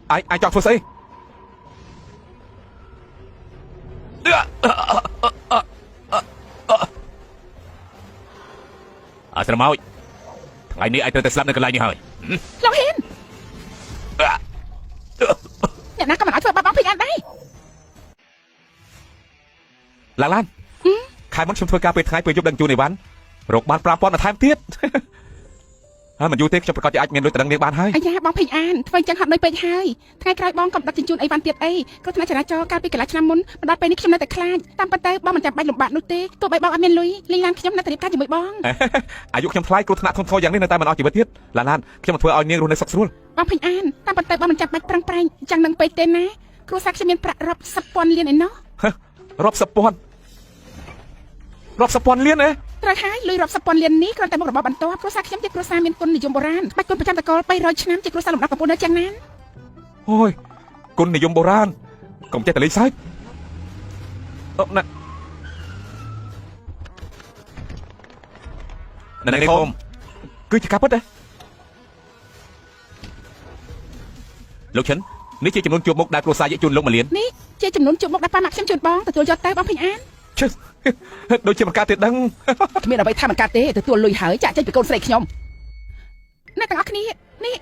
ai chọn phương sĩ sao mau ngày nay ai tới slap nơi cái này như hơi Long Hiên nhà nó có mà nói thôi bóng Bình An đây Lạng Lan khai món chấm thưa ca về thái về giúp đăng chu này bán rục bán pra pon là tham tiếtมันอยู่เต็กจะประกอบจะอัดเงินโดยตรังเรียกบ้านให้ไอ้ยาบองพิงอันทำไมจังหัดโดยไปให้ไงไกลบองกับดักจินจูนไอ้วันเตียดไอ้ก็ธนาชนะจอการไปกระไรชนะมุนมันได้ไปนี่ขยมนั่นแต่คลาดตามปันเตอร์บองมันจับใบหลุมบาดนุเต้ตัวใบบองอเมนลุยลิงลานขยมนั่นแต่เรียบการอยู่บ่อยบองอายุขยมคล้ายกรุธนาทนทออย่างนี้ในตามันเอาจีบเทียดลาลานขยมเพื่อเอาเนื้อรูในสักส่วนบองพิงอันตามปันเตอร์บองมันจับใบปรังปรายจังนังไปเต้นนะครูซักขยมประรบสปอนเลียนไอ้เนาะรอบสปอนเลี้ยนเอ้ตราหายลุยรอบสปอนเลียนนี้กระแต่บอกระบบบรรโตครูซักขยมจิครูซาเมียนคนนิยมโบราณบัดคนประจำตะกอไปรอยชนะจิครูซาหลุมรักกับปูนจังนั้นโอ้ยคนนิยมโบราณก็ไม่ใช่แต่เลยไซด์นั่นในโคมคือจะกลับปุ๊ดเลยลูกฉันนี่เจ๊จำนวนจูบมุกได้ครูซาเยอะจุนลงมาเลี้ยนนี่เจ๊จำนวนจูบมุกได้ปาหมักเชื่อมจุดบองแต่ตัวยอดแต่บองพิงอันชื่อโดยเฉพาะการเตะดังมีเราไปทำมันการเตะแต่ตัวลุยหายจากเจ๊เป็นคนใส่ขยมน่าต่างอักนี้นี่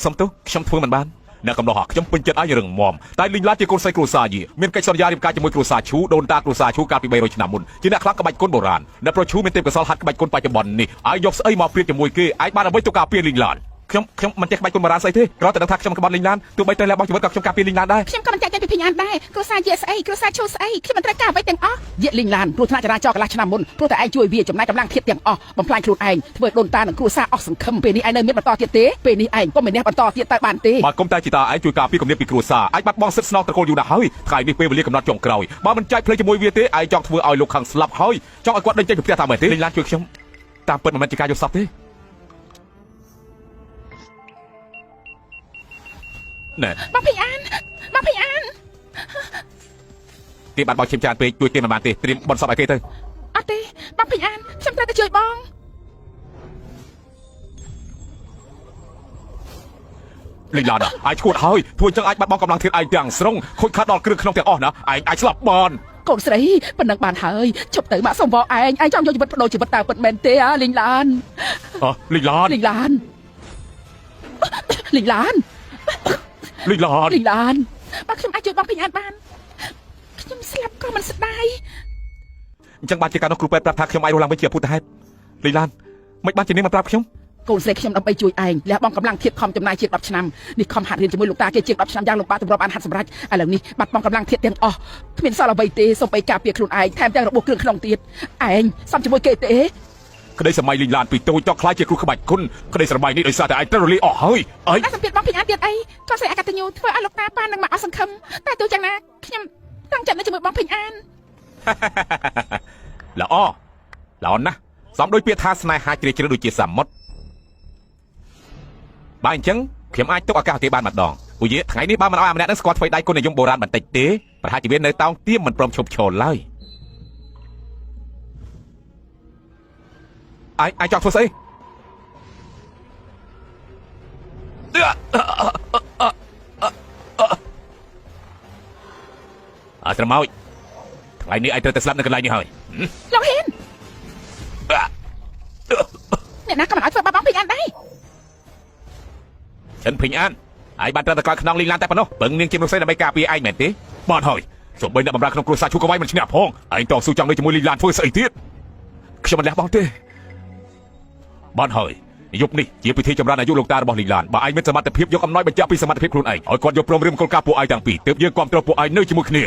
สมตู้ชมทวงมันบ้านนักกำลังหักจำเป็นจะได้ยังมอมแต่ลิงลาดเจ้าคนใส่ครูซายีเมียนไก่สัญญาดิบการจมวยครูซาชูโดนตาครูซาชูการปีใบโรยชนามุนจีน่าคลักกระบายก้นโบราณนับประชูเมียนเต็มกระสอบหัดกระบายก้นไปจมบอลนี่ไอยกไอมาเปลี่ยนจมวยเกไอบ้านเอาไว้ตัวกาเปลี่ยนลิงลานขยมมันจะกระบายก้นโบราณใส่ที่เราแต่นักทักขยมกระบายลิงลานตัวใบเตยแล้วบางจุดกับขยมกาเปลี่ยนลิงลานได้ขยมก็มันใจไปพิงอันได้ครูซาเยสไอครูซาชูสไอขยมมันตระกาไว้เต็งอ๋อเยลิงลานครูธนาจะราจอกราชนามุนครูแต่ไอช่วยเบียจมนายกำลังเทียบอย่างอ๋อบำพลายครูไอเพื่อโดนตาหนังครูซาออกสังคมเป็นนี่ไอเนอร์เมียนบรรทอเทียเต้เป็นนี่ไอก็ไม่เนี่ยบรรทอเทียตาบานเต้บางกรมใจจิตาไอจุยกาปีกรมเนียปีครูซาไอบัดบองซึกสนองตะโกนอยู่นะเฮ้ยถ่ายนี่เปย์เรียกกำนัดจงเกลอยบ้ามันใจเพลย์จมวยเวียเต้ไอจองทเวอร์เอาลูกขังสลับเฮ้ยจองไอกวาดเดินใจอยู่เพียตามเหมือนเต้ลิงลานช่วยขยมตามเปิดมันจิกายอยู่ซับเต้เนี่ยบางพิงอันตีบัดบอลเชียมจานไปช่วยเกมมาตีเตรียมบอลสอบไอเกเตอร์อ๋อเต้บางพิงอันฉันจะช่วยบองลิงลานไอชวดเฮ้ยทวนจังไอบัดบอลกำลังเทียนไออย่างสรงคนขาดดอกกระดึกขนมแต่อ้อนะไอสลับบอลกดใส่เป็นนักบานเฮ้ยจบเตะมาส่งบอลไอจ้องโยนจุดโดนจุดตาเปิดเมนเต้ลิงลานลิงลานลิงลานบางคำอาจุดบางพยานบานขยมสลับก็มันสบายจังบานจิการนกครูเป็ดปรับทักขยมไอโรลังไปเจียพูดให้ลิงลานไม่บ้านจีนี่มาปรับขยมกูเสกขยมเอาไปจุยเองแล้วบองกำลังเทียบคอมจำนายเจียบรับชนำนี่คอมหัดเรียนจมูกลูกตาเจียบรับชนำยางลงปลาตัวประมาณหัดสมรัยอะไรนี้บัดบองกำลังเทียบเตียงอ๋อขมิ้นซาลาใบเตส่งไปกาเปียกคลุนไอแถมยังระบบเครื่องขนมตีดเองซ้ำจมูกเกเตก็ได้สมัยลิงลานปีโตจอกคล้ายเจ้าครูขบัดคุณก็ได้สมัยนี้โดยซาแต่ไอเตอร์ลีอ๋อเฮ้ยน่าสังเกตบางพยานเตียดไอก็ใส่อากาศยูเพื่อเอาลูกตาปานนังมาเอาสังคมแต่ตัวจังนะขยมตั้งใจในจมูกบางพยานแล้วอ้อแล้วนะซ้อมโดยเปียทาสนายหาเจริญโดยเจียสามมดบ้านจังเข็มไอตกอากาศที่บ้านมัดดองอุ้ยไงนี่บ้านมันเอาอันนั้นสกอตไฟได้คนในยมโบราณมันติดเตะประธานจีเวนในเตาเตี้ยมมันปลอมชมโชนเลยไอจอกฟูซี่สมาวไงนี่ไอเตอร์แต่สลับในกันไรนี่เฮ้ยเราเห็นเนี่ยนะกำลังเอาเฟื่องบางพยานได้ฉันพิงอันไอ้บ้านตะกอนขนองลิงลานแต่ปนโนเปิงเนียงเกมลูกเซ่ในไม่กาปีไอเหม็นตีบ้านเฮ้ยส่วนใบหน้าบำราขนมกรุซาชูกไว้มันชนะพงไอ้ต่อสู้จังเลยจมูกลิงลานฟุ้งใส่ทีขมันแล้วบ้างเต้บ้านเฮ้ยยุบนี่เกี่ยวพิธีจำราญอายุลูกตาบอลลิงลานบ่ไอเม็ดสมัติเพียบยกอำน้อยบรรจับปีสมัติเพียบครุนไอเอาก่อนยกปลอมริมกลกาปูไอต่างปีเติบเยอะความตรปูไอเนื้อจมูกเนีย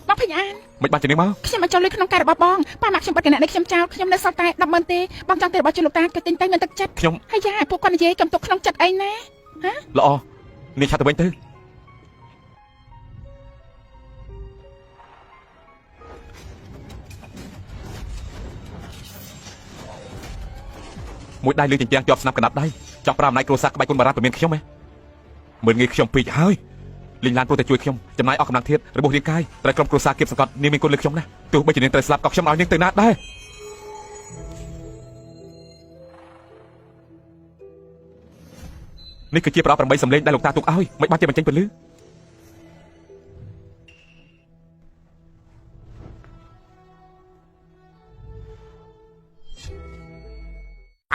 บางพยานไม่บ้านจะเนี่ยมั้งขยมมาเจ้าเลยขนมไก่บองป้าหมักขยมปฏิเนในขยมเจ้าขยมในสไตล์ดับเบิลเต้บางจังเตะบอลจุลตาเกิดติงเต้เงินตักจัดขยมให้ยาพวกคนเย่กำตกขนมจัดไอ้นะฮะละอ๋อนี่ชาตะเวนเต้มวยได้เลยจริงๆจอบสนับกระดับได้จอบปรามนายกรุซักใบกุลบาราเป็นเมียนขยมไหมเหมือนไงขยมปีเฮ้ยลิงลานโปรแต่ช่วยขยมจำนายออกกำลังเทียดระบบเรียงกายแต่กรมกรุซักเก็บสกัดนี่มีคนเลือกขยมนะตัวไม่จะเน้นแต่สลับกับขยมเอายังเตือนนัดได้ នេះគឺជាប្រអប់8សម្លេងដែលលោកតាទុកឲ្យមិនបានជាបញ្ចេញពលឺឯ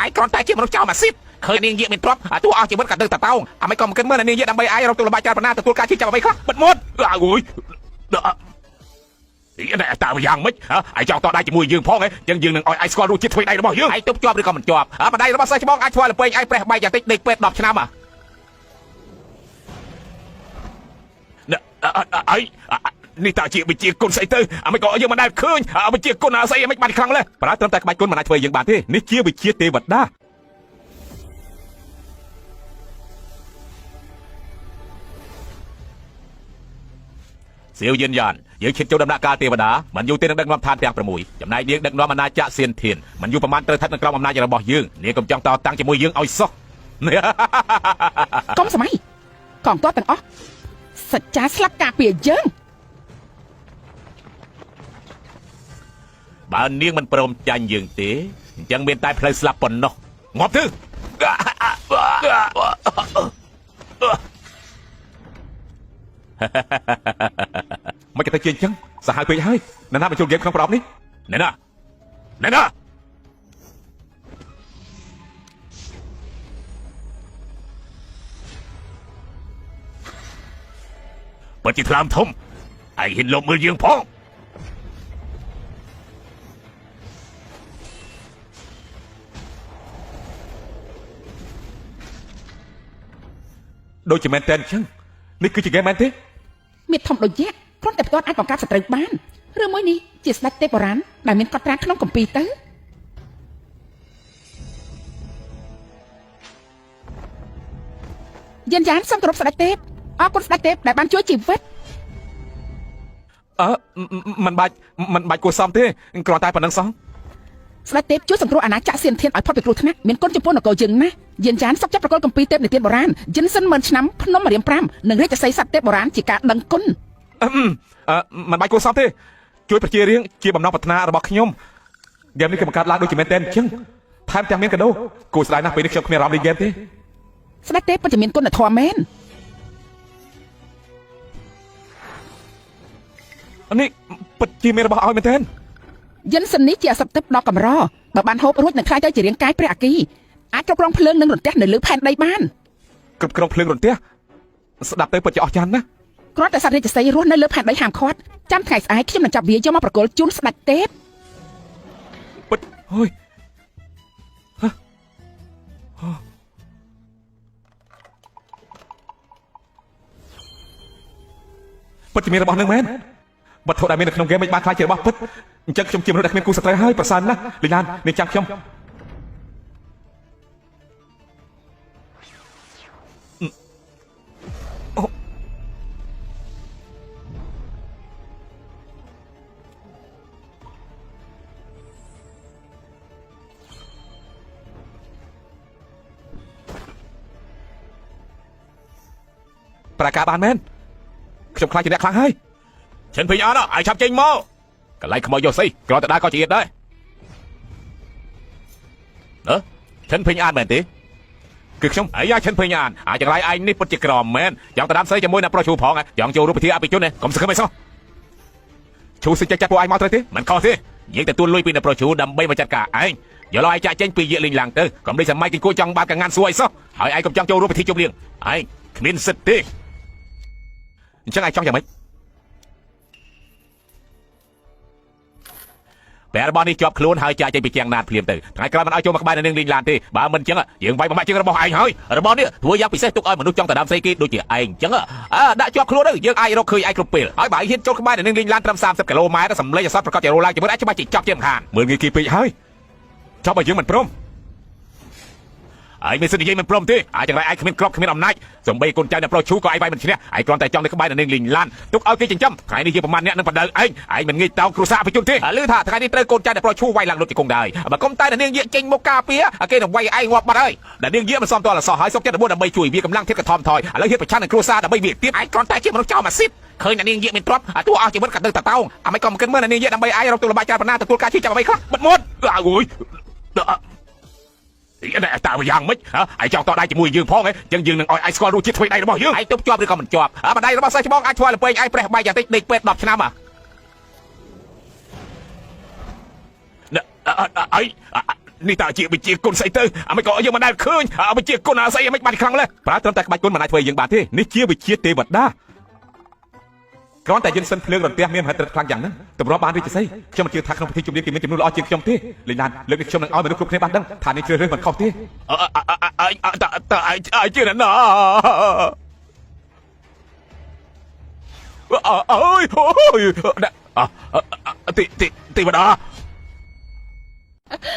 ងគ្រាន់តែជាមនុស្សចោលម៉ាស៊ីបឃើញនាងយាមានទ្រព្យទូអស់ជីវិតក៏ទៅតតោងអាមិនក៏មិនគិតមើលនាងយាដើម្បីឯងរកទូលបាច់ចារបណ្ណាទទួលការជិះចាប់អ្វីខ្លះបិទមាត់អូយតែយ៉ាងម៉េចឯងចង់តដៃជាមួយយើងផងយើងនឹងឲ្យឯងស្គាល់រសជាតិធ្វើដៃរបស់យើងឯងទប់ជាប់ឬក៏មិនជាប់បណ្ដៃរបស់សិស្សច្បងអាចធ្វើឲ្យពេកឯងប្រេះបែកយ៉ាងតិចដេកពេទ្យ10ឆ្នាំនេះតើជាវិជាគុណស្អីទៅមិនក៏យើងមិនដែលឃើញវិជាគុណស្អីមិនបានខ្លាំងលេះប្រើត្រឹមតែក្បាច់គុណមិនអាចធ្វើយើងបានទេនេះជាវិជាទេវតាសៀវយានយ៉ានយើងឈិតចូលដំណាក់កាលទេវតាមិនយូរទេនឹងដឹកនាំឋានទាំង6ចំណែកនាងដឹកនាំអាណាចក្រសៀនធានមិនយូរប្រមាណត្រូវស្ថិតនៅក្រោមអំណាចរបស់យើងនាងកុំចង់តតាំងជាមួយយើងឲ្យសោះកុំសម័យកងទ័ពទាំងអស់សច្ចាស្លាប់ការពារយើងបើនាងមិនព្រមចាញ់យើងទេអញ្ចឹងមានតែផ្លូវស្លាប់ប៉ុណ្ណោះងាប់ទៅមិនគេទៅជាអញ្ចឹងសាហាវពេកហើយណែណាបញ្ចូលហ្គេមក្នុងប្រអប់នេះណែណាបើជាថ្លើមធំឯងហ៊ានលបមើលយើងផងដូចជាមែនតើអញ្ចឹងនេះគឺជាហ្គេមមែនទេមានធំដូចយ៉ាគ្រាន់តែផ្ទាត់អាចបង្កើតសត្រូវបានឬមួយនេះជាស្ដេចទេពបុរាណដែលមានកត់ត្រាក្នុងគម្ពីរទៅយានយ៉ានសូមគោរពស្ដេចទេពអរគុណស្ដេចទេពដែលបានជួយជីវិតមិនបាច់គួរសមទេគ្រាន់តែប៉ុណ្្នឹងសោះស្ដេចទេពជួយសង្គ្រោះអាណាចក្រសៀនធានឲ្យផុតពីគ្រោះថ្នាក់មានគុណចំពោះនគរយើងណាស់យានយ៉ានសុកចាប់ប្រកល់គម្ពីរទេពនិទានបុរាណយិនសិន10000ឆ្នាំភ្នំរៀម5និងរាជសីស័ក្តិទេពបុរាណជាការដឹងគុណមិនបាច់គួរសមទេជួយប្រជារាស្ត្រជាបំណងប្រាថ្នារបស់ខ្ញុំហ្គេមនេះគឺបង្កើតឡើងដូចជាមែនតើអញ្ចឹងថែមទាំងមានកាដូគួរស្ដាយណាស់ពេលនេះខ្ញុំគ្មានអារម្មណ៍លេងហ្គេមទេស្ដេចទេពពិតជាមានគុណធម៌មែននេះពិតជាមានរបស់ឲ្យមែនតើយិនសិននេះជាអសត្វទឹកដ៏កម្របើបានហូបរួចនឹងខ្លាយទៅជារាងកាយព្រះអគីអាចគ្រប់គ្រងភ្លើងនិងរន្ទះនៅលើផែនដីបានគ្រប់គ្រងភ្លើងរន្ទះស្ដាប់ទៅពិតជាអស្ចារ្យណាស់គ្រាន់តែសត្វរាជសីរស់នៅលើផែនដីហាមឃាត់ចាំថ្ងៃស្អែកខ្ញុំនឹងចាប់វាយកមកប្រគល់ជូនស្ដេចទេពពិតអើយពិតជាមានរបស់នឹងមែនវត្ថុដែលមាននៅក្នុងហ្គេមមិនបានខ្លាចជារបស់ពិតអញ្ចឹងខ្ញុំជាមនុស្សដែលគ្មានគូសត្រូវហើយប្រសើរណាស់លីឡាននាងចាំខ្ញុំប្រកាសបានមែនខ្ញុំខ្លាចជាអ្នកខ្លាំងហើយឈិនភីអត់ឯងឆាប់ចេញមកកន្លែងខ្មោចយកស្អីគ្រាន់តែដើរក៏ជាទៀតដែរឈិនភីអានមែនទេគឺខ្ញុំអាយ៉ាឈិនភីអានអាចចង្រៃឯងនេះពិតជាក្រមមែនយ៉ាងទៅដាំស្អីជាមួយអ្នកប្រុសឈូផងយ៉ាងចូលរូបវិធីអភិជនកុំសឹកមិនសោះឈូសិចាច់ពួកឯងមកត្រូវទេមិនខុសទេយើងទទួលលុយពីអ្នកប្រុសឈូដើម្បីមកចាត់ការឯងយកឡោះឯងចាក់ចេញពីយាកលេងឡើងទៅកុំដូចសម័យគីគួចង់បានកងានសួរអីសោះហើយឯងកុំចង់ចូលរូបវិធីជុំលៀងឯងគ្មានសិទ្ធទេអញ្ចឹងឯងចង់យ៉ាងម៉េចបែររបស់នេះជាប់ខ្លួនហើយចាយចេញពីជាងណាតភ្លាមទៅថ្ងៃក្រោយមិនឲ្យចូលមកក្បែរនឹងលីងឡានទេបើមិនអញ្ចឹងយើងវាយបំបាក់ជាងរបស់ឯងហើយរបស់នេះធ្វើយ៉ាងពិសេសទុកឲ្យមនុស្សចង់ទៅដើមស្អីគេដូចជាឯងអញ្ចឹងដាក់ជាប់ខ្លួនទៅយើងអាចរកឃើញឯងគ្រប់ពេលហើយបើឯងហ៊ានចូលក្បែរនឹងលីងឡានត្រឹម30គីឡូម៉ែត្រសម្លេងអសតប្រកាសជារោឡើងជាមួយឯងច្បាស់ជាចាប់ជាមិនខានមើលងាយគេពេកហើយចាប់ឲ្យយើងមិនព្រមឯងមានសិទ្ធិនិយាយមិនព្រមទេអាចចង្រៃឯងគ្មានក្របគ្មានអំណាចសំបីកូនចៅអ្នកប្រុសឈូក៏ឯងវាយមិនឈ្នះឯងគ្រាន់តែចង់នៅក្បែរនឹងលីងឡានទុកឲ្យគេចិញ្ចឹមថ្ងៃនេះយើងប្រមាណអ្នកនឹងបដៅឯងមិនងាយតោងគ្រួសារអភិជនទេឮថាថ្ងៃនេះត្រូវកូនចៅអ្នកប្រុសឈូវាយឡើងលុតជង្គង់ដែរបើកុំតែនាងយាកចេញមកការពារគេនឹងវាយឯងងាប់បាត់ហើយដែលនាងយាកមិនសមតលសោះហើយសុកចិត្តដើម្បីជួយវាកម្លាំងធៀបកថមថយឥឡូវហ៊ានប្រឆាំងនឹងគ្រួសារដើម្បីវាទៀតឯងគ្រាន់តែជាមនុស្សចោលម៉ាស៊ីបឃើញនាងយាកមានទ្រព្យទូអស់ជីវិតក៏ទៅតតោងមិនក៏មិនគិតមើលនាងយាកដើម្បីឯងរកទូលបាច់ចារបណ្ណាទទួលការជិះចាប់អ្វីខ្លះបិទមាត់អូយ នេះតែយ៉ាងម៉េចឯងចង់តដៃជាមួយយើងផងចឹងយើងនឹងឲ្យឯងស្គាល់រសជាតិថ្មីដៃរបស់យើងឯងទប់ជាប់ឬក៏មិនជាប់បណ្ដៃរបស់សិស្សច្បងអាចធ្វើលំពេងឯងប្រេះបាយយ៉ាងតិចដេកពេទ្យ10ឆ្នាំនេះតើជាវិជាគុណស្អីទៅអាមិនក៏យើងមិនដែលឃើញវិជាគុណស្អីអាមិនបាច់ខ្លាំងលេះប្រើត្រឹមតែក្បាច់គុណមិនអាចធ្វើយើងបានទេនេះជាវិជាទេវតាគ្រាន់តែយើងសិនភ្លើងរន្ទះមានមហិទ្ធិខ្លាំងយ៉ាងហ្នឹងតម្រាំបានរាជសីខ្ញុំមិនជឿថាក្នុងពិធីជម្រាបគេមានចំនួនល្អជាងខ្ញុំទេលេងឡានលើកនេះខ្ញុំនឹងឲ្យមនុស្សគ្រប់គ្នាបានដឹងថានេះជ្រើសរើសមិនខុសទេតើឯងជឿណាទេវតា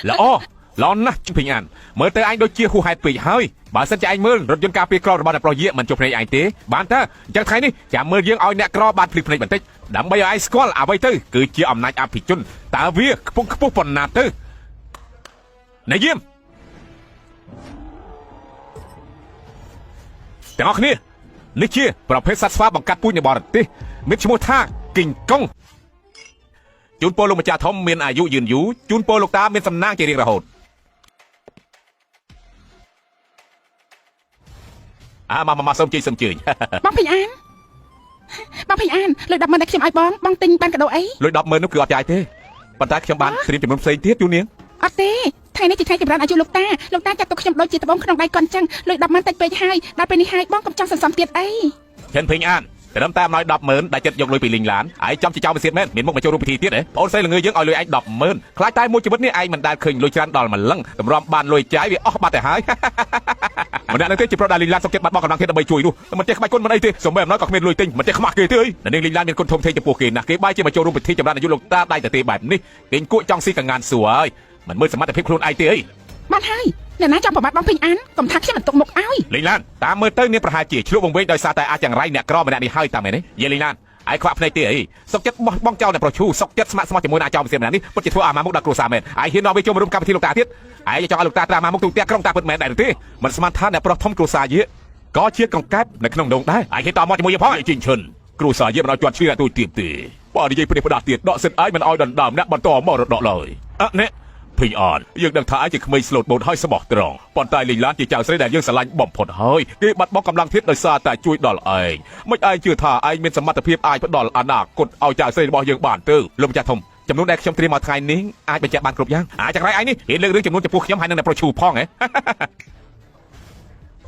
ល្អល្អណាស់ពេញអានមើលទៅឯងដូចជាហួសហេតុពេកហើយបើសិនជាឯងមើលរថយន្តការពារក្ររបស់អ្នកប្រុសយាមិនជប់ភ្នែកឯងទេបានតើអញ្ចឹងថ្ងៃនេះចាំមើលយើងឲ្យអ្នកក្របានភ្លឺភ្នែកបន្តិចដើម្បីឲ្យឯងស្គាល់អ្វីទៅគឺជាអំណាចអភិជនតើវាខ្ពង់ខ្ពស់ប៉ុណ្ណាទៅអ្នកយាមទាំងអស់គ្នានេះជាប្រភេទសត្វស្វាបង្កាត់ពូជនៅបរទេសមានឈ្មោះថាគីងកុងជូនពរលោកម្ចាស់ធំមានអាយុយឺនយូរជូនពរលោកតាមានសំណាងជារៀងរហូតមកសូមជើញបងពេញអានលុយ100000ដែលខ្ញុំឲ្យបងទិញបានកាដូអីលុយ100000នោះគឺអត់ចាយទេប៉ុន្តែខ្ញុំបានត្រៀមចំនួនផ្សេងទៀតជូននាងអត់ទេថ្ងៃនេះជាថ្ងៃចម្រើនអាយុលោកតាចាត់ទុកខ្ញុំដូចជាត្បូងក្នុងដៃកូនចឹងលុយ100000តិចពេកហើយដល់ពេលនេះហើយបងកុំចង់សន្សំទៀតអីចិនពេញអានត្រឹមតែអំណោយ100000ដែលចិត្តយកលុយពីលីងឡានឯងចំជាចោលវិសៀតមែនមានមុខមកចូលរួមពិធីទៀតហ៎បងស្រីល្ងើយើងឲ្យលុយឯង100000ខ្លាចតែមួយជីវិតនេះឯងមិនដែលឃើញលុយច្រើនដល់ម្លឹងតម្រាំបានលុយចាយវាអស់បាត់ទៅហើយម្នាក់នឹងទេជាប្រុសដែលលីងឡានសុខចិត្តបាត់បង់កម្លាំងទៀតដើម្បីជួយនោះមិនចេះក្បាច់គុណមិនអីទេសូម្បីអំណោយក៏គ្មានលុយទិញមិនចេះខ្មាស់គេទេអើយនាងលីងឡានមានគុណធំធេងចំពោះគេណាស់គេបាយជាមកចូលរួមពិធីចម្រើនអាយុលោកតាដៃតទេបែបនេះគេគួរចង់ស៊ីកងានសួរហើយមិនមើលសមត្ថភាពខ្លួនឯងទេអីបានហើយអ្នកណាចង់ប្រមាថបងពេញអានកុំថាខ្ញុំមិនទុកមុខឲ្យលីងឡានតាមមើលទៅនាងប្រហែលជាឆ្លុះវង្វេងដោយសារតែអាចចង្រៃអ្នកក្រម្នាក់នេះហើយតាមមែនទេយេលីងឡានឯងខ្វាក់ភ្នែកទេអីសុកចិត្តបោះបង់ចោលអ្នកប្រុសឈូសុកចិត្តស្ម័គ្រស្មោះជាមួយអ្នកចោលវិសៀតម្នាក់នេះពិតជាធ្វើអាម៉ាមុខដល់គ្រួសារមែនឯងហ៊ាននាំវាចូលរួមកម្មវិធីលោកតាទៀតឯងចង់ឲ្យលោកតាត្រាម៉ាមុខទូទាំងក្រុងតាពិតមែនដែរទេមិនស្មានថាអ្នកប្រុសធំគ្រួសារយាក៏ជាកង្កែបនៅក្នុងដងដែរឯងហ៊ានតមកជាមួយយើងផងជីងឈិនគ្រួសារយាមិនឲ្យជាប់ឈ្នះទូទៀបទេបើនិយាយព្រេះផ្ដាស់ទៀតដកសិទ្ធឯងមិនឲ្យដណ្ដើមអ្នកបន្តមរតកឡើយនេះភីអនយើងដឹងថាឯងជាក្មេងស្លូតបូតហើយស្មោះត្រង់ប៉ុន្តែលីឡានជាចៅស្រីដែលយើងស្រឡាញ់បំផុតហើយគេបាត់បង់កម្លាំងធាតុដោយសារតែជួយដល់ឯងមិនឯងជឿថាឯងមានសមត្ថភាពអាចផ្ដល់អនាគតឲ្យចៅស្រីរបស់យើងបានទៅលោកម្ចាស់ធំចំនួនដែលខ្ញុំត្រៀមមកថ្ងៃនេះអាចបញ្ជាក់បានគ្រប់យ៉ាងអាចង្រៃឯងនេះហ៊ានលើករឿងចំនួនចំពោះខ្ញុំហើយនឹងអ្នកប្រុសឈូផងហ៎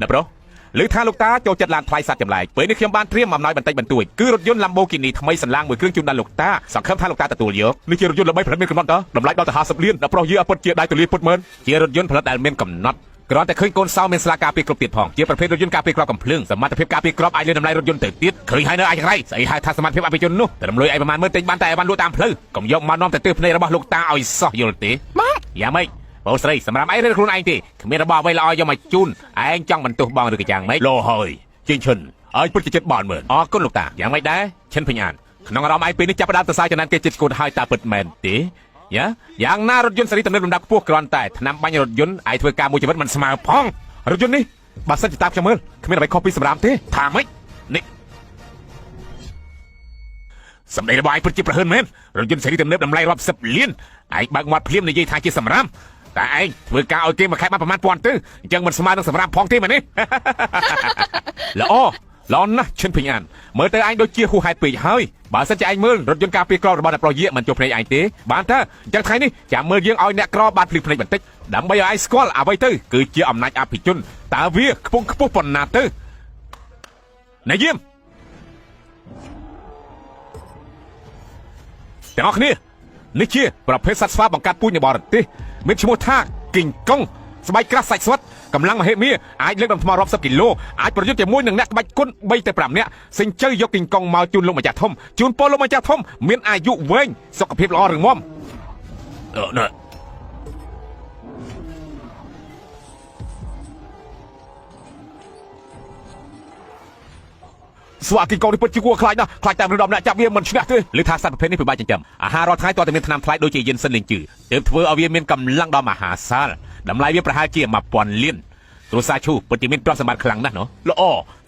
អ្នកប្រុសឮថាលោកតាចូលចិត្តឡានថ្លៃសัตว์ចម្លែកពេលនេះខ្ញុំបានត្រៀមអំណោយបន្តិចបន្តួចគឺរថយន្ត Lamborghini ថ្មីសន្លាងមួយគ្រឿងជូនដល់លោកតាសង្ឃឹមថាលោកតាទទួលយកនេះជារថយន្តល្បីផលិតមានកំណត់តើតម្លៃដល់ទៅ50លានអ្នកប្រុសយាពិតជាដៃទលាពុតមើលជារថយន្តផលិតដែលមានកំណត់គ្រាន់តែឃើញកូនសោមានស្លាកការពារគ្រប់ទៀតផងជាប្រភេទរថយន្តការពារគ្រាប់កំភ្លើងសមត្ថភាពការពារគ្រាប់អាចលើតម្លៃរថយន្តទៅទៀតឃើញហើយនៅអាចង្រៃស្អីហៅថាសមត្ថភាពអភិជននោះតែរំលយឯប្រមាណមើលទិញបានតែបានលក់តាមផ្លូវកុំយកមកនាំទៅទើភ្នែករបស់លោកតាឲ្យសោះយល់ទេយ៉ាងម៉េចបងស្រីសម្រាប់ឯងឬខ្លួនឯងទេគ្មានរបស់អ្វីល្អយកមកជូនឯងចង់បន្ទោសបងឬក៏យ៉ាងម៉េចលោហើយជិញឈិនឲ្យពិតជាចិត្តបានមើលអរគុណលោកតាយ៉ាងម៉េចដែរឈិនភញអានក្នុងអារម្មណ៍ឯងពេលនេះចាប់ផ្ដើមសរសើរចំណានគេចិត្តស្គួតហើយតាពិតមែនទេយ៉ាងណារថយន្តសេរីទំនើបលំដាប់ខ្ពស់គ្រាន់តែថ្នាំបាញ់រថយន្តឯងធ្វើការមួយជីវិតមិនស្មើផងរថយន្តនេះបើសិនជាតាមខ្ញុំមើលគ្មានអ្វីខុសពីសម្រាមទេថាម៉េចនេះសម្ដីរបស់ឯងពិតជាប្រហើនមែនរថយន្តសេរីទំនើបតម្លៃរាប់សិបលានឯងបើកមាត់ភ្លាមនិយាយថាជាសម្រាមតែឯងធ្វើការឲ្យគេមួយខែបានប្រមាណពាន់ទៅអញ្ចឹងមិនស្មើនឹងសម្រាប់ផងទេមែនទេល្អណាស់ឈិនភញអានមើលទៅឯងដូចជាហួសហេតុពេកហើយបើសិនជាឯងមើលរថយន្តការពារក្ររបស់អ្នកប្រុសយាមិនជប់ភ្នែកឯងទេបានតើអញ្ចឹងថ្ងៃនេះចាំមើលយើងឲ្យអ្នកក្របានភ្លឺភ្នែកបន្តិចដើម្បីឲ្យឯងស្គាល់អ្វីទៅគឺជាអំណាចអភិជនតើវាខ្ពង់ខ្ពស់ប៉ុណ្ណាទៅអ្នកយាមទាំងអស់គ្នានេះជាប្រភេទសត្វស្វាបង្កាត់ពូជនៅបរទេសមានឈ្មោះថាគីងកុងស្បែកក្រាស់សាច់ស្វិតកម្លាំងមហិមាអាចលើកដំថ្មរាប់សិបគីឡូអាចប្រយុទ្ធជាមួយនឹងអ្នកក្បាច់គុណ3ទៅ5នាក់សិញ្ជើយកគីងកុងមកជូនលោកម្ចាស់ធំជូនពរលោកម្ចាស់ធំមានអាយុវែងសុខភាពល្អរឹងមាំណាស្វាគីកុងនេះពិតជាគួរខ្លាចណាស់ខ្លាចតែមនុស្ស10នាក់ចាប់វាមិនឈ្នះទេឬថាសត្វប្រភេទនេះពិបាកចិញ្ចឹមអាហាររាល់ថ្ងៃតើតែមានថ្នាំថ្លៃដូចជាយិនសិនលេងជឺទើបធ្វើឲ្យវាមានកម្លាំងដ៏មហាសាលតម្លៃវាប្រហែលជា1000លានគ្រួសារឈូពិតជាមានទ្រព្យសម្បត្តិខ្លាំងណាស់ណោះល្អ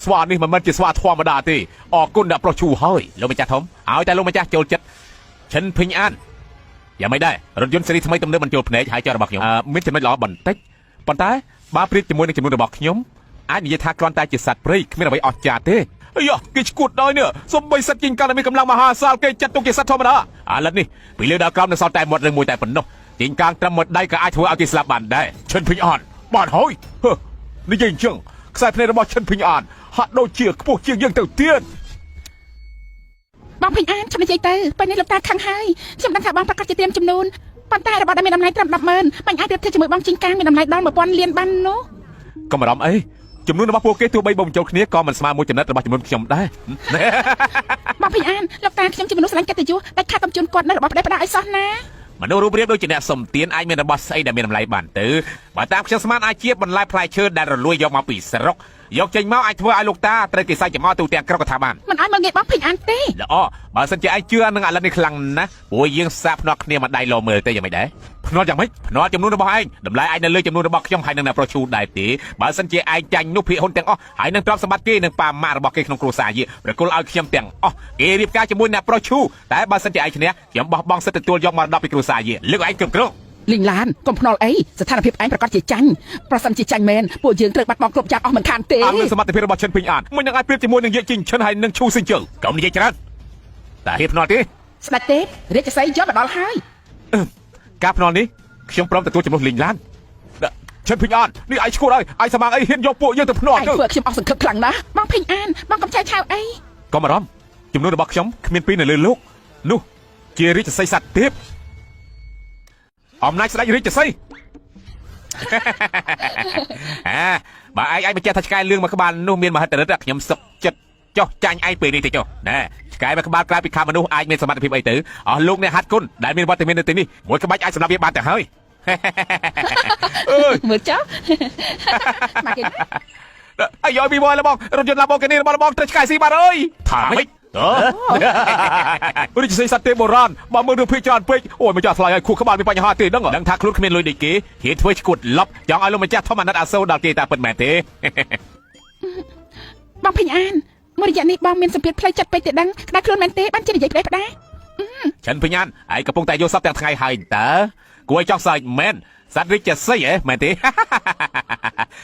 ស្វានេះមិនមែនជាស្វាធម្មតាទេអរគុណអ្នកប្រុសឈូហើយលោកម្ចាស់ធំឲ្យតែលោកម្ចាស់ចូលចិត្តឈិនភញអានយ៉ាងម៉េចដែររថយន្តស៊េរីថ្មីទំនើបបញ្ចូលភ្នែកហើយចុះរបស់ខ្ញុំមានចំណុចល្អបន្តិច ប៉ុន្តែបើប្រៀបជាមួយនឹងចំនួនរបស់ខ្ញុំអាចនិយាយថាគ្រាន់តែជាសត្វព្រៃគ្មានអ្វីអស្ចារ្យទេអាយ៉ាគេឈួតដល់នេះសំបីសត្វជីងកាន់តែមានកម្លាំងមហាសាលគេចាត់ទុកជាសត្វធម្មតាឥឡូវនេះពីលើដល់ក្រោមនៅសល់តែមាត់រឿងមួយតែប៉ុណ្ណោះជីងកាងត្រឹមមាត់ដៃក៏អាចធ្វើឲ្យគេស្លាប់បានដែរឈិនភីងអានបានហើយនិយាយអញ្ចឹងខ្សែភ្នែករបស់ឈិនភីងអានហាក់ដូចជាខ្ពស់ជាងយើងទៅទៀត បងពេញអានខ្ញុំនិយាយទៅពេលនេះលោកតាខឹងហើយខ្ញុំដឹងថាបងប្រកាសជាត្រៀមចំនួនប៉ុន្តែរបស់ដែលមានតម្លៃត្រឹម 100000 បាញ់អាចប្រៀបធៀបជាមួយបងជីងកាងមានតម្លៃដល់ 1000 លានបាននោះ កុំបារម្ភអីចំនួនរបស់ពួកគេទោះបីបំចូលគ្នាក៏មិនស្មើមួយចំណិតរបស់ចំនួនខ្ញុំដែរ បងពេញអានលោកតាខ្ញុំជាមនុស្សស្រឡាញ់កិត្តិយសដាច់ខាតកំជួនគាត់នៅរបស់ប្តីផ្ដាឲ្យសោះណា មនុស្សរូបរាងដូចជាអ្នកសំទានអាចមានរបស់ស្អីដែលមានតម្លៃបានទៅបើតាមខ្ញុំស្មានអាចជាបន្លែផ្លែឈើដែលរលួយយកមកពីស្រុកយកចេញមកអាចធ្វើឲ្យលោកតាត្រូវគេសាច់ចំអកទូទាំងក្រុងក៏ថាបាន មិនឲ្យមើលងាយបងពេញអានទេ ល្អបើសិនជាឯងជឿនឹងអាឡិននេះខ្លាំងណាស់ព្រោះយើងសាភ្នាល់គ្នាមកដៃលោមើលទៅយ៉ាងម៉េចដែរភ្នាល់យ៉ាងម៉េចភ្នាល់ចំនួនរបស់ឯងតម្លៃឯងនៅលើចំនួនរបស់ខ្ញុំហើយនឹងអ្នកប្រុសឈូដែរទេបើសិនជាឯងចាញ់នោះភាគហ៊ុនទាំងអស់ហើយនឹងទ្រព្យសម្បត្តិគេនឹងប៉ាម៉ាក់របស់គេក្នុងគ្រួសារយីប្រគល់ឲ្យខ្ញុំទាំងអស់គេរៀបការជាមួយអ្នកប្រុសឈូតែបើសិនជាឯងឈ្នះខ្ញុំបោះបង់សិទ្ធិទទួលយកមរតកពីគ្រួសារយីលើកឯងគ្រប់គ្រង លីងឡានកុំភ្នាល់អីស្ថានភាពឯងប្រកាសជាចាញ់ប្រសិនជាចាញ់មែនពួកយើងត្រូវបាត់បង់គ្រប់យ៉ាងអស់មិនខានទេ អើសមត្ថភាពរបស់ឈិនពេញអានមិននឹងអាចប្រៀបជាមួយនឹងយាយជីងឈិនហើយនឹងឈូសិនជើកុំនិយាយច្រើនតែហេតុភ្នាល់ទេ ស្ដេចទេរាជសីយកមកដល់ហើយ ការភ្នាល់នេះខ្ញុំព្រមទទួលចំនួនលីងឡានឈិនពេញអាននេះឯងឈួតហើយឯងស្មាងអីហ៊ានយកពួកយើងទៅភ្នាល់ ឯង ទៅ ធ្វើខ្ញុំអស់សង្ឃឹមខ្លាំងណាស់បងពេញអានបងកំចៃឆៅអី កុំបារម្ភចំនួនរបស់ខ្ញុំគ្មានពីរនៅលើលោកនោះជារាជសីសត្វទេពអំណាចស្ដេចរាជសី បើឯងបញ្ជាក់ថាឆ្កែលឿងមួយក្បាលនោះមានមហិទ្ធិឫទ្ធិខ្ញុំសុកចិត្តចុះចាញ់ឯងពេលនេះទៅចុះណែឆ្កែមួយក្បាលក្រៅពីខាងមនុស្សអាចមានសមត្ថភាពអីទៅអស់លោកអ្នកហាត់គុណដែលមានវត្តមាននៅទីនេះមួយក្បាច់អាចសម្រាប់វាបានទៅហើយ មើលចុះមកគេ អាយពីមកលបងរថយន្តឡាបូកានីរបស់បងត្រូវឆ្កែស៊ីបាត់អើយថាម៉េចរាជសីសត្វទេពបុរាណបើមើលរឿងភ័យច្រើនពេកអូយម្ចាស់ថ្លៃឲ្យខួរក្បាលមានបញ្ហាទេដឹងថាខ្លួនគ្មានលុយដូចគេហ៊ានធ្វើឈួតលប់ចង់ឲ្យលោកម្ចាស់ធំអាណិតអាសូរដល់គេតែពិតមែនទេ បងពេញអានមួយរយៈនេះបងមានសម្ពាធផ្លូវចិត្តពេកទៅដឹងក្តៅខ្លួនមែនទេបានជានិយាយប្តីផ្ដា ឆិនភញ្ញានឯងកំពុងតែយកសពទាំងថ្ងៃហើយតើគួរឲ្យចោះសើចមែនសត្វរាជសីហ៎មែនទេ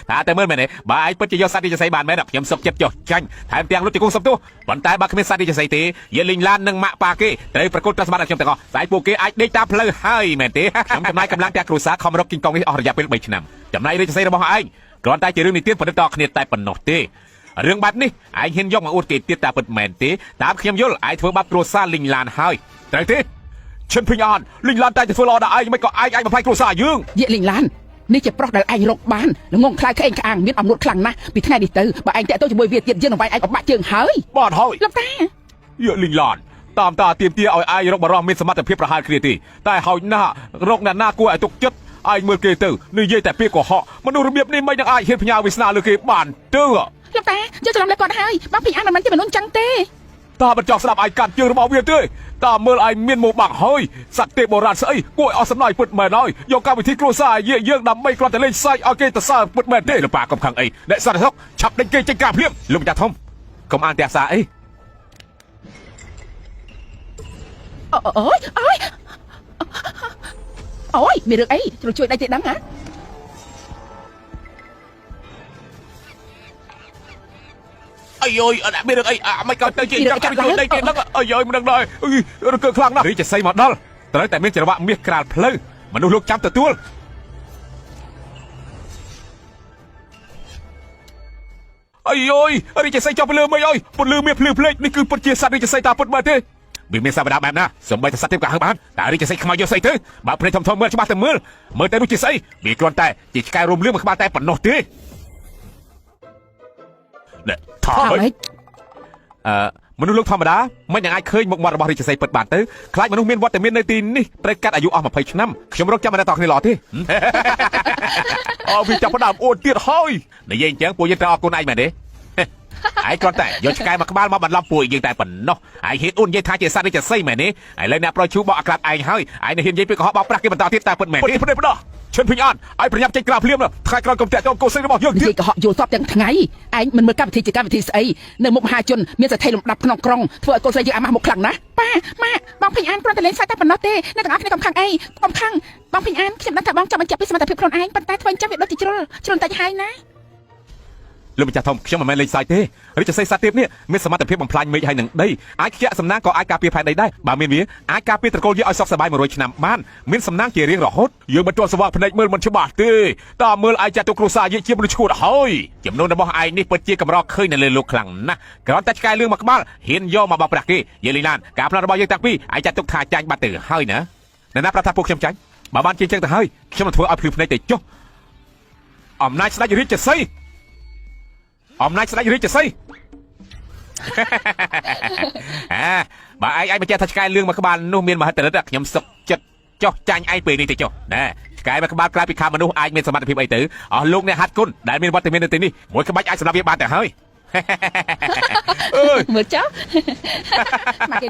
ថាតែមើលមែនទេបើឯងពិតជាយកសត្វរាជសីបានមែនខ្ញុំសុកចិត្តចុះចាញ់ថែមទាំងលុតជង្គង់សុំទោសប៉ុន្តែបើគ្មានសត្វរាជសីទេយាលីងឡាននិងម៉ាក់ប៉ាគេត្រូវប្រកួតប្រសម្បត្តិឲ្យខ្ញុំទាំងអស់តែពួកគេអាចដេកតាមផ្លូវហើយមែនទេ ខ្ញុំចំណាយកម្លាំងទាំងគ្រួសារខំរកគីងកុងនេះអស់រយៈពេល3ឆ្នាំចំណាយរាជសីរបស់ឯងគ្រាន់តែជារឿងនិទានប្រឌិតតគ្នាតែប៉ុណ្ណោះទេរឿងបែបនេះឯងហ៊ានយកមកអួតគេទៀតតែពិតមែនទេតាមខ្ញុំយល់ឯងធ្វើបាបគ្រួសារលីងឡានហើយត្រូវទេឈិនភីងអានលីងឡានតែធ្វើល្អដល់ឯងមិនក៏ឯងអាចបំផ្លាញគ្រួសារយើង យាលីងឡាននេះជាប្រុសដែលឯងរកបានល្ងងខ្លាចក្អេងក្អាងមានអំនួតខ្លាំងណាស់ពីថ្ងៃនេះទៅបើឯងតាក់ទងជាមួយវាទៀតយើងនឹងវាយឯងបបាក់ជើងហើយ បានហើយ លោកតា យាលីងឡានតាមតាទៀមទាឲ្យឯងរកបរោះមានសមត្ថភាពប្រហែលគ្នាទេតែហើយណារកអ្នកណាគួរឲ្យទុកចិត្តឯងមើលគេទៅនិយាយតែពាក្យកុហកមនុស្សរបៀបនេះមិននឹងអាចហ៊ានផ្ញើវាសនាលើគេបានទេ លោកតាយកច្រឡំលើគាត់ហើយបងពេញអានមិនមែនជាមនុស្សចឹងទេ តាមិនចង់ស្ដាប់ឯងកាត់ជើងរបស់វាទេតាមើលឯងមានមកបាក់ហើយសត្វទេពបុរាណស្អីគួរឲ្យអស់សំណើចពិតមែនហើយយកកម្មវិធីគ្រួសារយើងដើម្បីគ្រាន់តែលេងសើចឲ្យគេទៅសើពិតមែនទេលោកប៉ាកុំខឹងអីអ្នកសន្តិសុខឆាប់ដេញគេចេញការភ្លាមលោកម្ចាស់ធំកុំអានតែអាសាអី អូយមានរឿងអីជួយជួយដៃទេដឹងហ៎ អាយអត់មានរឿងអីមិនក៏ទៅជាចាំជួយដៃគេដឹងអាយមិនដឹងដែររកើខ្លាំងណាស់រាជសីមកដល់ត្រូវតែមានចរវៈមាសក្រាលផ្លូវមនុស្សលោកចាំទទួលអាយរាជសីចុះពលឺមិនអើយពលឺមាសភ្លឺភ្លេចនេះគឺពិតជាសត្វរាជសីតាពិតមែនទេវាមានសវតាបែបណាសំបីតែសត្វទេពក៏ហៅបានតែរាជសីខ្មៅយកស្អីទៅបើភ្នែកធំមើលច្បាស់តែមើលតែនោះជាស្អីវាគ្រាន់តែជាឆ្កែរោមលឿងមួយក្បាលតែប៉ុណ្ណោះទេ ថាម៉េចមនុស្សលោកធម្មតាមិនយ៉ាងអាចឃើញមុខមាត់របស់រាជសីពិតបានទៅខ្លាចមនុស្សមានវត្តមាននៅទីនេះត្រូវកាត់អាយុអស់20ឆ្នាំខ្ញុំរកចាំមិនតគ្នាល្អទេអូវាចាប់ផ្ដើមអួតទៀតហើយនិយាយអញ្ចឹងពួកយើងត្រូវអរគុណឯងមែនទេឯងគ្រាន់តែយកឆ្កែមកក្បាលមកបន្លំពួកយើងតែប៉ុណ្ណោះឯងហ៊ានអួននិយាយថាជាសត្វរាជសីមែនទេឥឡូវអ្នកប្រុសឈូបោកអាក្រាតឯងហើយឯងនឹងហ៊ាននិយាយពីកុហកបោកប្រាស់គេបន្តទៀតតែពិតមែនទេប្រដេះប្រដោះឈ ชิญพิญานไอ้ประหยัดใจกล้าเพลียมนะใครกล้ากำจัดจอมโกเซ่របស់យើង និយាយកុហកយល់សពទាំងថ្ងៃឯងមិនមើលកម្មវិធីជាកម្មវិធីស្អីនៅមុខមហាជនមានសេដ្ឋីលំដាប់ក្នុងក្រុងធ្វើឲ្យកូនស្រីយើងអាម៉ាស់មុខខ្លាំងណាស់ប៉ាម៉ាក់បងភិញអានគ្រាន់តែលេងសើចតែប៉ុណ្ណោះទេអ្នកទាំងអស់គ្នាកុំខឹងអីកុំខឹងបងភិញអានខ្ញុំដឹងថាបងចង់បញ្ជាក់ពីសមត្ថភាពខ្លួនឯងប៉ុន្តែធ្វើអញ្ចឹងវាដូចជាជ្រុលតិចហើយណា លោកម្ចាស់ធំខ្ញុំមិនមែនលេងសើចទេរាជសីសត្វទៀបនេះមានសមត្ថភាពបំផ្លាញមេឃហើយនឹងដីអាចខ្ជាក់សំណាងក៏អាចការពារផែនដីដែរបើមានវាអាចការពារត្រកូលយើងឲ្យសុខសប្បាយ100ឆ្នាំបានមានសំណាងជារៀងរហូតយើងមិនទាន់ស្វាកភ្នែកមើលមិនច្បាស់ទេតើមើលឯងចាត់ទុកគ្រួសារយើងជាមនុស្សឈួតហើយចំនួនរបស់ឯងនេះពិតជាកម្រឃើញនៅលើលោកខ្លាំងណាស់គ្រាន់តែឆ្កែលឿងមកក្បាលហ៊ានយកមកបោកប្រាស់គេយេលីឡានការផ្លាត់របស់យើងតាំងពីឯងចាត់ទុកថាចាញ់បាត់ទៅហើយណាអ្នកណាប្រាប់ថាពួកខ្ញុំចាញ់បើបានជាអញ្ចឹងទៅហើយខ្ញុំនឹងធ្វើឲ្យភ្លឺភ្នែកទៅចុះអំណាចស្ដេចរាជសីអំណាចស្ដេចរាជសីបើឯងបញ្ជាក់ថាឆ្កែលឿងមកក្បាលនោះមានមហិទ្ធិឫទ្ធិខ្ញុំសុកចិត្តចុះចាញ់ឯងពេលនេះទៅចុះណែឆ្កែមកក្បាលក្រៅពីខាងមនុស្សអាចមានសមត្ថភាពអីទៅអស់លោកអ្នកហាត់គុណដែលមានវត្តមាននៅទីនេះមួយក្បាច់អាចសម្រាប់វាបានទៅហើយអើយមើលចុះមកគេ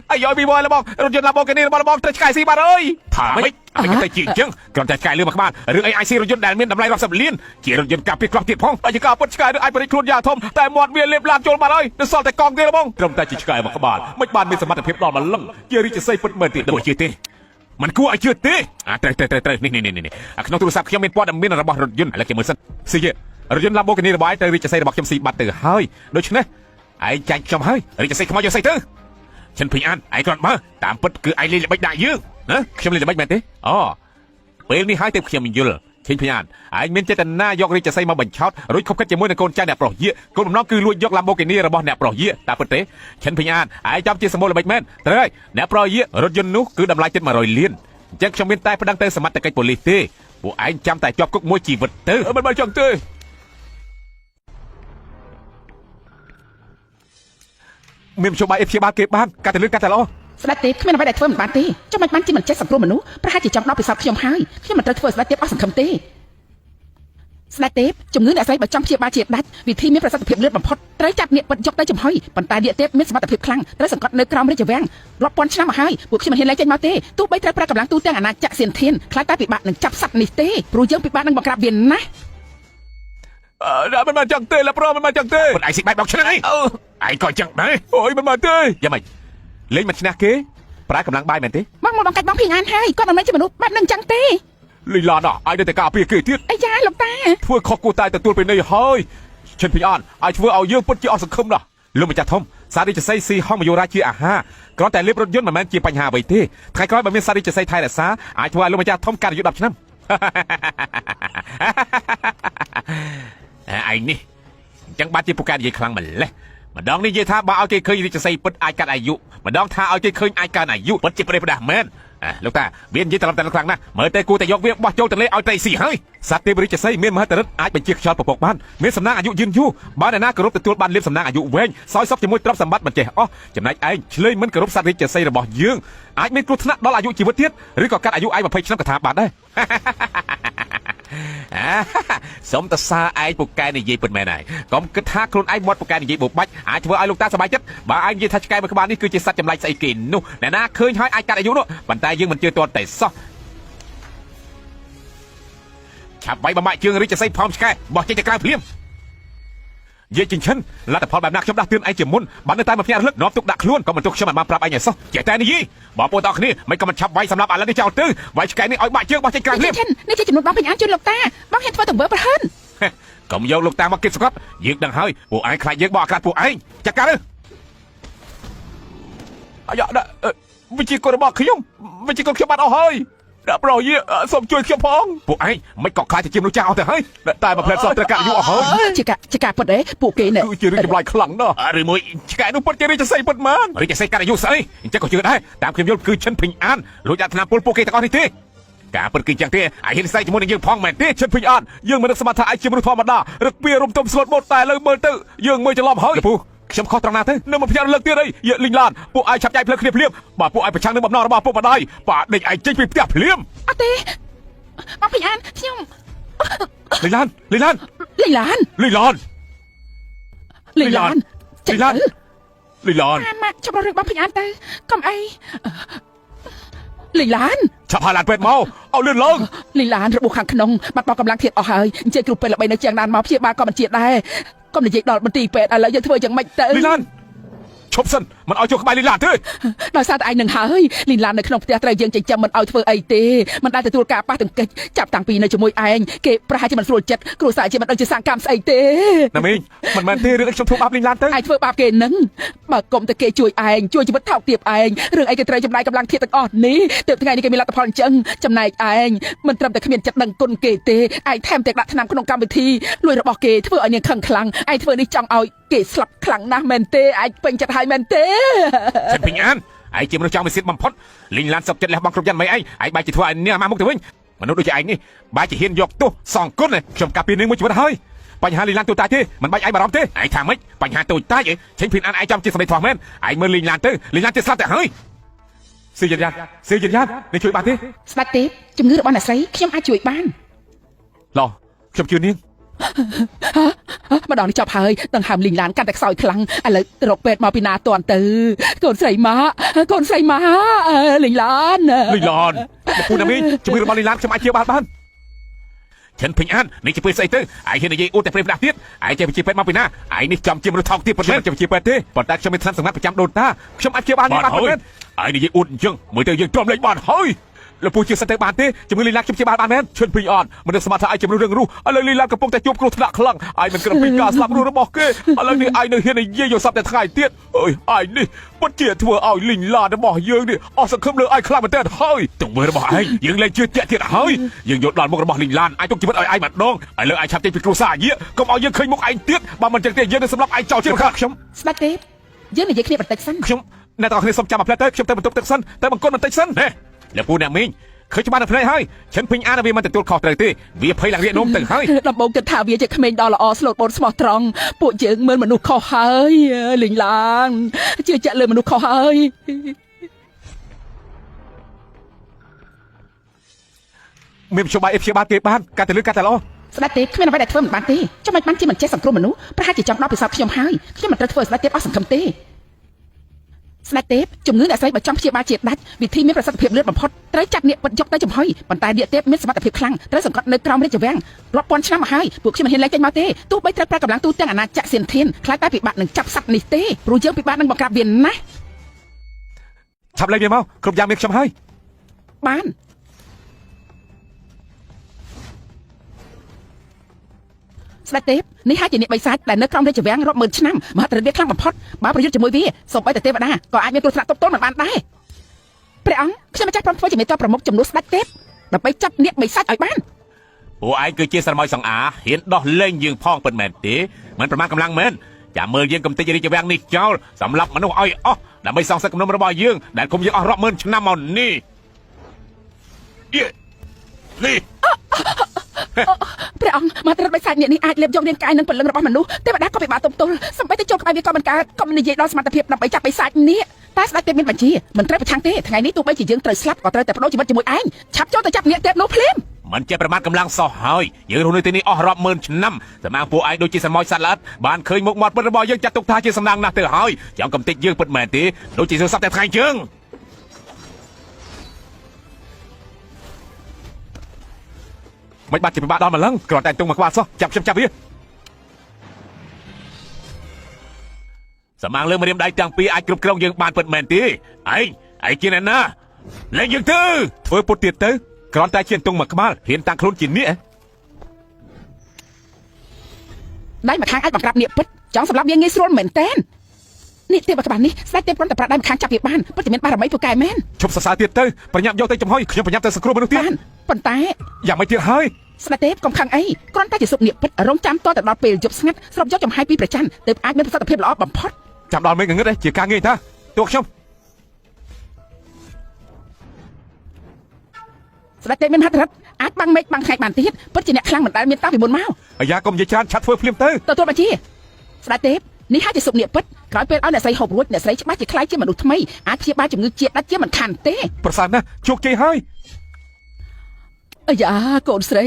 អាយពីបងរបស់រថយន្តឡាបូកានីរបស់បងត្រូវឆ្កែស៊ីបាត់អើយថាម៉េចអញទៅជាអញ្ចឹងគ្រាន់តែឆ្កែលឿងមកក្បាលរឿងអីអាចស៊ីរថយន្តដែលមានតម្លៃរាប់សិបលានជារថយន្តកាពីក្លោះទៀតផងអញក៏ពុតឆ្កែនឹងអាចបរិខ្លួនយ៉ាងធំតែមាត់វាលេបឡានចូលបាត់ហើយនៅសល់តែកង់ទេបងត្រឹមតែជាឆ្កែមកក្បាលមិនបានមានសមត្ថភាពដល់ម្លឹងជារាជសីពិតមែនទេដូចជឿទេมันគួរឲ្យជឿទេត្រូវនេះក្នុងទូរស័ព្ទខ្ញុំមានព័ត៌មានរបស់រថយន្តឥឡូវខ្ញុំមើលសិនស៊ីរថយន្តឡាបូកានីរបស់ឯងទៅរាជសីរបស់ខ្ញុំស៊ីបាត់ទៅហើយដូច្នេះឯងចាញ់ខ្ញុំហើយរាជសីខ្មោចយកសីទៅฉันพิญานไอ้กรอนมาตามปิดคือไอ้เล่นល្បិចដាក់យើងណាខ្ញុំលេងល្បិចមែនទេអូពេលនេះហើយទៅខ្ញុំយល់ឈិញពិญานឯងមានចេតនាយករាជសីមកបញ្ឆោតរួចខົບខិតជាមួយនឹងកូនចៅអ្នកប្រុសយាកូនបំណងគឺលួចយក Lamborghini របស់អ្នកប្រុសយាតែពិតទេឈិនពិญานឯងចាំជាសម្បូរល្បិចមែនត្រូវហើយអ្នកប្រុសយារថយន្តនោះគឺតម្លៃជិត100លានអញ្ចឹងខ្ញុំមានតែប្តឹងទៅសមត្ថកិច្ចប៉ូលីសទេពួកឯងចាំតែជាប់គុកមួយជីវិតទៅមិនបានចង់ទេមានជោបាយព្យាបាលគេបានកាត់ទៅលឿនកាត់ទៅល្អស្ដេចទេគ្មានអ្វីដែលធ្វើមិនបានទេចាំមិនបានជាមិនចេះសង្គ្រោះមនុស្សប្រហែលជាចង់ដល់ពិសោធន៍ខ្ញុំហើយខ្ញុំមិនត្រូវធ្វើស្ដេចទេអស់សង្ឃឹមទេស្ដេចទេជំងឺអ្នកស្រីបើចង់ព្យាបាលជាដាច់វិធីមានប្រសិទ្ធភាពលឿនបំផុតត្រូវចាប់នាគពិតយកទៅចំហុយប៉ុន្តែនាគទេមានសមត្ថភាពខ្លាំងត្រូវសង្កត់នៅក្រោមរាជវាំងរាប់ពាន់ឆ្នាំមកហើយពួកខ្ញុំមិនហ៊ានលែងចេញមកទេទោះបីត្រូវប្រើកម្លាំងទូទាំងអាណាចក្រសៀនធានខ្លាចតែពិបាកនឹងចាប់សត្វនេះទេព្រោះយើងពិបាកនឹងបង្ក្រាបវាណាស់មិនបានចង់ទេឡាប្រមិនបានចង់ទេមិនឯងស៊ីបែបបោកឆ្នឹងឯងក៏ចឹងដែរអូយមិនបានទេយ៉ាងម៉េចលេងមិនឈ្នះគេប្រើកម្លាំងបាយមែនទេបងមកបង្កាច់បងភិញអានហើយគាត់មិនមែនជាមនុស្សបែបនឹងចឹងទេលីឡានឯងនៅតែការពារគេទៀតអាយ៉ាលោកតាធ្វើខុសគួរតែទទួលពីនេះហើយឈិនភិញអានឲ្យធ្វើឲ្យយើងពិតជាអស់សង្ឃឹមណាស់លោកម្ចាស់ធំសារីជស័យស៊ីហងមយោរាជាអាហារគ្រាន់តែលេបរថយន្តមិនមែនជាបញ្ហាអ្វីទេថ្ងៃក្រោយបើមានសារីជស័យថៃរក្សាអាចធ្វើឲ្យលោកម្ចាស់ធំកាន់អាយុ10ឆ្នាំឯងនេះអញ្ចឹងបាត់ជាពូកែនិយាយខ្លាំងម្លេះម្ដងនេះនិយាយថាបើឲ្យគេឃើញរាជសីពិតអាចកាត់អាយុម្ដងថាឲ្យគេឃើញអាចកើនអាយុពិតជាប្រេះផ្ដាស់មែនលោកតាវានិយាយត្រឹមតែខ្លាំងណាស់មើលទៅគួរតែយកវាបោះចូលទន្លេឲ្យត្រីស៊ីហើយសត្វទេវរាជសីមានមហិទ្ធិឫទ្ធិអាចបញ្ជាខ្យល់ពពកបានមានសំណាងអាយុយឺនយូរបើអ្នកណាគោរពទទួលបានលៀបសំណាងអាយុវែងសោយសុខជាមួយទ្រព្យសម្បត្តិមិនចេះអស់ចំណែកឯងឆ្លើយមិនគោរពសត្វរាជសីរបស់យើងអាចមានគ្រោះថ្នាក់ដល់អាយុជីវិតទៀតឬក៏កាត់អាយុឯង20ឆ្នាំក៏ថាបានដែរសុំតសាឯងពូកែនិយាយពិតមែនហើយកុំគិតថាខ្លួនឯងមាត់ពូកែនិយាយបោបាច់អាចធ្វើឲ្យលោកតាសប្បាយចិត្តបើឯងនិយាយថាឆ្កែមួយក្បាលនេះគឺជាសត្វចម្លែកស្អីគេនោះអ្នកណាឃើញហើយអាចកាត់អាយុនោះប៉ុន្តែយើងមិនជឿទាល់តែសោះឆាប់វាយបំមាក់ជើងរាជសីផោមឆ្កែបោះចេញទៅក្រៅភ្លាមនិយាយចិញ្ចឹនលទ្ធផលបែបណាខ្ញុំដាស់តឿនឯងជាមុនបើនៅតែមកភ្នាក់រលឹកនាំទុកដាក់ខ្លួនក៏មិនទុកខ្ញុំមិនបានប្រាប់ឯងឲ្យសោះចេះតែនិយាយបងប្អូនទាំងគ្នាមិនក៏មិនឆាប់វាយសម្រាប់ឥឡូវនេះចោលទៅវាយឆ្កែនេះឲ្យបាក់ជើងបោះចេញក្រៅភ្លាមនេះជាចំនួនបងពេញអានជួយលោកតាបងហ៊ានធ្វើទង្វើប្រហែលកុំយកលោកតាមកគិតស្កប់យើងដឹងហើយពួកឯងខ្លាចយើងបោះអាក្រាតពួកឯងចាត់ការទៅអាយ៉ាវិជាកូនរបស់ខ្ញុំវិជាកូនខ្ញុំបាត់អស់ហើយដាក់ប្រយោសូមជួយខ្ញុំផងពួកឯងមិនក៏ខ្លាចជាមនុស្សចាស់អស់ទៅហើយតែមកផ្លែសោះត្រូវកាត់អាយុអស់ហើយជាការពិតទេពួកគេនេះគឺជារឿងចម្លែកខ្លាំងណាស់ឬមួយឆ្កែនោះពិតជារាជសីពិតមែនរាជសីកាត់អាយុស្អីអញ្ចឹងក៏ជឿដែរតាមខ្ញុំយល់គឺឈិនភិញអានលួចដាក់ថ្នាំពុលពួកគេទាំងអស់នេះទេការពិតគឺយ៉ាងទេអាហ៊ានស្អីជាមួយនឹងយើងផងមែនទេឈិនភិញអានយើងមិននឹកស្មានថាឯងជាមនុស្សធម្មតារឹកពីរុំទុំស្លុតមុតតែលើមើលទៅយើងមើលច្រឡំហើយពូខ្ញុំខុសត្រង់ណាទៅនៅមកផ្ទះលើកទៀតអីយកលីងឡានពួកឯងឆាប់ចាយភ្លើគ្នាភ្លាមបើពួកឯងប្រឆាំងនឹងបំណងរបស់ពុកម្ដាយបាទដេកឯងចេញពីផ្ទះភ្លាមអត់ទេបងភិញអានខ្ញុំលីងឡានលីឡានម៉ាក់ចាប់រករឿងបងភិញអានទៅកុំអីលីឡាន ឆាប់ហៅឡានពេទ្យមកឲ្យលឿនឡើង លីឡានរបួសខាងក្នុងបាត់បង់កម្លាំងធាតុអស់ហើយអញ្ចឹងគ្រូពេទ្យល្បីនៅជាងណានមកព្យាបាលក៏មិនជាដែរកុំនិយាយដល់មន្ទីរពេទ្យឥឡូវយើងធ្វើយ៉ាងម៉េចទៅ លីឡានឈប់សិនមិនឲ្យចូលក្បែរលីឡានទេ ដោយសារតែឯងនឹងហើយលីឡាននៅក្នុងផ្ទះត្រូវយើងចិញ្ចឹមមិនឲ្យធ្វើអីទេមិនដែលទទួលការប៉ះទង្គិចចាប់តាំងពីនៅជាមួយឯងគេប្រហែលជាមិនស្រួលចិត្តគ្រួសារជាមិនដឹងជាសកម្មស្អីទេ ណាមីងមិនមែនទេរឿងខ្ញុំធ្វើបាបលីឡានទៅ ឯងធ្វើបាបគេនឹងបើកុំតែគេជួយឯងជួយជីវិតថោកទាបឯងរឿងអីគេត្រូវចំណាយកម្លាំងធាតុទាំងអស់នេះទើបថ្ងៃនេះគេមានលទ្ធផលអញ្ចឹងចំណែកឯងមិនត្រឹមតែគ្មានចិត្តដឹងគុណគេទេឯងថែមទាំងដាក់ថ្នាំក្នុងកម្មវិធីលួចរបស់គេធ្វើឲ្យនាងខឹងខ្លាំងឯងធ្វើនេះចង់ឲ្យគេស្លាប់ខ្លាំងណាស់មែនទេឯងពេញចិត្តហើយមែនទេ ฉันពេញអានឯងជាមនុស្សចង់មានសិទ្ធិបំផុតលីឡានសុកចិត្តលះបង់គ្រប់យ៉ាងមិនឯងបែរជាធ្វើឲ្យនាងមកមុខទៅវិញមនុស្សដូចជាឯងនេះបែរជាហ៊ានយកទោសសងគុណខ្ញុំការពារនាងមួយជីវិតហើយបញ្ហាលីឡានទូតាទេមិនបាច់ឯងបារម្ភទេឯងថាម៉េចបញ្ហាតូចតាចឆេញព្រីនអានឯងចាំជាសម្ដេចធំមែនឯងមើលលីឡានទៅលីឡានជាស្លាប់ទៅហើយស៊ីយយ៉ានេះជួយបានទេ ស្ដេចទេពជំងឺរបស់អ្នកស្រីខ្ញុំអាចជួយបាន ឡោះខ្ញុំជឿនាង ម្ដងនេះចប់ហើយដង្ហើមលីងឡានកាន់តែខ្សោយខ្លាំងឥឡូវទៅរកពេទ្យមកពីណាតន់ទៅកូនស្រីម៉ាលីងឡាន លីឡានពូណាមីងជំងឺរបស់លីឡានខ្ញុំអាចជឿបានฉันពេញអាននេះជាពេលស្អីទៅឯងហ៊ាននិយាយអួតតែព្រេងផ្ដាស់ទៀតឯងចេះវិជាពេទ្យមកពីណាឯងនេះចំជាមនុស្សថោកទៀតប៉ុណ្ណឹងចេះវិជាពេទ្យទេប៉ុន្តែខ្ញុំមានថ្នាំសម្ងាត់ប្រចាំដូនតាខ្ញុំអាចជឿបានប៉ុណ្ណឹងឯងនិយាយអួតអញ្ចឹងមើលទៅយើងទ្រាំលេងបានហើយលោកពូជឿសិនទៅបានទេជំងឺលីឡានខ្ញុំជឿបានមែនឈិនពេញអានមនុស្សសមត្ថឯងជំនួសរឿងរស់ឥឡូវលីឡានកំពុងតែជួបគ្រោះថ្នាក់ខ្លាំងឯងមិនក្រឹមពីការស្លាប់រស់របស់គេឥឡូវនេះឯងនៅហ៊ាននិយាយយកសពតែថ្ងៃទៀតអើយឯងនេះពិតជាធ្វើឲ្យលីឡានរបស់យើងនេះអស់សង្ឃឹមលើឯងខ្លាំងមែនទែនហើយទង្វើរបស់ឯងយើងលែងជឿជាក់ទៀតហើយយើងយកដល់មុខរបស់លីឡានឯងទុកជីវិតឲ្យឯងម្ដងឥឡូវឯងឆាប់ចេញពីគ្រួសារយាកុំឲ្យយើងឃើញមុខឯងទៀតបើមិនចឹងទេយើងនឹងសម្លាប់ឯងចោលជាប្រកាសខ្ញុំ ស្ដេចទេពយើងនិយាយគ្នាបន្តិចសិន ខ្ញុំអ្នកទាំងអស់គ្នាសូមចាំមកផ្លែទៅខ្ញុំទៅបន្ទប់ទឹកសិនទៅបង្គន់បន្តិចសិនហេលោកពូអ្នកមីងឃើញច្បាស់នៅភ្នែកហើយฉันពេញអានវាមិនទទួលខុសត្រូវទេវាភ័យឡើងរៀកនោមទៅហើយ ដំបូងគិតថាវាជាក្មេងដ៏ល្អស្លូតបូនស្មោះត្រង់ពួកយើងមើលមនុស្សខុសហើយលីងឡានជឿជាក់លើមនុស្សខុសហើយ មានព្យាបាលព្យាបាលគេបានការទៅលឿនការទៅល្អ ស្ដេចទេពគ្មានអ្វីដែលធ្វើមិនបានទេចាំមិនបានជាមិនចេះសង្គ្រោះមនុស្សប្រហែលជាចង់ដល់ពិសោធន៍ខ្ញុំហើយខ្ញុំមិនត្រូវធ្វើស្ដេចទេពអស់សង្ឃឹមទេស្ដេចទេពជំងឺអ្នកស្រីបើចង់ព្យាបាលជាដាច់វិធីមានប្រសិទ្ធភាពលឿនបំផុតត្រូវចាត់អ្នកពិតយកទៅចំហុយប៉ុន្តែអ្នកទេពមានសមត្ថភាពខ្លាំងត្រូវសង្កត់នៅក្រោមរាជវាំងរាប់ពាន់ឆ្នាំមកហើយពួកខ្ញុំមិនហ៊ានលែងចេញមកទេទោះបីត្រូវប្រើកម្លាំងទូទាំងអាណាចក្រសៀនធានខ្លាចតែពិបាកនឹងចាប់សត្វនេះទេព្រោះយើងពិបាកនឹងបង្ក្រាបវាណាស់ ឆាប់លេងវាមកគ្រប់យ៉ាងមានខ្ញុំហើយ បានស្ដេចទេពនេះហើយជាអ្នកបិសាចដែលនៅក្រោមរាជវាំងរាប់ម៉ឺនឆ្នាំមហិទ្ធិឫទ្ធិវាខ្លាំងបំផុតបើប្រយុទ្ធជាមួយវាសូម្បីតែទេវតាក៏អាចមានគ្រោះថ្នាក់ទប់ទល់មិនបានដែរព្រះអង្គខ្ញុំម្ចាស់ព្រមធ្វើជាមេតបប្រមុខជំនួសស្ដេចទេពដើម្បីចាប់អ្នកបិសាចឲ្យបាន ពួកឯងគឺជាស្រមោចសង្អាហ៊ានដោះលែងយើងផងពិតមែនទេមិនប្រមាថកម្លាំងមែនចាំមើលយើងកំទេចរាជវាំងនេះចោលសម្រាប់មនុស្សឲ្យអស់ដើម្បីសងសឹកគំនុំរបស់យើងដែលគុំយើងអស់រាប់ម៉ឺនឆ្នាំមកនេះនេះ ព្រះអង្គមកត្រិតបិសាចអ្នកនេះអាចលេបយករាងកាយនិងពលឹងរបស់មនុស្សទេវតាក៏ពិបាកទប់ទល់សូម្បីតែចូលក្បែរវាក៏មិនកើតក៏មិននិយាយដល់សមត្ថភាពដើម្បីចាប់បិសាចនេះតែស្ដេចទេពមានបញ្ជាមិនត្រូវប្រឆាំងទេថ្ងៃនេះទោះបីជាយើងត្រូវស្លាប់ក៏ត្រូវតែបដូរជីវិតជាមួយឯងឆាប់ចូលទៅចាប់អ្នកទេពនោះភ្លាម មិនចេះប្រមាថកម្លាំងសោះហើយយើងរស់នៅទីនេះអស់រាប់ម៉ឺនឆ្នាំសម្រាប់ពួកឯងដូចជាស្រមោចសត្វល្អិតបានឃើញមុខមាត់ពិតរបស់យើងចាត់ទុកថាជាសំណាងណាស់ទៅហើយចង់កំទេចយើងពិតមែនទេដូចជាសត្វតែថ្ងៃជើងមិនបាច់ជាពិបាកដល់ម្លឹងគ្រាន់តែទុំមកក្បាលសោះចាប់ខ្ញុំចាប់វាសម្ងលើមរៀមដៃទាំងពីរអាចគ្រប់គ្រងយើងបានពិតមែនទេឯងជាអ្នកណាលែងយើងទៅធ្វើពុតទៀតទៅគ្រាន់តែជាទុំមកក្បាលហ៊ានតាំងខ្លួនជានេះ ដៃម្ខាងអាចបង្ក្រាបអ្នកពិតចង់សម្រាប់វាងាយស្រួលមែនតើនេះទេបក្បាលនេះស្ដេចទេពគ្រាន់តែប្រាដៃម្ខាងចាប់វាបានពិតជាមានបារមីពូកែមែន ឈប់សរសើរទៀតទៅប្រញាប់យកទៅចំហុយខ្ញុំប្រញាប់ទៅសង្គ្រោះមនុស្សទៀត ប៉ុន្តែ យ៉ាងមិនទៀតហើយ ស្ដេចទេពកុំខឹងអីគ្រាន់តែជាសុខអ្នកពិតរងចាំតទៅដល់ពេលយប់ស្ងាត់ស្របយកចំហាយពីប្រច័នទើបអាចមានប្រសិទ្ធភាពល្អបំផុត ចាំដល់មេងងឹតជាការងាយតាតួខ្ញុំ ស្ដេចទេពមានមហិទ្ធិឫទ្ធិអាចបាំងមេឃបាំងថ្ងៃបានទៀតពិតជាអ្នកខ្លាំងមិនដែលមានតាំងពីមុនមក អាយ៉ាកុំនិយាយច្រើនឆាត់ធ្វើភ្លាមទៅ ទទួលបញ្ជាស្ដេចទេពនេះហើយជាសុខអ្នកពិតក្រោយពេលឲ្យអ្នកស្រីហូបរួចអ្នកស្រីច្បាស់ជាខ្លាយជាមនុស្សថ្មីអាចព្យាបាលជំងឺជាដាច់ជាមិនខានទេ ប្រសើរណាស់ជោគជ័យហើយ អាយ៉ាកូនស្រី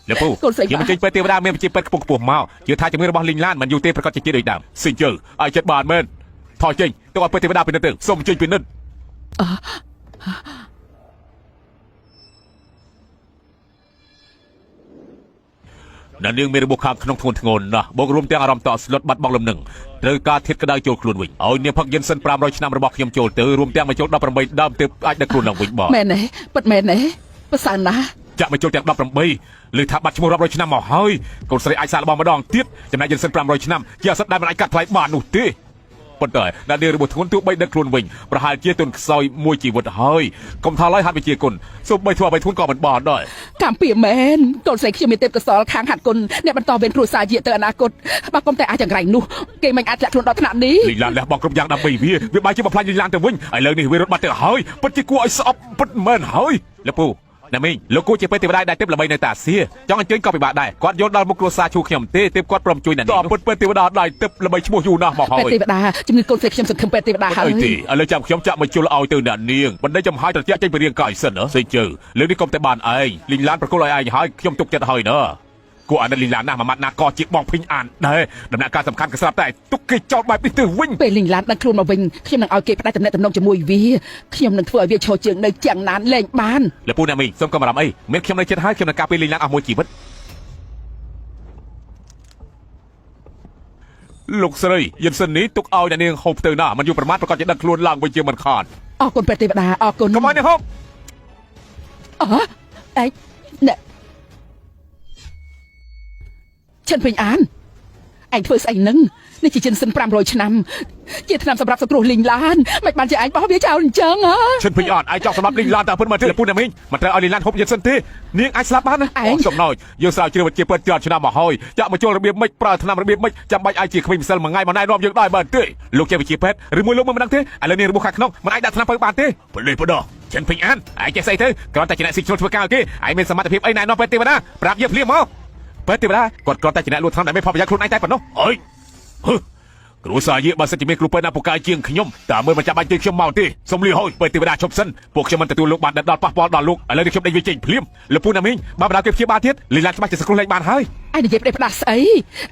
លោកពូ កូនស្រី យើងមិនចេញពេទ្យទេវតាមានជាពេទ្យខ្ពស់ខ្ពស់មកជឿថាជំងឺរបស់លីងឡានមិនយូរទេប្រកាសជាដូចដើមស៊ីជើឲ្យចិត្តបានមែនថយចេញទៅឲ្យពេទ្យទេវតាពិនិត្យទៅសូមអញ្ជើញពិនិត្យ អ្នកនាងមានរបួសខាងក្នុងធ្ងន់ធ្ងរណាស់បូករួមទាំងអារម្មណ៍តក់ស្លុតបាត់បង់លំនឹងត្រូវការធាតុក្តៅចូលខ្លួនវិញឲ្យនាងផឹកយិនសិន500ឆ្នាំរបស់ខ្ញុំចូលទៅរួមទាំងមកចូល18ដើមទើបអាចដឹកខ្លួនឡើងវិញបាទ មែនទេពិតមែនទេប្រសើរណាស់ ចាក់មកចូលទាំង18លើថាបាត់ឈ្មោះរាប់រយឆ្នាំមកហើយកូនស្រីអាចសាកល្បងម្ដងទៀតចំណែកយិនសិន500ឆ្នាំជាអសិទ្ធដែលមិនអាចកាត់ថ្លៃបាននោះទេប៉ុន្តែអ្នកនាងរបួសធ្ងន់ទោះបីដឹកខ្លួនវិញប្រហែលជាទុនខ្សោយមួយជីវិតហើយកុំថាឡើយហាត់វិជាគុណសូម្បីធ្វើអ្វីធ្ងន់ក៏មិនបានដែរ កម្មពីមែនកូនស្រីខ្ញុំមានទេពកោសលខាងហាត់គុណអ្នកបន្តវេនគ្រួសារជាទៅអនាគតបើគុំតែអាចចង្រៃនោះគេមិនអាចលាក់ខ្លួនដល់ថ្នាក់នេះ លីឡានលះបង់គ្រប់យ៉ាងដើម្បីវាបែរជាបំផ្លាញលីឡានទៅវិញឥឡូវនេះវារត់បាត់ទៅហើយពិតជាគួរឲ្យស្អប់ពិតមែនហើយលោកពូណាមីងលោកគួរជាពេលទេវតាដែលទេពល្បីនៅតាសៀចង់អញ្ជើញក៏ពិបាកដែរគាត់យល់ដល់មុខគ្រួសារឈូខ្ញុំទេទេពគាត់ព្រមជួយណានេះពិតពេលទេវតាដែលទេពល្បីឈ្មោះយូរណាស់មកហើយ ពេលទេវតាជំងឺកូនស្រីខ្ញុំសង្ឃឹមពេលទេវតាហើយ អីទេឥឡូវចាំខ្ញុំចាក់មកជុលឲ្យទៅអ្នកនាងបណ្ដេញចំហាយត្រជាក់ចេញពីរាងកាយសិនសេចជើលើនេះកុំតែបានឯងលីឡានប្រគល់ឲ្យឯងហើយខ្ញុំទុកចិត្តហើយណាគួរអាណិតលីឡានណាស់មួយម៉ាត់ណាក៏ជាបងភីងអានដែរដំណាក់កាលសំខាន់ក៏ស្រាប់តែទុកគេចោលបែបនេះទៅវិញ ពេលលីងឡានដឹកខ្លួនមកវិញខ្ញុំនឹងឲ្យគេផ្ដាច់តំណែងតំណងជាមួយវាខ្ញុំនឹងធ្វើឲ្យវាឈរជើងនៅចាំងណានលែងបាន លោកពូណាមីសូមកុំបារម្ភអីមានខ្ញុំនៅចិត្តហើយខ្ញុំនឹងការពារលីឡានអស់មួយជីវិតលោកស្រីយិនសិននេះទុកឲ្យអ្នកនាងហូបទៅណាមិនយូរប្រមាថប្រកាសជាដឹកខ្លួនឡើងវិញជាមិនខាន អរគុណព្រះទេវតាអរគុណ កុំឲ្យអ្នកហូប អឯណែចិនពេញអានឯងធ្វើស្អីនឹងនេះជាចិនសិន500ឆ្នាំជាឆ្នាំសម្រាប់សង្គ្រោះលីងឡានមិនបានជាឯងបោះវាចោលអញ្ចឹងហ៎ ឈិនពេញអត់ឯងចង់សម្រាប់លីឡានតែពិតមើលទេលោកពូណាមីមិនត្រូវឲ្យលីឡានហូបយិនសិនទេនាងអាចស្លាប់បានណាសំណោចយើងស្រាវជ្រាវជាពិតច្រើនឆ្នាំមកហើយចាក់មកចូលរបៀបម៉េចប្រើថ្នាំរបៀបម៉េចចាំបាច់ឲ្យជាក្មេងម្សិលមួយថ្ងៃមកណែនាំយើងដែរបើទេលោកចេះវិជាពេទ្យឬមួយលោកមិនដឹងទេឥឡូវនេះរបួសខាងក្នុងមិនអាចដាក់ថ្នាំទៅបានទេពលិបដោះចិនពេញអានឯងចេះស្អីទៅគ្រាន់តែជាអ្នកស៊ីជ្រុលធ្វើការឲ្យគេឯងមានសមត្ថភាពអីណែនាំពេទ្យទេវតាប្រាប់យើងភ្លាមមកពេទ្យទេវតាគាត់គ្រាន់តែជាអ្នកលួចថ្នាំដែលមានផលប្រយោជន៍ខ្លួនឯងតែប៉ុណ្ណោះអើយគ្រូសាយាបើសិនជាមានគ្រូពេទ្យណាពូកែជាងខ្ញុំតែមើលមិនចាំបាច់ទេខ្ញុំមកទេសុំលីហូចពេទ្យទេវតាឈប់សិនពួកខ្ញុំមិនទទួលលោកបានដល់ប៉ះពាល់ដល់លោកឥឡូវនេះខ្ញុំដេញវាចេញភ្លាមលោកពូណាមីងបើបដាគេព្យាបាលទៀតលីឡានច្បាស់ជាសង្គ្រោះលែងបានហើយ ឯងនិយាយផ្ដេសផ្ដាស់ស្អី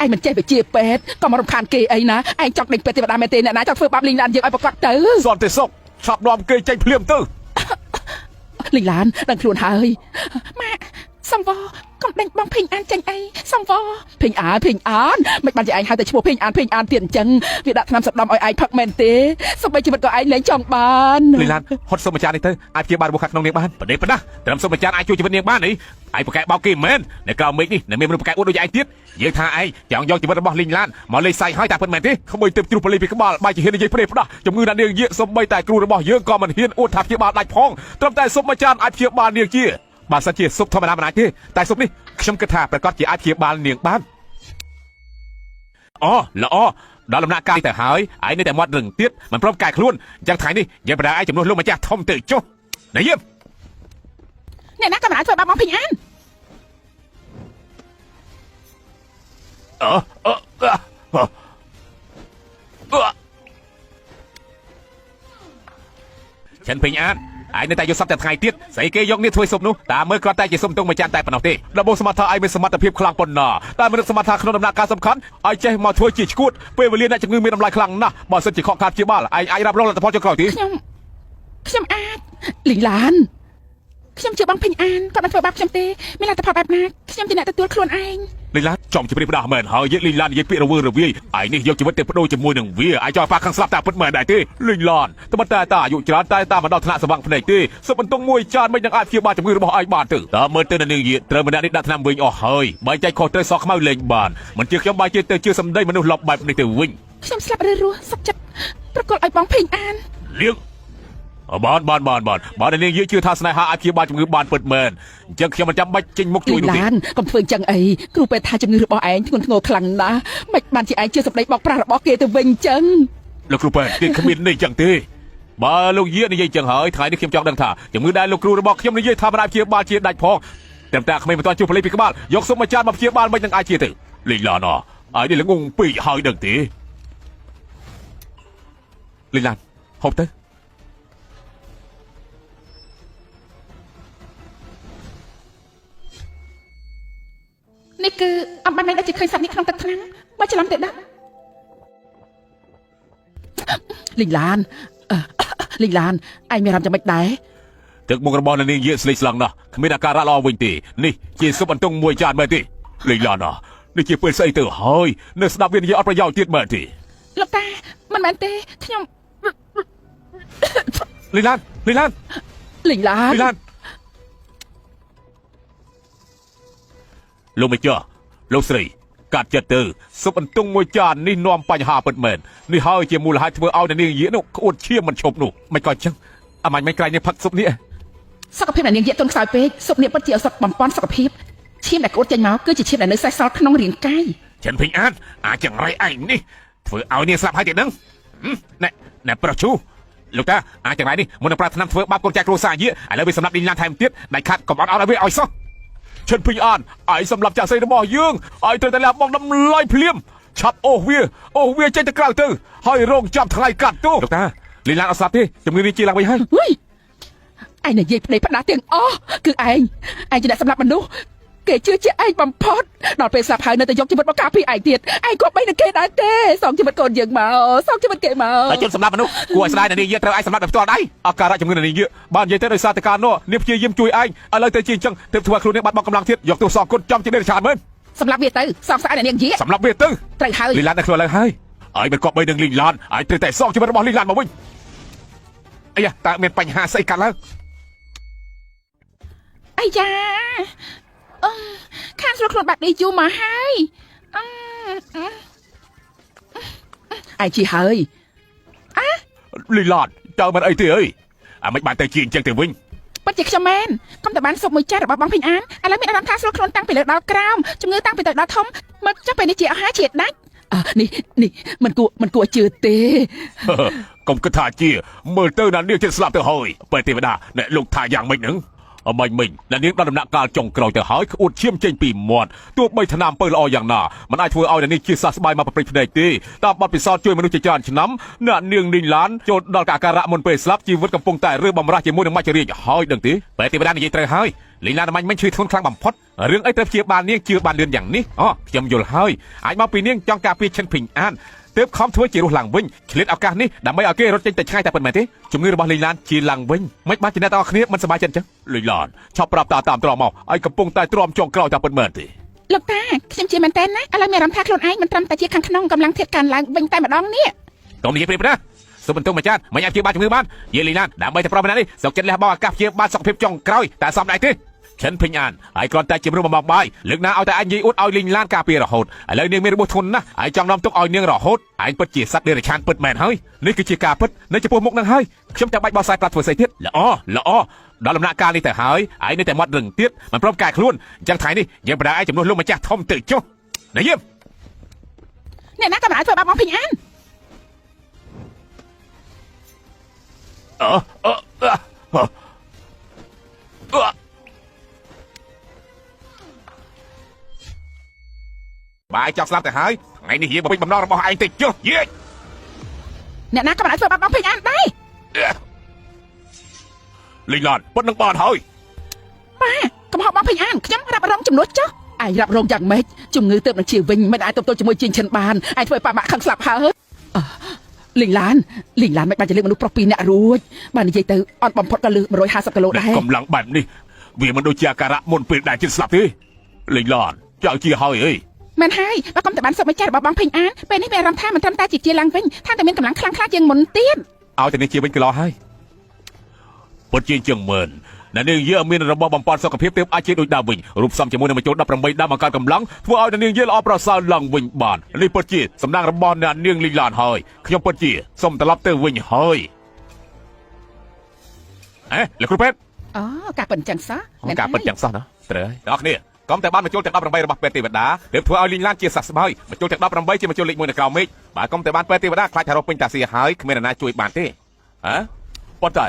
ឯងមិនចេះវិជាពេទ្យក៏មករំខានគេអីណាឯងចង់ដេញពេទ្យទេវតាមែនទេអ្នកណាចង់ធ្វើបាបលីងឡានយើងឲ្យប្រកាសទៅ សន្តិសុខឆាប់នាំគេចេញភ្លាមទៅ លីងឡានដឹងខ្លួនហើយម៉ាក់សំវកុំដេញបងភេងអានចេញអីសំវភេងអានមិនបានជាឯងហៅតែឈ្មោះភេងអានទៀតអញ្ចឹងវាដាក់ថ្នាំសដំឲ្យឯងផឹកមែនទេសូម្បីជីវិតក៏ឯងលែងចង់បាន លីឡានហត់សុំអាចារ្យនេះទៅអាចជាបានរបួសខាងក្នុងនាងបានប្រដេប្រដាស់ត្រឹមសុំអាចារ្យអាចជួយជីវិតនាងបានអីឯងប្រកែកបោកគេមែននៅក្រៅមេឃនេះមានមនុស្សប្រកែកអួតដូចឯងទៀតយើងថាឯងចង់យកជីវិតរបស់លីងឡានមកលេងសើចហើយតែពិតមែនទេក្មួយទៅជ្រុះប៉លីពីក្បាលបាយជាហ៊ាននិយាយប្រដេប្រដាស់ជំងឺណានាងយាកសុំបីតែគ្រូរបស់យើងក៏មិនហ៊ានអួតថាព្យាបាលដាច់ផងត្រឹមតែសុំអាចារ្យអាចព្យាបាលនាងជាបើសិនជាសុបធម្មតាមិនអាចទេតែសុបនេះខ្ញុំគិតថាប្រកាសជាអាចព្យាបាលនាងបានអូល្អដល់ដំណាក់កាលទៅហើយឯងនៅតែមាត់រឹងទៀតមិនព្រមកែខ្លួនអញ្ចឹងថ្ងៃនេះយើងបដាឯងចំនួនលោកម្ចាស់ធំទៅចុះណាយឹម អ្នកណាក៏មិនអាចធ្វើបាបបងភេងអាន ฉันពេញអានឯងនៅតែយកសពតែថ្ងៃទៀតស្អីគេយកនេះធ្វើសុបនោះតាមមើលគ្រាន់តែជាសុំទងមួយចានតែប៉ុណ្ណោះទេដល់បោះសមត្ថៈឯងមានសមត្ថភាពខ្លាំងប៉ុណ្ណាតែមនុស្សសមត្ថៈក្នុងដំណាក់កាលសំខាន់ឲ្យចេះមកធ្វើជាឈួតពេលវេលាអ្នកជំងឺមានតម្លៃខ្លាំងណាស់បើសិនជាខកខានព្យាបាលឯងអាចរ៉ាប់រងលទ្ធផលចុងក្រោយទេខ្ញុំអាចលីងឡានខ្ញុំជឿបងភេងអានគាត់មិនធ្វើបាបខ្ញុំទេមានលទ្ធផលបែបណាខ្ញុំជាអ្នកទទួលខ្លួនឯង លីឡានចំជម្រាបផ្ដាស់មែនហើយលីឡាននិយាយពាក្យរវើរវាយឯនេះយកជីវិតទៅបដូរជាមួយនឹងវាអាចចោលប៉ះខាងស្លាប់តែពិតមែនដែរទេលីឡានតែមិនតែអាយុច្រើនតែតាមមកដល់ថ្នាក់សង្វាក់ភ្នែកទេសុបបន្ទងមួយចានមិននឹងអាចព្យាបាលជំងឺរបស់ឯងបានទៅតាមមើលទៅនៅនឹងយាត្រូវម្នាក់នេះដាក់ថ្នាំវិញអស់ហើយបើចែកខុសត្រូវសក់ខ្មៅលេងបានមិនជឿខ្ញុំបើជឿទៅជឿសម្ដីមនុស្សលបបែបនេះទៅវិញខ្ញុំស្លាប់រស់សុខចិត្តប្រកល់ឲ្យបងភេងអាន លៀងបានបើនាងយាជឿថាស្នេហាអាចព្យាបាលជំងឺបានពិតមែនអញ្ចឹងខ្ញុំមិនចាំបាច់ចេញមុខជួយនោះទេ ឡានកុំធ្វើអញ្ចឹងអីគ្រូពេទ្យថាជំងឺរបស់ឯងធ្ងន់ធ្ងរខ្លាំងណាស់មិនបានជាឯងជឿសម្ដីបោកប្រាស់របស់គេទៅវិញអញ្ចឹង លោកគ្រូពេទ្យគេគ្មាននេះអញ្ចឹងទេបើលោកយានិយាយអញ្ចឹងហើយថ្ងៃនេះខ្ញុំចង់ដឹងថាជំងឺដែលលោកគ្រូរបស់ខ្ញុំនិយាយថាមិនអាចព្យាបាលជាដាច់ផងតែតែក្មេងមិនទាន់ជួបពលិពីក្បាលយកសុំអាចារ្យមកព្យាបាលមិននឹងអាចជាទៅលីឡានឯនេះល្ងងពេកហើយដឹងទេលីឡានហូបទៅ នេះគឺអំបានដែលជាឃើញសត្វនេះក្នុងទឹកថ្នាំបើច្រឡំទៅដឹងលីងឡានឯងមានអារម្មណ៍យ៉ាងម៉េចដែរ ទឹកមុខរបស់នាងយាស្លេកស្លាំងណាស់គ្មានអាការៈល្អវិញទេនេះជាស៊ុបអន្ទង់មួយចានមែនទេ លីឡាននេះជាពេលស្អីទៅហើយនៅស្ដាប់វានិយាយអត់ប្រយោជន៍ទៀតមែនទេ លោកតាមិនមែនទេខ្ញុំ លីឡាន លីងឡាន លោកមេចោលោកស្រីកាត់ចិត្តទៅសុបអន្ទង់មួយចាននេះនាំបញ្ហាពិតមែននេះហើយជាមូលហេតុធ្វើឲ្យនាងយានោះក្អួតឈាមមិនឈប់នោះមិនក៏ចឹងអាមាញ់មិនក្រៃនេះផឹកសុបនេះ សុខភាពអ្នកនាងយាទុនខ្សោយពេកសុខនេះពិតជាឱសថបំពេញសុខភាពឈាមដែលក្អួតចេញមកគឺជាឈាមដែលនៅសេសសល់ក្នុងរាងកាយ ចិនភីងអានអាចង្រៃឯងនេះធ្វើឲ្យនាងស្លាប់ហើយទៀតនឹងណែប្រុសជូលោកតាអាចង្រៃនេះមុននឹងប្រាថ្នាធ្វើបាបកូនចៅគ្រួសារយាឥឡូវវាសម្រាប់លីងឡានថែមទៀតដៃខាត់កុំអត់ឲ្យវាឲ្យសោះចិនភីងអានឯងសម្រាប់ចាក់ស្រីរបស់យើងឲ្យត្រូវតែលះបង់ដំឡៃភ្លាមឆាប់អូសវាចេញទៅក្រៅទៅហើយរងចាំថ្ងៃកាត់ទោសលោកតាលីងឡានអត់ស្លាប់ទេជំងឺនេះជាឡើងវិញហើយ ឯងនិយាយប្តីផ្ដាទាំងអស់គឺឯងជាអ្នកសម្លាប់មនុស្សគេជឿជាឯងបំផុតដល់ពេលស្លាប់ហើយនៅតែយកជីវិតមកការពារឯងទៀតឯងក៏បីនឹងគេដែរទេសងជីវិតកូនយើងមកសងជីវិតគេមក តែជនសម្លាប់មនុស្សគួរឲ្យស្ដាយនាងយាត្រូវឯងសម្លាប់ដោយផ្ទាល់ដៃអការៈជំងឺនាងយាបាននិយាយទៅដោយសារតែការនោះនាងព្យាយាមជួយឯងឥឡូវទៅជាអញ្ចឹងទើបធ្វើខ្លួននាងបាត់បង់កម្លាំងទៀតយកទោសសងគុណចំជានេះឆានមែន សម្រាប់វាទៅសងស្អាតអ្នកនាងយា សម្រាប់វាទៅ ត្រូវហើយ លីឡាននៅខ្លួនឡើងហើយឲ្យមិនគប់បីនឹងលីឡានឲ្យត្រូវតែសងជីវិតរបស់លីឡានមកវិញអាយ៉ាតើមានបញ្ហាស្អីកើតឡើង អាយ៉ាខានស្រួលខ្លួនបាត់នេះយូរមកហើយឯងជាហើយ លីឡានតើមិនអីទេអើយអាមិនបានទៅជាអញ្ចឹងទៅវិញ ពិតជាខ្ញុំមែនកុំតែបានសុបមួយចាស់របស់បងភីងអានឥឡូវមានអារម្មណ៍ថាស្រួលខ្លួនតាំងពីលើដល់ក្រោមជំងឺតាំងពីទៅដល់ធំមកចុះពេលនេះជាអស់ហើយជាដាច់នេះមិនគួរជឿទេ កុំគិតថាជាមើលទៅណានាងជិតស្លាប់ទៅហើយពេលទេវតាអ្នកលោកថាយ៉ាងម៉េចហ្នឹងអមាញ់មិញណានាងដល់ដំណាក់កាលចុងក្រោយទៅហើយក្អួតឈាមចេញពីមាត់ទោះបីថ្នាំពើល្អយ៉ាងណាមិនអាចធ្វើឲ្យនាងជាសះស្បើយមកប្រព្រឹត្តភ្នែកទេតាមបទពិសោធន៍ជួយមនុស្សជាច្រើនឆ្នាំអ្នកនាងនីងឡានចូលដល់កាការៈមុនពេលស្លាប់ជីវិតកំពុងតែរើបំរាស់ជាមួយនឹងមច្ចរាជហើយដឹងទេពេលទេវតានិយាយត្រូវហើយលីឡានអមាញ់មិញឈឺធ្ងន់ខ្លាំងបំផុតរឿងអីត្រូវព្យាបាលនាងជឿបានលឿនយ៉ាងនេះខ្ញុំយល់ហើយអាចមកពីនាងចង់ការពារឈិនភីងអានទើបខំធ្វើជារស់ឡើងវិញឆ្លៀតឱកាសនេះដើម្បីឲ្យគេរត់ចេញទៅឆ្ងាយតែប៉ុណ្្នឹងទេជំងឺរបស់លីឡានជាឡើងវិញមិនបានជាអ្នកទាំងអស់គ្នាមិនសប្បាយចិត្តអញ្ចឹងលីឡានឆាប់ប្រាប់តាមត្រង់មកឲ្យកំពុងតែទ្រាំចុងក្រោយតែប៉ុណ្្នឹងទេ លោកតាខ្ញុំជាមែនតើណាឥឡូវមានអារម្មណ៍ថាខ្លួនឯងមិនត្រឹមតែជាខាងក្នុងកម្លាំងធាតុកើនឡើងវិញតែម្ដងនេះ កុំនិយាយព្រាបណាសុំបន្ទុំមួយចាត់មិនអាចព្យាបាលជំងឺបានយាយលីឡានដើម្បីតែប្រមណានេះសុកចិត្តលះបង់ឱកាសព្យាបាលសុខភាពចុងក្រោយតែសំដែរទេឈិនភីងអានហើយគ្រាន់តែជំរុំបំបាយលើកណាឲ្យតែឯងនិយាយអួតឲ្យលីងឡានការពាររហូតឥឡូវនាងមានរបួសធ្ងន់ណាស់ឯងចង់នាំទុកឲ្យនាងរហូតឯងពិតជាសត្វដេរឆានពិតមែនហើយនេះគឺជាការពិតនៅចំពោះមុខនឹងហើយខ្ញុំចាំបាច់បោះខ្សែប្រាប់ធ្វើស្អីទៀតល្អដល់ដំណាក់កាលនេះទៅហើយឯងនៅតែមាត់រឹងទៀតមិនព្រមកែខ្លួនអញ្ចឹងថ្ងៃនេះយើងបដាឯងជំនួសលោកម្ចាស់ធំទៅចុះណាយាម អ្នកណាក៏មិនអាចធ្វើបាបបងភីងអាន បាយចង់ស្លាប់ទៅហើយថ្ងៃនេះយើងបំពេញបំណងរបស់ឯងតិចចុះយេ អ្នកណាក៏មិនអាចធ្វើបាបបងភីងអានដែរ លីងឡានប៉ុណ្្នឹងបានហើយ ប៉ាកុំហៅបងភីងអានខ្ញុំរ៉ាប់រងចំនួនចុះឯងរ៉ាប់រងយ៉ាងម៉េចជំងឺទើបនឹងជាវិញមិនអាចទប់ទល់ជាមួយជីងឈិនបានឯងធ្វើឲ្យប៉ាម៉ាក់ខឹងស្លាប់ហើយលីងឡានមិនបានជាលើកមនុស្សប្រុសពីរអ្នករួចបាននិយាយទៅអត់បំផុតក៏លើ150គីឡូដែរ កម្លាំងបែបនេះវាមិនដូចជាអាការៈមុនពេលដែលជិតស្លាប់ទេលីងឡានចៅជាហើយអី មែនហើយបើកុំតែបានសុបមួយចាស់របស់បងភីងអានពេលនេះមានអារម្មណ៍ថាមិនត្រឹមតែជាឡើងវិញថាតែមានកម្លាំងខ្លាំងក្លាជាងមុនទៀត ឲ្យតែនេះជាវិញក៏ល្អហើយពិតជាជាងមែនណានាងយាមានរបស់បំពេញសុខភាពទើបអាចជាដូចដើមវិញរូបសំជាមួយនឹងបញ្ចូល18ដើមបង្កើតកម្លាំងធ្វើឲ្យនាងយាល្អប្រសើរឡើងវិញបាននេះពិតជាសំណាងរបស់អ្នកនាងលីងឡានហើយខ្ញុំពិតជាសូមត្រឡប់ទៅវិញហើយលោកគ្រូពេទ្យ ការប៉ិនចឹងសោះ ការប៉ិនចឹងសោះណាត្រូវហើយអ្នកគ្នាកុំតែបានបញ្ចូលទាំង18របស់ពេទ្យទេវតាទើបធ្វើឲ្យលីងឡានជាសះស្បើយបញ្ចូលទាំង18ជាបញ្ចូលលេខ1នៅក្រោមមេឃបើកុំតែបានពេទ្យទេវតាខ្លាចថារកពេញតាសៀហើយគ្មានអ្នកណាជួយបានទេប៉ុន្តែ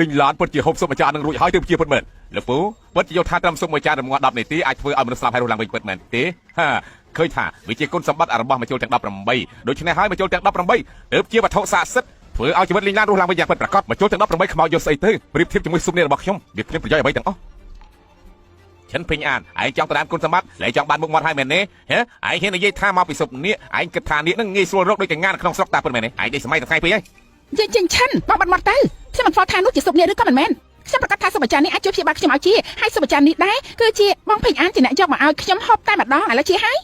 លីងឡានពិតជាហូបស៊ុបមួយចាននឹងរួចហើយទើបជាពិតមែនលោកពូពិតជាយកថាត្រឹមស៊ុបមួយចានរង្វាន់10នាទីអាចធ្វើឲ្យមនុស្សស្លាប់ហើយរស់ឡើងវិញពិតមែនទេឃើញថាវាជាគុណសម្បត្តិរបស់បញ្ចូលទាំង18ដូច្នេះហើយបញ្ចូលទាំង18ទើបជាវត្ថុស័ក្តិសិទ្ធិធ្វើឲ្យជីវិតលីងឡានរស់ឡើងវិញយ៉ាងពិតប្រាកដបញ្ចូលទាំង18ខ្មោចយកស្អីទៅប្រៀបធៀបជាមួយស៊ុបនេះរបស់ខ្ញុំវាគ្មានប្រយោជន៍អ្វីទាំងអស់ ឈិនភីងអានឯងចង់ទៅតាមគុណសម្បត្តិលែងចង់បានមុខមាត់ហើយមែនទេឯងហ៊ាននិយាយថាមកពីសុបនេះឯងគិតថានេះនឹងងាយស្រួលរកដូចកញ្ញាក្នុងស្រុកតាពិតមែនទេឯងនេះសម័យថ្ងៃពេកហើយ ចិនបងបាត់មកទៅខ្ញុំមិនស្គាល់ថានោះជាសុបនេះឬក៏មិនមែន ខ្ញុំប្រកាសថាសុបចារនេះអាចជួយព្យាបាលខ្ញុំឲ្យជាហើយសុបចារនេះដែរគឺជាបងពេញអានជាអ្នកយកមកឲ្យខ្ញុំហូបតែម្ដងឥឡូវជាហើយ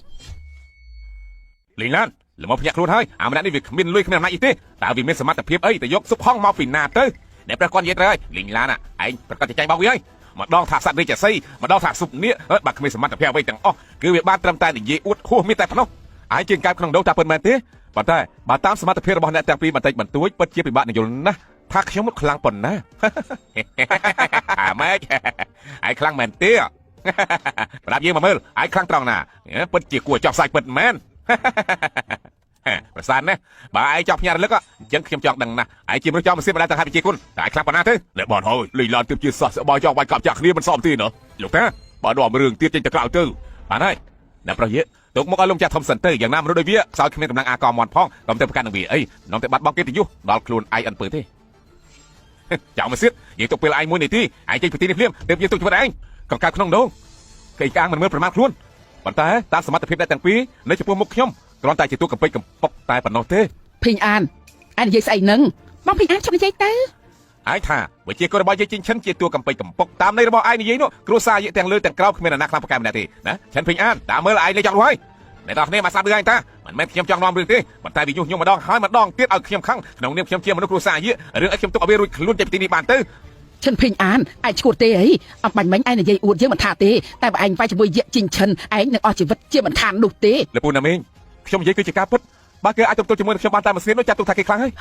លីងឡានល្មមភ្ញាក់ខ្លួនហើយអាម្នាក់នេះវាគ្មានលុយគ្មានអំណាចអីទេតើវាមានសមត្ថភាពអីទៅយកស៊ុបហងមកពីណាទៅអ្នកប្រកាសនិយាយត្រូវហើយលីងឡានឯងប្រកាសចាញ់បោកវាហើយម្ដងថាសត្វរាជសីម្ដងថាស៊ុបនេះបើគ្មានសមត្ថភាពអ្វីទាំងអស់គឺវាបានត្រឹមតែនិយាយអួតហួសមានតែប៉ុណ្ណោះឯងជាងកើតក្នុងដូងតាពិតមែនទេប៉ុន្តែបើតាមសមត្ថភាពរបស់អ្នកទាំងពីរបន្តិចបន្តួចពិតជាពិបាកនឹងយល់ណាស់ថាខ្ញុំខ្លាំងប៉ុណ្ណាអាម៉េចឯងខ្លាំងមែនទេប្រាប់យើងមកមើលឯងខ្លាំងត្រង់ណាពិតជាគួរចោះផ្សាយពិតមែនប្រសាទណាបើឯងចោះផ្ញើរលឹកអញ្ចឹងខ្ញុំចង់ដឹងណាស់ឯងជាមនុស្សចោះមិនសៀមមិនដែលទៅហៅវិជាគុណតែឯងខ្លាំងប៉ុណ្ណាទេអ្នកបងហើយលីឡានទើបជាសោះសបោចង់វាយកប់ចាក់គ្នាមិនសមទេណាលោកតាបើនាំរឿងទៀតចេញទៅក្រៅទៅបានហើយអ្នកប្រុសយាទុកមកឲ្យលោកចាស់ធំសិនទៅយ៉ាងណាមនុស្សដូចវាខ្សោយគ្មានកម្លាំងអាកមន់ផងកុំទៅប្រកាន់នឹងវាអីនាំតែបាត់បង់កិត្តិយសដល់ខ្លួនឯងអិនពើទេចៅមកសៀតយើងទុកពេលឯងមួយនាទីឯងចេញពីទីនេះភ្លាមទើបយើងទុកជីវិតឯងកង្កៅក្នុងដងកៃកាងមិនមើលប្រមាថខ្លួនប៉ុន្តែតាមសមត្ថភាពអ្នកទាំងពីរនៅចំពោះមុខខ្ញុំគ្រាន់តែជាទូកំពេចកំប៉ុកតែប៉ុណ្ណោះទេភេងអានឯងនិយាយស្អីនឹងបងភេងអានឈប់និយាយទៅឯងថាវិជាគុណរបស់យើងជីងឈិនជាទូកំពេចកំប៉ុកតាមន័យរបស់ឯងនិយាយនោះគ្រួសារយើងទាំងលើទាំងក្រោមគ្មានអាណាខ្លាំងប្រកែម្នាក់ទេណាឈិនភេងអានតាមមើលឯងលេចចង់រួយអ្នកនរគ្នាមកស្ដាប់រឿងឯងតាមិនមែនខ្ញុំចង់នាំរឿងទេប៉ុន្តែវាញុះញង់ម្ដងហើយម្ដងទៀតឲ្យខ្ញុំខឹងក្នុងនាមខ្ញុំជាមនុស្សគ្រួសារយើងរឿងឲ្យខ្ញុំទុកឲ្យវារួចខ្លួនចេញពីទីនេះបានទៅឈិនភេងអានឯងឈួតទេអីអំបាញ់មិញឯងនិយាយអួតយើងមិនថាទេតែបើឯងវាយជាមួយយៈជីងឈិនឯងនឹងអស់ជីវិតជាមិនខាននោះទេលពូណាមីងខ្ញុំនិយាយគឺជាការពិតបើគេអាចទប់ទល់ជាមួយនឹងខ្ញុំបានតែមួយស្នៀននោះចាត់ទុកថាគេខ្លាំងហើយ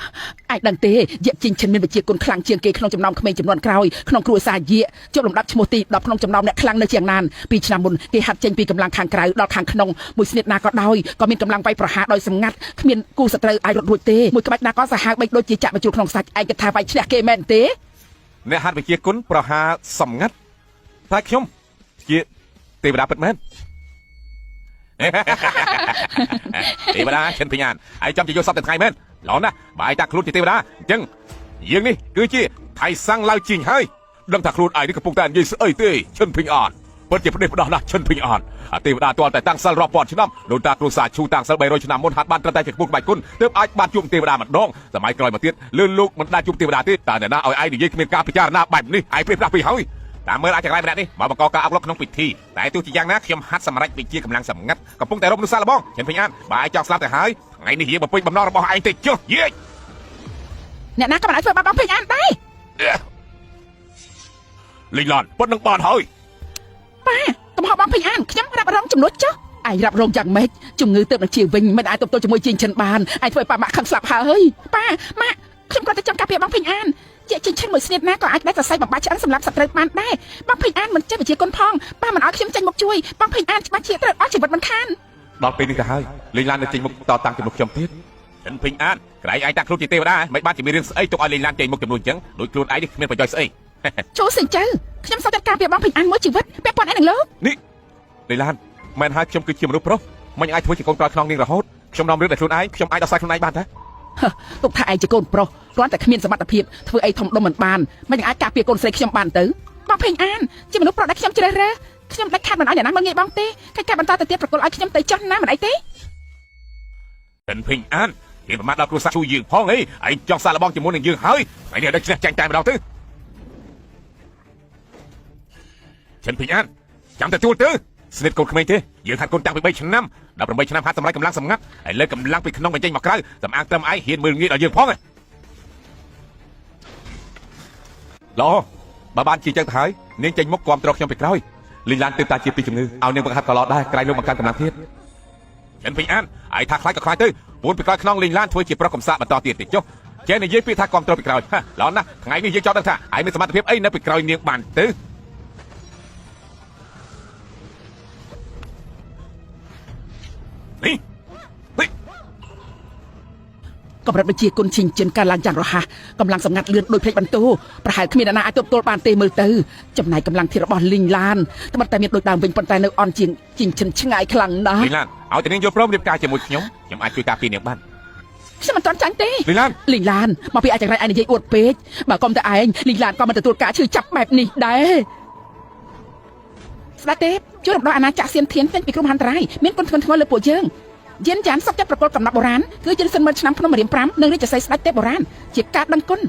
ឯងដឹងទេយៈជីងឈិនមានវិជាគុណខ្លាំងជាងគេក្នុងចំណោមក្មេងចំនួនក្រោយក្នុងគ្រួសារយៈជាប់លំដាប់ឈ្មោះទី10ក្នុងចំណោមអ្នកខ្លាំងនៅជាងណាន2ឆ្នាំមុនគេហាត់ចេញពីកម្លាំងខាងក្រៅដល់ខាងក្នុងមួយស្នៀនណាក៏ដោយក៏មានកម្លាំងវាយប្រហារដោយសម្ងាត់គ្មានគូសត្រូវអាចរត់រួចទេមួយក្បាច់ណាក៏សាហាវបីដូចជាចាក់បញ្ជូលក្នុងសាច់ឯងគិតថាវាយឈ្នះគេមែនទេអ្នកហាត់វិជាគុណប្រហារសម្ងាត់តែខ្ញុំជាទេវតាពិតមែនទេវតាឈិនភញ្ញានឯងចាំជាយកសពតែថ្ងៃមែនឡងណាបើឯងតាខ្លួនជាទេវតាអញ្ចឹងយើងនេះគឺជាថៃសាំងឡៅជីងហើយដឹងថាខ្លួនឯងនេះកំពុងតែនិយាយស្អីទេឈិនភញ្ញានពិតជាប្រទេសផ្ដោះណាស់ឈិនភញ្ញានអាទេវតាទាល់តែតាំងសិលរាប់ពាន់ឆ្នាំដូនតាគ្រួសារឈូតាំងសិល300ឆ្នាំមុនហាត់បានត្រឹមតែជាក្បួនក្បាច់គុណទើបអាចបានជួបទេវតាម្ដងសម័យក្រោយមកទៀតលឿនលោកមិនដាច់ជួបទេវតាទេតើអ្នកណាឲ្យឯងនិយាយគ្មានការពិចារណាបែបនេះឯងព្រៀបប្រាស់ពីហើយតាមមើលអាចចង្រៃម្នាក់នេះមកបង្កការអប់រំក្នុងពិធីតែទោះជាយ៉ាងណាខ្ញុំហាត់សម្រេចវិជាកម្លាំងសម្ងាត់កំពុងតែរកមនុស្សសាឡបងឈិនភញ្ញានបើឯងចង់ស្លាប់ទៅហើយថ្ងៃនេះយើងបំពេញបំណងរបស់ឯងទៅចុះយេអ្នកណាក៏មិនអាចធ្វើបាបបងភេងអានដែរលីងឡានប៉ុណ្្នឹងបានហើយប៉ាកំហុសបងភេងអានខ្ញុំរ៉ាប់រងចំនួនចុះឯងរ៉ាប់រងយ៉ាងម៉េចជំងឺទៅនឹងជាវិញមិនអាចទប់ទល់ជាមួយជីងឈិនបានឯងធ្វើឲ្យប៉ាម៉ាក់ខឹងស្លាប់ហើយប៉ាម៉ាក់ខ្ញុំគាត់តែចង់ការពារបងភេងអានជាជីងឈិនមួយស្នៀតណាក៏អាចដែរសរសៃបំបាច់ឆ្អិនសម្រាប់សត្រូវបានដែរបងភេងអានមិនចេះវិជាគុណផងប៉ាមិនឲ្យខ្ញុំចេញមកជួយបងភេងអានច្បាស់ជាត្រូវអស់ជីវិតមិនខានដល់ពេលនេះទៅហើយលីងឡាននៅចេញមុខតតាំងជំនួសខ្ញុំទៀតឈិនភេងអានក្រែងឯងតាខ្លួនជាទេវតាមិនបានជាមានរឿងស្អីទុកឲ្យលីងឡានចេញមុខជំនួសអញ្ចឹងដូចខ្លួនឯងនេះគ្មានប្រយោជន៍ស្អីចូលសិនចៅខ្ញុំសូមចាត់ការពីបងភេងអានមួយជីវិតពាក់ព័ន្ធឯនឹងលោកនេះលីឡានមិនហើយខ្ញុំគឺជាមនុស្សប្រុសមិនអាចធ្វើជាកូនប្រុសក្នុងនាងរហូតខ្ញុំនាំរឿងតែខ្លួនឯងខ្ញុំអាចដោះស្រាយខ្លួនឯងបានទេទុកថាឯងជាកូនប្រុសគ្រាន់តែគ្មានសមត្ថភាពធ្វើអីធំដុំមិនបានមិនអាចការពារកូនស្រីខ្ញុំបានទៅបងភេងអានជាមនុស្សប្រុសដែលខ្ញុំជ្រើសរើសខ្ញុំដាច់ខាត់មិនឲ្យអ្នកណាមកងាយបងទេកិច្ចការបន្តទៅទៀតប្រគល់ឲ្យខ្ញុំទៅចោះណាមិនអីទេឈិនភេងអានគេប្រមាថដល់គ្រួសារជួយយើងផងអីឯងចង់សាកល្បងជាមួយនឹងយើងហើយថ្ងៃនេះដឹកឈ្នះចាញ់តែម្ដងទៅឈិនភេងអានចាំតែជួលទៅស្និតកូនក្មេងទេយើងហាត់កូនតាំងពី3ឆ្នាំ18ឆ្នាំហាត់សម្រាប់កម្លាំងសម្ងាត់ហើយលើកម្លាំងពីក្នុងបញ្ចេញមកក្រៅសម្អាងត្រឹមឯងហ៊ានមើលងាយដល់យើងផងឡោបើបានជាចឹងទៅហើយនាងចេញមុខគ្រប់ត្រខ្ញុំពីក្រោយលីឡានទើបតាជាពីជំងឺឲ្យនាងបង្ហាត់ក៏ឡោដែរក្រៃលោកបង្កើនកម្លាំងទៀតឈិនភេងអានឯងថាខ្លាចក៏ខ្លាចទៅពួនពីក្រោយខ្នងលីឡានធ្វើជាប្រុសកំសាកបន្តទៀតទេចុះចេះនិយាយពីថាគ្រប់ត្រពីក្រោយឡោណាថ្ងៃនេះយើងចង់ដឹងថាឯងមានសមត្ថភាពអីនៅពីក្រោយនាងបានទៅកម្រិតវិជាគុណឈិញចិនការឡើងយ៉ាងរហ័សកម្លាំងសម្ងាត់លឿនដោយភ្លេចបន្ទោប្រហែលគ្មានអ្នកណាអាចទប់ទល់បានទេមើលទៅចំណាយកម្លាំងធាតុរបស់លីងឡានត្បិតតែមានដូចដើមវិញប៉ុន្តែនៅអន់ជាងជីងឈិនឆ្ងាយខ្លាំងណាស់លីងឡានឲ្យតែនាងយកព្រមរៀបការជាមួយខ្ញុំអាចជួយការពារនាងបានខ្ញុំមិនទាន់ចាញ់ទេលីងឡានមកពីអាចចង្រៃឯងនិយាយអួតពេកបើកុំតែឯងលីងឡានក៏មិនទទួលការឈឺចាប់បែបនេះដែរស្ដេចទេជួយរំដោះអាណាចក្រសៀនធានចេញពីគ្រោះមហន្តរាយមានគុណធ្ងន់ធ្ងរលើពួកយើងយានចានសពចាត់ប្រកបកំណត់បុរាណគឺជិនសិនមើលឆ្នាំភ្នំរៀម5និងរាជសីស្ដេចទេពបុរាណជាការដឹងគុណ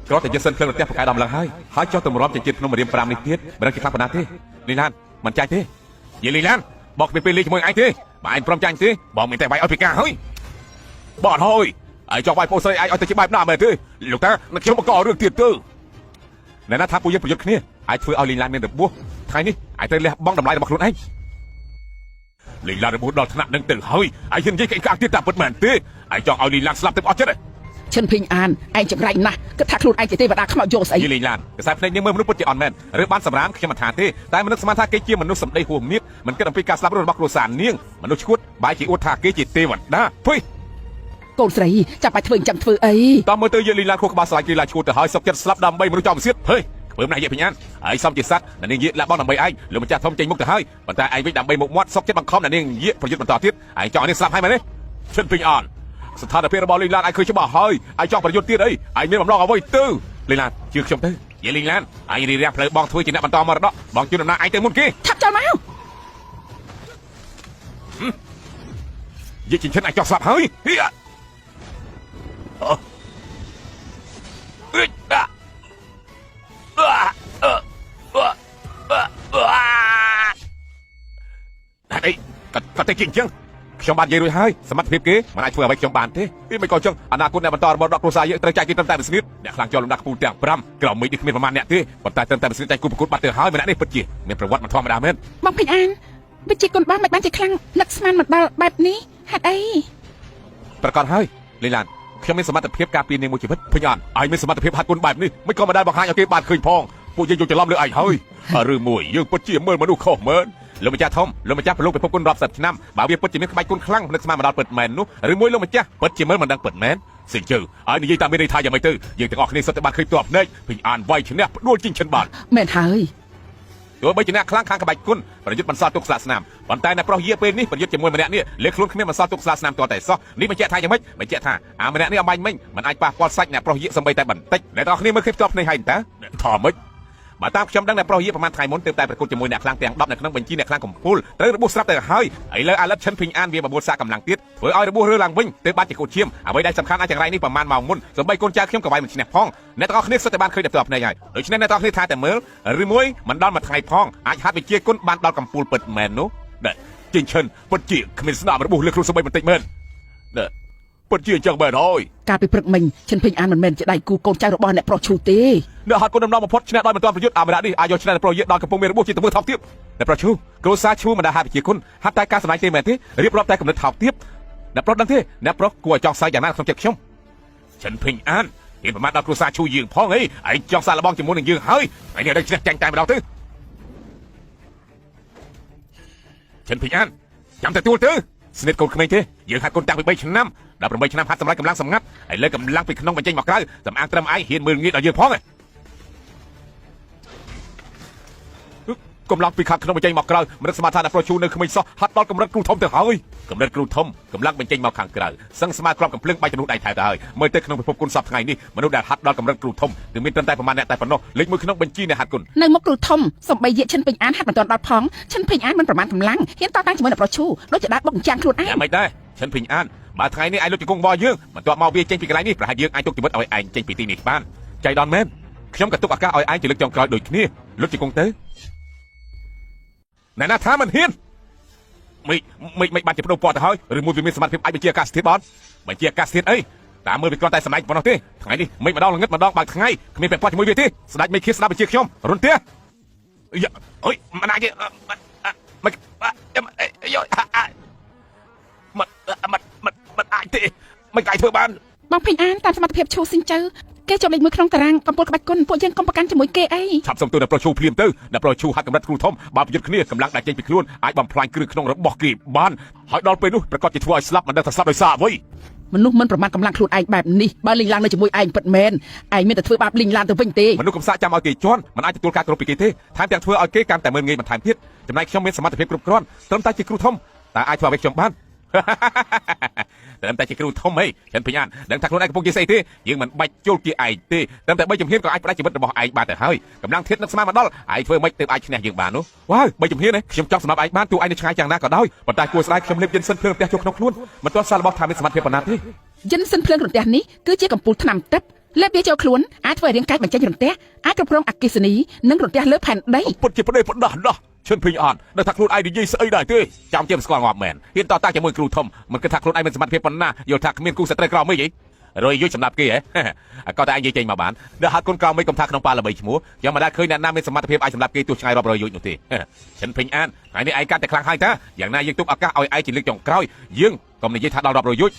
គ្រាន់តែយកសិនភ្លើងរទះប្រកាយដំឡើងហើយចុះទៅមករំចិត្តក្នុងរៀម5នេះទៀតមិនដឹងជាខ្លះប៉ុណ្ណាទេលីឡានមិនចាច់ទេយីលីឡានបោកពេលលេងជាមួយឯងទេបើឯងព្រមចាញ់ទេបងមានតែវាយឲ្យពីការហើយបោះហើយឯងចង់វាយពោស្រីឯងឲ្យទៅជាបែបណាមែនទេលោកតានឹងខ្ញុំបង្ករឿងទៀតទៅណែណាថាពួកយើងប្រយុទ្ធគ្នាឯងធ្វើឲ្យលីឡានមានរបួសថ្ងៃនេះឯងត្រូវលះបង់តម្លៃរបស់ខ្លួនឯងលីឡានរបួសដល់ថ្នាក់នឹងទៅហើយឯងហ៊ាននិយាយកាក់ទៀតតែពិតមែនទេឯងចង់ឲ្យលីឡានស្លាប់ទៅអត់ចិត្តទេឈិនភីងអានឯងចម្រាញ់ណាស់គិតថាខ្លួនឯងជាទេវតាខ្មោចយកស្អីយីលីឡានកសែភ្នែកនាងមើលមនុស្សពិតជាអន់មែនឬបានសម្រាមខ្ញុំមិនថាទេតែមនុស្សស្មានថាគេជាមនុស្សសម្ដីហួមៀតមិនគិតអំពីការស្លាប់រស់របស់គ្រួសារនាងមនុស្សឈួតបែរជាអួតថាគេជាទេវតាភុយកូនស្រីចាប់បាច់ធ្វើអញ្ចឹងធ្វើអីតើមើលទៅយីលីឡានខួរក្បាលស្លាយគេឡាឈួតទៅហើយសុកចិត្តស្លាប់ដើម្បីមនុស្សចោលមិនសៀតភើយធ្វើម្នាក់យាភីញានហើយសំជាសัตว์នាងយាលះបង់ដើម្បីឯងលោកម្ចាស់ធំចេញមុខទៅហើយប៉ុន្តែឯងវិញដើម្បីមុខមាត់សុកចិត្តបង្ខំនាងយាប្រយុទ្ធបន្តទៀតឯងចង់នាងស្លាប់ហើយមែនទេឈិនពេញអនស្ថានភាពរបស់លីឡានឯងឃើញច្បាស់ហើយឯងចង់ប្រយុទ្ធទៀតអីឯងមានបំណងអ្វីទៅលីឡានជឿខ្ញុំទៅយីលីឡានឯងរៀបរៀងផ្លូវបងធ្វើជាអ្នកបន្តមរតកបងជូនដំណើរឯងទៅមុនគេឆាប់ចូលមកយីជិញ្ចិនឯងចង់ស្លាប់ហើយហីអឺអីក៏តែជាអញ្ចឹងខ្ញុំបាននិយាយរួចហើយសមត្ថភាពគេមិនអាចធ្វើអ្វីខ្ញុំបានទេវាមិនក៏អញ្ចឹងអនាគតអ្នកបន្តរបស់គ្រួសារយើងត្រូវចាយគេត្រឹមតែមួយស្នៀតអ្នកខ្លាំងជាប់លំដាប់ខ្ពស់ទាំង5ក្រោមមេឃនេះគ្មានប្រមាណអ្នកទេប៉ុន្តែត្រឹមតែមួយស្នៀតចាយគូប្រកួតបាត់ទៅហើយម្នាក់នេះពិតជាមានប្រវត្តិមិនធម្មតាមែនបងពេញអានវិជាគុណបានមិនបានជាខ្លាំងនឹកស្មានមិនដល់បែបនេះហេតុអីប្រកាសហើយលីឡានខ្ញុំមានសមត្ថភាពការពារនាងមួយជីវិតពេញអានឯងមានសមត្ថភាពហាត់គុណបែបនេះមិនក៏មិនដែលបង្ហាញឲ្យគេបានឃើញផងពួកយើងយកច្រឡំលើឯងហើយឬមួយយើងពិតជាមើលមនុស្សខុសមែនលោកម្ចាស់ធំលោកម្ចាស់ប្រឡូកពិភពគុណរាប់សិបឆ្នាំបើវាពិតជាមានក្បាច់គុណខ្លាំងនឹកស្មានមកដល់ពិតមែននោះឬមួយលោកម្ចាស់ពិតជាមើលមិនដឹងពិតមែនសិនជើហើយនិយាយតាមមានន័យថាយ៉ាងម៉េចទៅយើងទាំងអស់គ្នាសុទ្ធតែបានឃើញទ័ពភ្នែកពេញអានវាយឈ្នះផ្ដួលជីងឈិនបានមែនហើយទោះបីជាអ្នកខ្លាំងខាងក្បាច់គុណប្រយុទ្ធបន្សល់ទុកស្លាកស្នាមប៉ុន្តែអ្នកប្រុសយាពេលនេះប្រយុទ្ធជាមួយម្នាក់នេះលេខខ្លួនគ្មានបន្សល់ទុកស្លាកស្នាមទាល់តែសោះនេះបញ្ជាក់ថាយ៉ាងម៉េចបញ្ជាក់ថាម្នាក់នេះអំបញ្ញមិញមិនអាចប៉ះពាល់សាច់អ្នកប្រុសយាសំបីតែបន្តិចអ្នកទាំងអស់គ្នាមើលឃើញផ្ទាល់ភ្នែកហើយតើថមមិនបើតាមខ្ញុំដឹងអ្នកប្រុសយាប្រហែលថ្ងៃមុនទើបតែប្រកួតជាមួយអ្នកខ្លាំងទាំង10នៅក្នុងបញ្ជីអ្នកខ្លាំងកំពូលត្រូវរបួសស្រាប់ទៅហើយឥឡូវអាលិតឈិនភីងអានវាបបួលសាកកម្លាំងទៀតធ្វើឲ្យរបួសរើឡើងវិញទើបបាត់ជាកូនឈាមអ្វីដែលសំខាន់អាចចង្រៃនេះប្រហែលម៉ោងមុនសូម្បីកូនចៅខ្ញុំក៏វាយមិនឈ្នះផងអ្នកទាំងអស់គ្នាសុទ្ធតែបានឃើញតែផ្ទាល់ភ្នែកហើយដូច្នេះអ្នកទាំងអស់គ្នាថាតែមើលឬមួយមិនដល់មួយថ្ងៃផងអាចហាត់វិជាគុណបានដល់កំពូលពិតមែននោះដែលជីងឈិនពិតជាគ្មានស្នាមរបួសលើខ្លួនសូម្បីបន្តិចមែនដែលពិតជាអញ្ចឹងមែនហើយការពីព្រឹកមិញឈិនភីងអានមិនមែនជាដៃគូកូនចៅរបស់អ្នកប្រុសឈូទេអ្នកហាត់គុណដំណំបំផុតឈ្នះដោយមិនទាន់ប្រយុទ្ធម្នាក់នេះអាចយកឈ្នះអ្នកប្រុសយាដល់កំពុងមានរបួសជាទៅមើលថោកទៀតអ្នកប្រុសឈូគ្រូសាឈូមិនដែលហាត់វិជាគុណហាត់តែការសម្ដែងទេមែនទេរៀបរាប់តែកំណត់ថោកទៀតអ្នកប្រុសដឹងទេអ្នកប្រុសគួរឲ្យចង់សាយយ៉ាងណាក្នុងចិត្តខ្ញុំឈិនភីងអានមានប្រមាថដល់គ្រូសាឈូយើងផងអីឯងចង់សាកល្បងជាមួយនឹងយើងហើយឯងនេះដឹងឈ្នះចាញ់តែម្ដងទៅឈិនភីងអានចាំទទួលទៅស្និតកូនក្មេងទេយើងហាត់គុណតាំងពី3ឆ្នាំ18ឆ្នាំហាត់សម្រាប់កម្លាំងសម្ងាត់ហើយលើកម្លាំងពីក្នុងបញ្ចេញមកក្រៅសម្អាងត្រឹមឯងហ៊ានមើលងាយដល់យើងផងកម្លាំងពីខាងក្នុងបញ្ចេញមកក្រៅមិនស្មារតីថាប្រូឈូនៅក្មេងសោះហាត់ដល់កម្រិតគ្រូធំទៅហើយកម្រិតគ្រូធំកម្លាំងបញ្ចេញមកខាងក្រៅសឹងស្មារតីក្របកំភ្លើងបាយចំនួនដៃថែទៅហើយមើលទៅក្នុងពិភពគុណសពថ្ងៃនេះមនុស្សដែលហាត់ដល់កម្រិតគ្រូធំគឺមានត្រឹមតែប្រមាណអ្នកតែប៉ុណ្ណោះលេខ1ក្នុងបញ្ជីនៃហាត់គុណនៅមុខគ្រូធំសំបីយាឈិនពេញអានហាត់មិនទាន់ដល់ផងឈិនពេញអានមិនប្រមាណកម្លាំងហ៊ានតតាំងជាមួយអ្នកប្រុសឈូដូចជាដើរបុកចាំងខ្លួនឯងយ៉ាងម៉េចដែរឈិនពេញអានបើថ្ងៃនេះឯងលុបជង្គង់របស់យើងបន្ទាប់មកវាចេញពីកន្លែងនេះប្រហែលយើងអាចទុកជីវិតឲ្យឯងចេញពីទីនេះបានចៃដន្យមែនខ្ញុំក៏ទុកឱកាសឲ្យឯងជាលើកចុងក្រោយដូចគ្នាលុបជង្គង់ទៅណែណាថាមិនហ៊ានមិនបានជាបដូរពណ៌ទៅហើយឬមួយវាមានសមត្ថភាពអាចបញ្ជាអាកាសធាតុបានបញ្ជាអាកាសធាតុអីតាមមើលវាគ្រាន់តែសម្ដែងប៉ុណ្ណោះទេថ្ងៃនេះមិនម្ដងល្ងឹតម្ដងបើកថ្ងៃគ្មានពាក់ព័ន្ធជាមួយវាទេស្ដេចមិនខៀស្ដាប់បញ្ជាខ្ញុំរុនទេអុយមិនអាចទេមិនអាចទេមិនអាចធ្វើបានបងពេញអានតាមសមត្ថភាពឈូស៊ីងជើគេជាប់លេខ1ក្នុងតារាងកំពូលក្បាច់គុណពួកយើងកុំប្រកាន់ជាមួយគេអីឆាប់សុំទូអ្នកប្រុសឈូភ្លាមទៅអ្នកប្រុសឈូហាត់កម្រិតគ្រូធំបើប្រយុទ្ធគ្នាកម្លាំងដែលចេញពីខ្លួនអាចបំផ្លាញគ្រឹះក្នុងរបស់គេបានហើយដល់ពេលនោះប្រកាសជាធ្វើឲ្យស្លាប់មិនដឹងថាស្លាប់ដោយសារអ្វីមនុស្សមិនប្រមាថកម្លាំងខ្លួនឯងបែបនេះបើលីងឡាននៅជាមួយឯងពិតមែនឯងមានតែធ្វើបាបលីងឡានទៅវិញទេមនុស្សកំសាកចាំឲ្យគេជន់មិនអាចទទួលការគោរពពីគេទេថែមទាំងធ្វើឲ្យគេកាន់តែមើលងាយបន្ថែមទៀតចំណែកខ្ញុំមានសមត្ថភាពគ្រប់គ្រាន់ត្រឹមតែជាគ្រូធំតែអាចធ្វើអ្វីខ្ញុំបានតែតែជាគ្រូធំហីឈិនពេញអានដឹងថាខ្លួនឯងកំពុងជាស្អីទេយើងមិនបាច់ជុលជាឯងទេតែ3ជំហានក៏អាចផ្ដាច់ជីវិតរបស់ឯងបានទៅហើយកម្លាំងធាតុនឹកស្មានមកដល់ឯងធ្វើមិនទើបអាចឈ្នះយើងបាននោះវ៉ាវ3ជំហាននេះខ្ញុំចង់សម្រាប់ឯងបានទោះឯងនៅឆ្ងាយយ៉ាងណាក៏ដោយប៉ុន្តែគួរស្ដាយខ្ញុំលេបយិនសិនភ្លើងផ្ទះចូលក្នុងខ្លួនមិនទាន់សាររបស់ថាមានសមត្ថភាពប៉ុណ្ណាទេយិនសិនភ្លើងរន្ទះនេះគឺជាកំពូលថ្នាំទឹក លើបវាចូលខ្លួនអាចធ្វើឲ្យរាងកាយបញ្ចេញរន្ទះអាចគ្រប់គ្រងអគ្គិសនីនិងរន្ទះលើផែនដី ពុតជាប្រទេសប្រដាស់ដោះឈិនភីអាននៅថាខ្លួនឯងនិយាយស្អីដែរទេចាំជាស្គាល់ងាប់មែនហ៊ានតតាំងជាមួយគ្រូធំមិនគិតថាខ្លួនឯងមានសមត្ថភាពប៉ុណ្ណាយល់ថាគ្មានគូសត្រូវក្រោមមិនហីរយយុយសម្រាប់គេហ៎ក៏តែឯងនិយាយចេញមកបានដល់ហាត់គុនក្រោមមិនកំថាក្នុងប៉ាល្បីឈ្មោះយ៉ាងមិនដែលឃើញអ្នកណាមានសមត្ថភាពអាចសម្រាប់គេទោះឆ្ងាយរាប់រយយុយនោះទេឈិនភីអានថ្ងៃនេះឯងកាត់តែខ្លាំងហើយតាយ៉ាងណាយើងទុកឱកាសឲ្យឯងជាលើកចុងក្រោយយើងកុំនិយាយថាដល់រាប់រយយុយ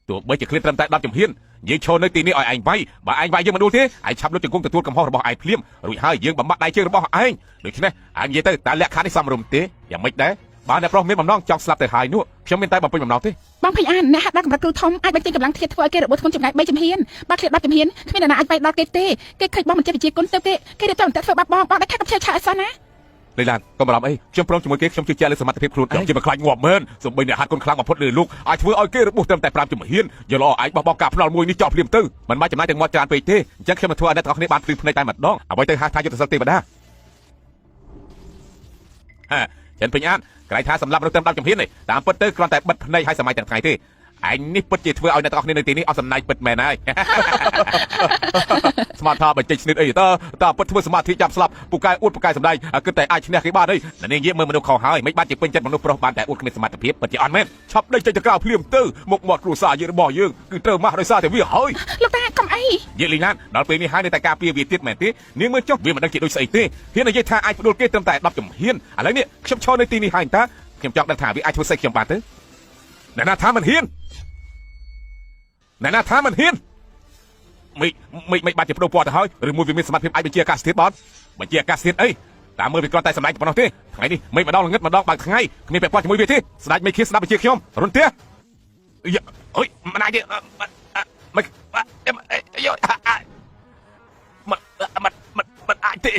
ទោះបីជាឃ្លានត្រឹមតែ10ជំហានយើងឈរនៅទីនេះឲ្យឯងវាយបើឯងវាយយើងមិនដួលទេឯងឆាប់លុតជង្គង់ទទួលកំហុសរបស់ឯងភ្លាមរួចហើយយើងបំបត្តិដៃជើងរបស់ឯងដូច្នេះឯងនិយាយទៅតើលក្ខខណ្ឌនេះសមរម្យទេយ៉ាងម៉េចដែរបើអ្នកប្រុសមានបំណងចង់ស្លាប់ទៅហើយនោះខ្ញុំមានតែបំពេញបំណងទេ បងភីអានអ្នកហាត់ដល់កម្រិតគ្រូធំអាចបញ្ចេញកម្លាំងធាតុធ្វើឲ្យគេរបួសធ្ងន់ចម្ងាយ3ជំហានបើឃ្លាត10ជំហានគ្មានអ្នកណាអាចវាយដល់គេទេគេឃើញបងមិនចេះវិជាគុណទៅគេរៀបចំតែធ្វើបាបបងដាច់ខាតកំឆេឆាអសោះណាលេឡានកុំបារម្ភអីខ្ញុំព្រមជាមួយគេខ្ញុំជឿជាក់លើសមត្ថភាពខ្លួនឯងជាមិនខ្លាចងាប់មែនសូម្បីអ្នកហាត់គុនខ្លាំងបំផុតលើលោកអាចធ្វើឲ្យគេរបួសត្រឹមតែ5ជំហានយល់អឯងបោះបង់ការភ្នាល់មួយនេះចោលភ្លាមទៅមិនបាច់ចំណាយទាំងមាត់ច្រើនពេកទេអញ្ចឹងខ្ញុំនឹងធ្វើឲ្យអ្នកទាំងអស់គ្នាបានភ្លឺភ្នែកតែម្ដងអ្វីទៅហៅថាយុទ្ធសាស្ត្រទេវតាចិនពេញអានក្រែងថាសម្រាប់រត់ត្រឹម10ជំហាននេះតាមពិតទៅគ្រាន់តែបិទភ្នែកឲ្យសម័យទាំងថ្ងៃទេឯងនេះពិតជាធ្វើឲ្យអ្នកទាំងអស់គ្នានៅទីនេះអត់សំណាញ់ពិតមែនហើយស្មាតថាបញ្ចេញស្និតអីតើពិតធ្វើសមាធិចាប់ស្លាប់ពូកែអួតពូកែសម្ដែងគិតតែអាចឈ្នះគេបានអីនាងយាយមើលមនុស្សខុសហើយមិនបានជាពេញចិត្តមនុស្សប្រុសបានតែអួតគ្មានសមត្ថភាពពិតជាអត់មែនឆប់ដេញចេញទៅក្រៅភ្លាមទៅមុខមាត់គ្រួសារយើងរបស់យើងគឺត្រូវម៉ាស់ដោយសារតែវាហើយលោកតាកុំអីយាយលីណានដល់ពេលនេះហើយនៅតែការពារវាទៀតមែនទេនាងមើលចុះវាមិនដឹងជាដូចស្អីទេហ៊ាននិយាយថាអាចផ្ដួលគេត្រឹមតែ10ជំហានឥឡូវនេះខ្ញុំឈរនៅទីនេះហើយតាខ្ញុំចង់ដឹងថាវាអាចធ្វើស្អីខ្ញុំបានទៅអ្នកណាថាមិនហ៊ានអ្នកណាថាមិនហ៊ានមិនបាច់ជាប្រោពណ៌ទៅហើយឬមួយវាមានសមត្ថភាពអាចបញ្ជាអាកាសធាតុបត់បញ្ជាអាកាសធាតុអីតាមមើលវាគ្រាន់តែសម្ដែងប៉ុណ្ណោះទេថ្ងៃនេះមិនម្ដងល្ងឹតម្ដងបើកថ្ងៃគ្មានពាក់ព័ន្ធជាមួយវាទេស្ដេចមិនខៀស្ដាប់បញ្ជាខ្ញុំរុនទេអុយមិនអាចទេមិនអាចទេ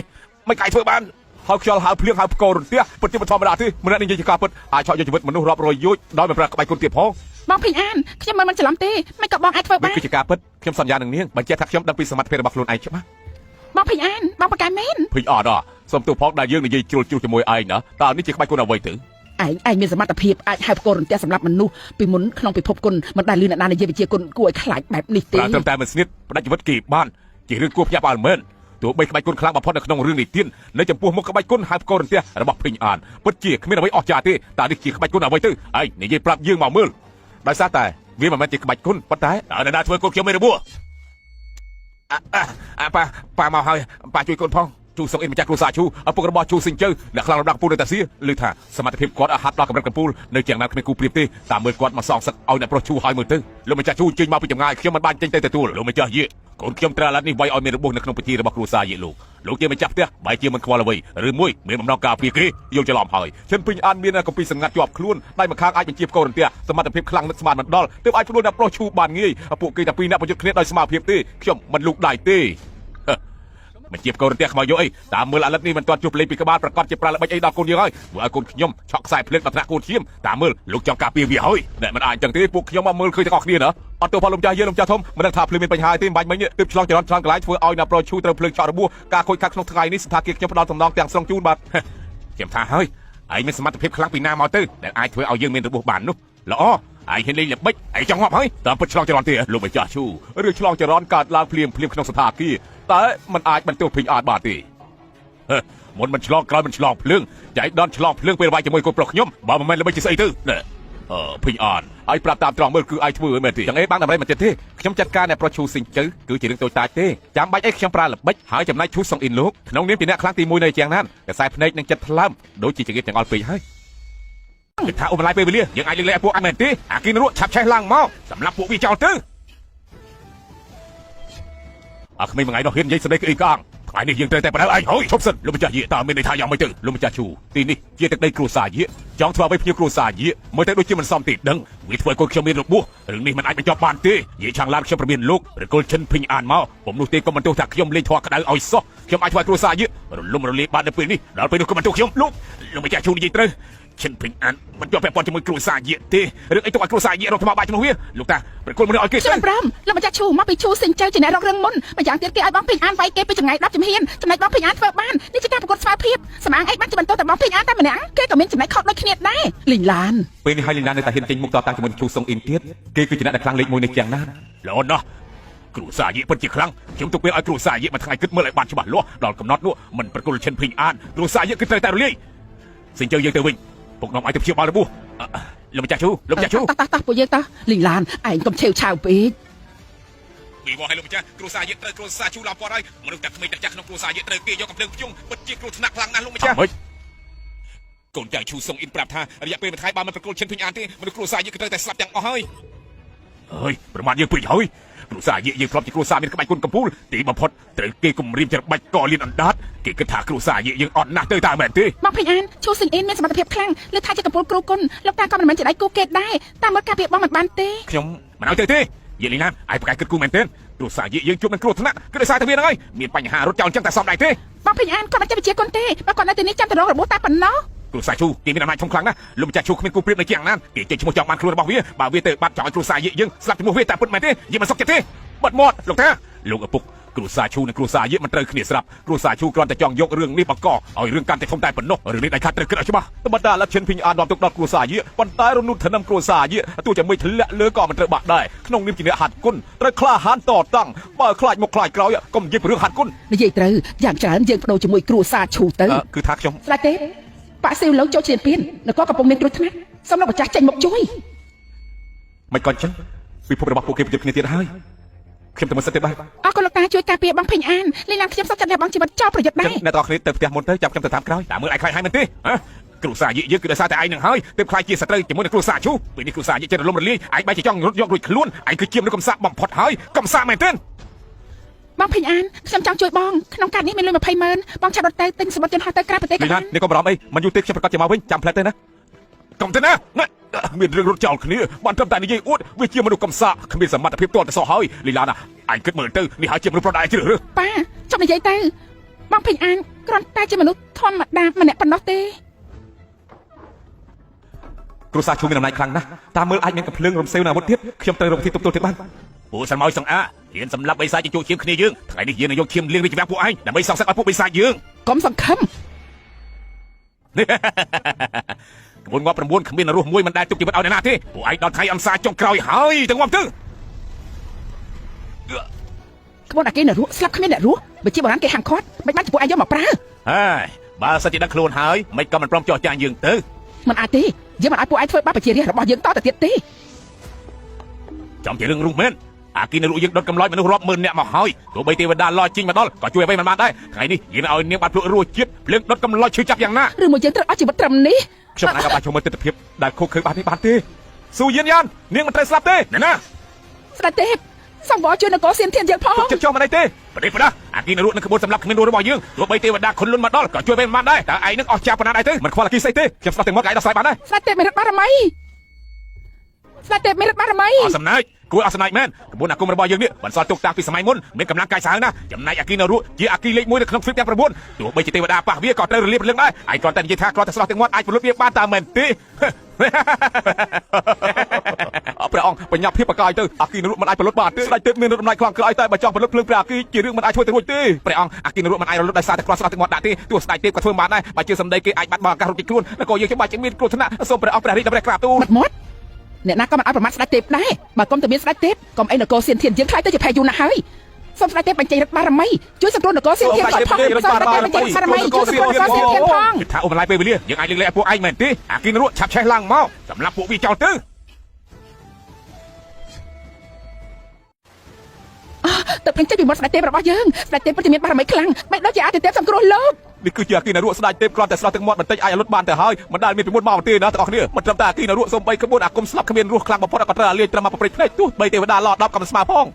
មិនកាយធ្វើបានហើយខ្យល់ហៅភ្លៀងហៅផ្គររុនទេពិតជាមិនធម្មតាទេម្នាក់និយាយជាការពិតអាចឆក់យកជីវិតមនុស្សរាប់រយយោជដោយមិនប្រើក្បាច់គុណទៀតផងបងភីអានខ្ញុំមិនច្រឡំទេមិនក៏បងអាចធ្វើបានគឺជាការពិតខ្ញុំសន្យានឹងនាងបញ្ជាក់ថាខ្ញុំដឹងពីសមត្ថភាពរបស់ខ្លួនឯងច្បាស់បងភីអានបងប្រកែមែនភីអត់សុំទោសផងដែលយើងនិយាយជ្រុលជាមួយឯងណាតើនេះជាក្បាច់គុណអ្វីទៅឯងមានសមត្ថភាពអាចហៅផ្គររន្ទះសម្រាប់មនុស្សពីមុនក្នុងពិភពគុណមិនដែលលឺអ្នកណានិយាយវិជាគុណគួរឲ្យខ្លាចបែបនេះទេត្រឹមតែមិនស្និទ្ធផ្ដាច់ជីវិតគេបានជារឿងគួរភ្ញាក់ផ្អើលមែនទោះបីក្បាច់គុណខ្លាំងបំផុតនៅក្នុងរឿងនេះទៀតនៅចំពោះមុខក្បាច់គុណហៅផ្គររន្ទះរបស់ភីអានពិតជាគ្មានអ្វីអស្ចារ្យទេតើនេះជាក្បាច់គុណអ្វីទៅឯងនិយាយប្រាប់យើងមកមើលដោយសារតែវាមិនមែនជាក្បាច់គុណប៉ុន្តែអ្នកណាធ្វើគុណខ្ញុំមិនរបួសប៉ាមកហើយប៉ាជួយកូនផងជូសុកអ៊ីនម្ចាស់គ្រួសារជូឪពុករបស់ជូសិញជើអ្នកខ្លាំងរំដាប់កំពូលនៅតាសៀឮថាសមត្ថភាពគាត់ហាត់ដល់កម្រិតកំពូលនៅជាងណាគ្មានគូប្រៀបទេតាមមើលគាត់មកសងសឹកឲ្យអ្នកប្រុសជូហើយមើលទៅលោកម្ចាស់ជូជិញមកពីចម្ងាយខ្ញុំមិនបានចេញទៅទទួលលោកម្ចាស់យាកូនខ្ញុំត្រាឡាត់នេះវាយឲ្យមានរបួសនៅក្នុងពិធីរបស់គ្រួសារយាលោកជាម្ចាស់ផ្ទះបែរជាមិនខ្វល់អ្វីឬមួយមានបំណងការពារគេយល់ច្រឡំហើយចិនពេញអានមានកំពីសម្ងាត់ជាប់ខ្លួនដៃម្ខាងអាចបញ្ជាផ្គររន្ទះសមត្ថភាពខ្លាំងនឹកស្មានមិនដល់ទើបអាចផ្ដួលអ្នកប្រុសឈូបានងាយពួកគេតែពីរអ្នកប្រយុទ្ធគ្នាដោយស្មារតីទេខ្ញុំមិនលូកដៃទេមិនជាផ្គររន្ទះខ្មៅយកអីតាមមើលអាលិតនេះមិនទាន់ជួបលេងពីក្បាលប្រកាសជាប្រើល្បិចអីដល់កូនយើងហើយធ្វើឲ្យកូនខ្ញុំឆក់ខ្សែភ្លើងដល់ថ្នាក់កូនឈាមតាមមើលលោកចង់ការពារវាហើយអ្នកមិនអាចចឹងទេពួកខ្ញុំមកមើលឃើញទាំងអស់គ្នាណាអត់ទោះផលលោកចាស់យើងលោកចាស់ធំមិនដឹងថាភ្លើងមានបញ្ហាទេមិនបាញ់មិញទើបឆ្លងចរន្តឆ្លងកន្លែងធ្វើឲ្យអ្នកប្រុសឈូត្រូវភ្លើងឆក់របួសការខូចខាតក្នុងថ្ងៃនេះស្ថានភាពខ្ញុំផ្ដល់តំណងទាំងស្រុងជូនបាទខ្ញុំថាហើយឯងមានសមត្ថភាពខ្លាំងពីណាមកទៅដែលអាចធ្វើឲ្យយើងមានរបួសបាននោះល្អឯងហ៊ានលេងល្បិចឯងចង់ងាប់ហើយតាមពិតឆ្លងចរន្តទេលោកម្ចាស់ឈូឬឆ្លងចរន្តកើតឡើងភ្លាមក្នុងស្ថានភាពតែมันអាចបន្ទោសភីអាតបានទេមុនមិនឆ្លងក្រោយមិនឆ្លងភ្លើងចៃដនឆ្លងភ្លើងពេលវាយជាមួយកូនប្រុសខ្ញុំបើមិនមែនល្បិចជាស្អីទៅភីអាតឲ្យប្រាប់តាមត្រង់មើលគឺឯងធ្វើមែនទេចឹងឯងបានតម្រៃមិនចិត្តទេខ្ញុំចាត់ការអ្នកប្រុសឈូសិញជើគឺជារឿងតូចតាចទេចាំបាច់អីខ្ញុំប្រើល្បិចហើយចំណាយឈូសុងអ៊ីនលោកក្នុងនាមជាអ្នកខ្លាំងទី1នៅជាងណានកសែភ្នែកនឹងចិត្តថ្លើមដូចជាចង្អៀតទាំងអល់ពេកហើយគិតថាអូបន្លាយពេលវេលាយើងអាចលើកលែងពួកអញមែនទេអាគីនរក់ឆាប់ឆេះឡើងមកសម្រាប់ពួកវាចោលទៅក្មេងមួយថ្ងៃនោះហ៊ាននិយាយស្ដីក្អីកាងថ្ងៃនេះយើងត្រូវតែបដៅឯងហើយឈប់សិនលោកម្ចាស់យាតើមានន័យថាយ៉ាងម៉េចទៅលោកម្ចាស់ឈូទីនេះជាទឹកដីគ្រួសារយាចង់ធ្វើឲ្យភ្ញៀវគ្រួសារយាមើលទៅដូចជាមិនសមទេដឹងវាធ្វើឲ្យកូនខ្ញុំមានរបួសរឿងនេះមិនអាចបញ្ចប់បានទេយាឆាងឡានខ្ញុំប្រមានលោកឬកូនឈិនភីងអានមកពុំនោះទេក៏មិនទោសថាខ្ញុំលេងធွာក្តៅឲ្យសោះខ្ញុំអាចធ្វើឲ្យគ្រួសារយារលំរលាយបាននៅពេលនេះដល់ពេលនោះក៏មិនទោសខ្ញុំលោកម្ចាស់ឈូនិយាយត្រូវឈិនភីងអានមិនជាប់ពាក់ព័ន្ធជាមួយគ្រួសារយាទេរឿងអីទុកឲ្យគ្រួសារយារកថ្មបាច់ជំនួសវាលោកតាប្រគល់មនុស្សឲ្យគេសិន5លោកម្ចាស់ឈូមកពីឈូសិញជើជាអ្នករករឿងមុនម្យ៉ាងទៀតគេឲ្យបងភីងអានវាយគេពីចង្ងាយ10ជំហានចំណែកបងភីងអានធ្វើបាននេះជាការប្រកួតស្វ័យភាពសម្អាងអីបានជាបន្តតែបងភីងអានតែម្នាក់គេក៏មានចំណែកខុសដូចគ្នាដែរលីងឡានពេលនេះហើយលីងឡាននៅតែហ៊ានចេញមុខតតាំងជាមួយឈូសុងអ៊ីនទៀតគេគឺជាអ្នកដែលខ្លាំងលេខ1នៅជាងណាល្អណាស់ គ្រូសាយិពិតជាខ្លាំងខ្ញុំទុកពេលឲ្យគ្រូសាយិមួយថ្ងៃគិតមើលឲ្យបានច្បាស់លាស់ដល់កំណត់នោះមិនប្រគល់ឈិនភីងអានគ្រូសាយិគឺត្រូវតែរលាយសិនជើយើងទៅវិញពុកនាំឲ្យទៅព្យាបាលរបួសលោកម្ចាស់ជូលោកម្ចាស់ជូ តោះពួកយើងតោះលីងឡានឯងកុំឆេវឆាវពេក ពីមកឲ្យលោកម្ចាស់គ្រូសាយិត្រូវគ្រូសាជូឡោព័ទ្ធហើយមនុស្សតែក្មេងតែចាស់ក្នុងគ្រូសាយិត្រូវគេយកកំភ្លើងភ្ជុងពិតជាគ្រោះថ្នាក់ខ្លាំងណាស់លោកម្ចាស់កូនចៅឈូសុងអ៊ីនប្រាប់ថារយៈពេលមួយថ្ងៃបើមិនប្រគល់ឈិនភីងអានទេមនុស្សគ្រូសាយិគឺត្រូវតែស្លាប់ទាំងអស់ហើយអើយប្រមាថយើងពេកហើយគ្រូសាយិយើងធ្លាប់ជាគ្រូសាមានក្បាច់គុណកំពូលទីបំផុតត្រូវគេគំរាមច្របាច់កលៀនអណ្ដាតគេគិតថាគ្រូសាយិយើងអត់ណាស់ទៅតើមែនទេ បងពេញអានឈូសិងអ៊ីនមានសមត្ថភាពខ្លាំងលើថាជាកំពូលគ្រូគុណលោកតាក៏មិនមែនជាដៃគូគេដែរតាមមើលការពីបងមិនបានទេ ខ្ញុំមិនឲ្យទៅទេយេលីណាអាយប្រកាសគិតគូមែនទេគ្រូសាយិយើងជួបនឹងគ្រោះថ្នាក់គឺដោយសារតែវាហ្នឹងហើយមានបញ្ហារត់ចោលអញ្ចឹងតែសមដៃទេ បងពេញអានគាត់មិនចេះវិជាគុណទេបើគាត់នៅទីនេះចាំតែរងរបួសតែប៉ុណ្ណោះ គ្រូសាជូគេមានអំណាចធំខ្លាំងណាស់លោកម្ចាស់ជូគ្មានគូប្រៀបនៅជាងណាគេចេញឈ្មោះចង់បានខ្លួនរបស់វាបើវាទៅបាត់ចោលឲ្យគ្រូសាយិយើងស្លាប់ជាមួយវាតែពិតមែនទេយើងមិនសុខចិត្តទេបាត់មាត់លោកតាលោកឪពុកគ្រូសាជូនិងគ្រូសាយិមិនត្រូវគ្នាស្រាប់គ្រូសាជូគ្រាន់តែចង់យករឿងនេះបង្កឲ្យរឿងកាន់តែធំតែប៉ុណ្ណោះរឿងនេះដាច់ខាតត្រូវគិតឲ្យច្បាស់ត្បិតតែលក្ខិនភីងអាននាំទុកដល់គ្រូសាយិប៉ុន្តែរនុទ្ធនំគ្រូសាយិទោះជាមិនធ្លាក់លើក៏មិនត្រូវបាក់ដែរក្នុងនាមជាអ្នកហាត់គុណត្រូវក្លាហានតតាំងបើខ្លាចមកខ្លាចក្រោយកុំនិយាយពីរឿងហាត់គុណ និយាយត្រូវយ៉ាងច្រើនយើងបដូរជាមួយគ្រូសាឈូទៅ គឺថាខ្ញុំ ស្ដេចទេប៉ាស៊ីវលោកចូលជ្រៀនពៀននគរកំពុងមានគ្រោះថ្នាក់សូមលោកម្ចាស់ចេញមកជួយ មិនក៏អញ្ចឹងពិភពរបស់ពួកគេប្រយុទ្ធគ្នាទៀតហើយខ្ញុំទៅមើលសិនទេបាទ អរគុណលោកតាជួយការពារបងពេញអានលីឡានខ្ញុំសុខចិត្តលះបង់ជីវិតចោលប្រយុទ្ធដែរ អ្នកទាំងអស់គ្នាទៅផ្ទះមុនទៅចាប់ខ្ញុំទៅតាមក្រោយតាមមើលឯងខ្លាចហើយមែនទេគ្រូសាយិយើងគឺដោយសារតែឯងនឹងហើយទើបខ្លាចជាសត្រូវជាមួយនឹងគ្រូសាជូពេលនេះគ្រូសាយិចិត្តរលំរលាយឯងបែរជាចង់រត់យករួចខ្លួនឯងគឺជាមនុស្សកំសាកបំផុតហើយកំសាកមែនទេ បងពេញអានខ្ញុំចង់ជួយបងក្នុងកាតនេះមានលុយ20ម៉ឺនបងឆាប់រត់ទៅទិញសម្បត្តិយន្តហោះទៅក្រៅប្រទេស លីណានេះក៏បារម្ភអីមិនយូរទេខ្ញុំប្រកាសជាមកវិញចាំផ្លែតទេណាកុំទៅណាមានរឿងរត់ចោលគ្នាបានត្រឹមតែនិយាយអួតវាជាមនុស្សកំសាកគ្មានសមត្ថភាពទាល់តែសោះហើយលីឡាណាឯងគិតមើលទៅនេះហើយជាមនុស្សប្រដៅជ្រើសរើស ប៉ាចប់និយាយទៅបងពេញអានគ្រាន់តែជាមនុស្សធម្មតាម្នាក់ប៉ុណ្ណោះទេ គ្រូសាជូមានអំណាចខ្លាំងណាស់តាមមើលអាចមានកំភ្លើងរំសេវនៅអាវុធទៀតខ្ញុំត្រូវរកទីទប់ទល់ទៀតបានពួកសាន់មកសង្អាហ៊ានសម្លាប់បិសាចជាជួឈាមគ្នាយើងថ្ងៃនេះយើងនឹងយកឈាមលៀងរាជវាំងពួកឯងដើម្បីសងសឹកឲ្យពួកបិសាចយើង កុំសង្ឃឹម ក្បួនងាប់9គ្មានរស់មួយមិនដែលទុកជីវិតឲ្យអ្នកណាទេពួកឯងដល់ថ្ងៃអន្សាចុងក្រោយហើយទៅងាប់ទៅ ក្បួនអាគេនៅរស់ស្លាប់គ្មានអ្នករស់បើជាបុរាណគេហាំឃាត់មិនបានពួកឯងយកមកប្រើ ហើយបើសិនជាដឹងខ្លួនហើយមិនក៏មិនព្រមចោះចាញ់យើងទៅ មិនអាចទេយើងមិនអាចពួកឯងធ្វើបាបប្រជារាស្ត្ររបស់យើងតទៅទៀតទេ ចំជារឿងរុះមែនអាគីនៅរុះយើងដុតកំឡោចមនុស្សរាប់ម៉ឺនអ្នកមកហើយទោះបីទេវតាលជីងមកដល់ក៏ជួយអ្វីមិនបានដែរថ្ងៃនេះយើងឲ្យនាងបាត់ភ្លក់រស់ជាតិភ្លើងដុតកំឡោចឈឺចាប់យ៉ាងណា ឬមួយយើងត្រូវអស់ជីវិតត្រឹមនេះ ខ្ញុំអាចបាច់ចូលមើលទស្សនវិជ្ជាដែលខុសឃើញបានទេស៊ូយានយ៉ាននាងមិនត្រូវស្លាប់ទេណែណា ស្ដេចទេសង្វរជួយនគរសៀនធានយើងផង ចិត្តចោះមិនអីទេប្រទេសប្រដាអាគីនៅរុះនឹងក្បួនសម្រាប់គ្មានរស់របស់យើងទោះបីទេវតាខុនលុនមកដល់ក៏ជួយអ្វីមិនបានដែរតើឯងនឹងអស់ចាប៉ុណ្ណាដែរទៅមិនខ្វល់អាគីស្អីទេខ្ញុំស្ដាប់ទាំងមកឯងដោះស្រាយបានដែរ ស្ដេចទេមេរិតបារមីស្ដេចទេមេរិតបារមី អស់សំណាចគួរអស់សំណាចមែនក្បួនអាគមរបស់យើងនេះបន្សល់ទុកតាំងពីសម័យមុនមានកម្លាំងកាយសាហាវណាស់ចំណែកអាគីនៅរុះជាអាគីលេខ1នៅក្នុងទ្វីបទាំង9ទោះបីជាទេវតាប៉ះវាក៏ត្រូវរលាបរលឹងដែរឯងគ្រាន់តែនិយាយថាគ្រាន់តែស្ដោះទាំងមាត់អាចពលុតវាបានតើមែនទេ ព្រះអង្គបញ្ញាភាពបកាយទៅអាគីនរុមិនអាចផលិតបានទេស្ដេចទេមានរត់អំណាចខ្លាំងក្រៃតែបើចង់ផលិតភ្លើងព្រះអាគីជារឿងមិនអាចធ្វើទៅរួចទេព្រះអង្គអាគីនរុមិនអាចរលត់ដោយសារតែគ្រាប់ស្ដោះទឹកមាត់ដាក់ទេទោះស្ដេចទេក៏ធ្វើបានដែរបើជឿសម្ដីគេអាចបាត់បង់ឱកាសរត់គេខ្លួននគរយើងច្បាស់ជាមានគ្រោះថ្នាក់សូមព្រះអង្គព្រះរាជដើម្បីក្រាបទូល មាត់អ្នកណាក៏មិនអាចប្រមាថស្ដេចទេដែរបើកុំតែមានស្ដេចទេកុំអីនគរសៀនធានយើងខ្លាចទៅជាភ័យយូរណាស់ហើយសូមស្ដេចទេបញ្ចេញរដ្ឋបារមីជួយសង្គ្រោះនគរសៀនធានគាត់ផងសូមស្ដេចទេបញ្ចេញបារមីជួយសង្គ្រោះនគរសៀនធានផង ថាអូបន្លាយពេលវេលាយើងអាចលើកលែងពួកឯងមែនទេអាគីនរុឆាប់ឆេះឡើងមកសម្រាប់ពួកវាចោលទៅ ទឹកពេញចេញពីមាត់ស្ដេចទេរបស់យើងស្ដេចទេពិតជាមានបារមីខ្លាំងមិនដូចជាអាចទេសង្គ្រោះលោក នេះគឺជាអាគីនរុស្ដេចទេគ្រាន់តែស្ដោះទឹកមាត់បន្តិចអាចលុតបានទៅហើយមិនដែលមានពីមុនមកទេណាទាំងអស់គ្នាមិនត្រឹមតែអាគីនរុសំបីក្បួនអាគមស្លាប់គ្មានរស់ខ្លាំងបំផុតក៏ត្រូវលាយត្រឹមមកប្រព្រឹត្តភ្នែកទោះបីទេវតាឡ10ក៏មិនស្មើផ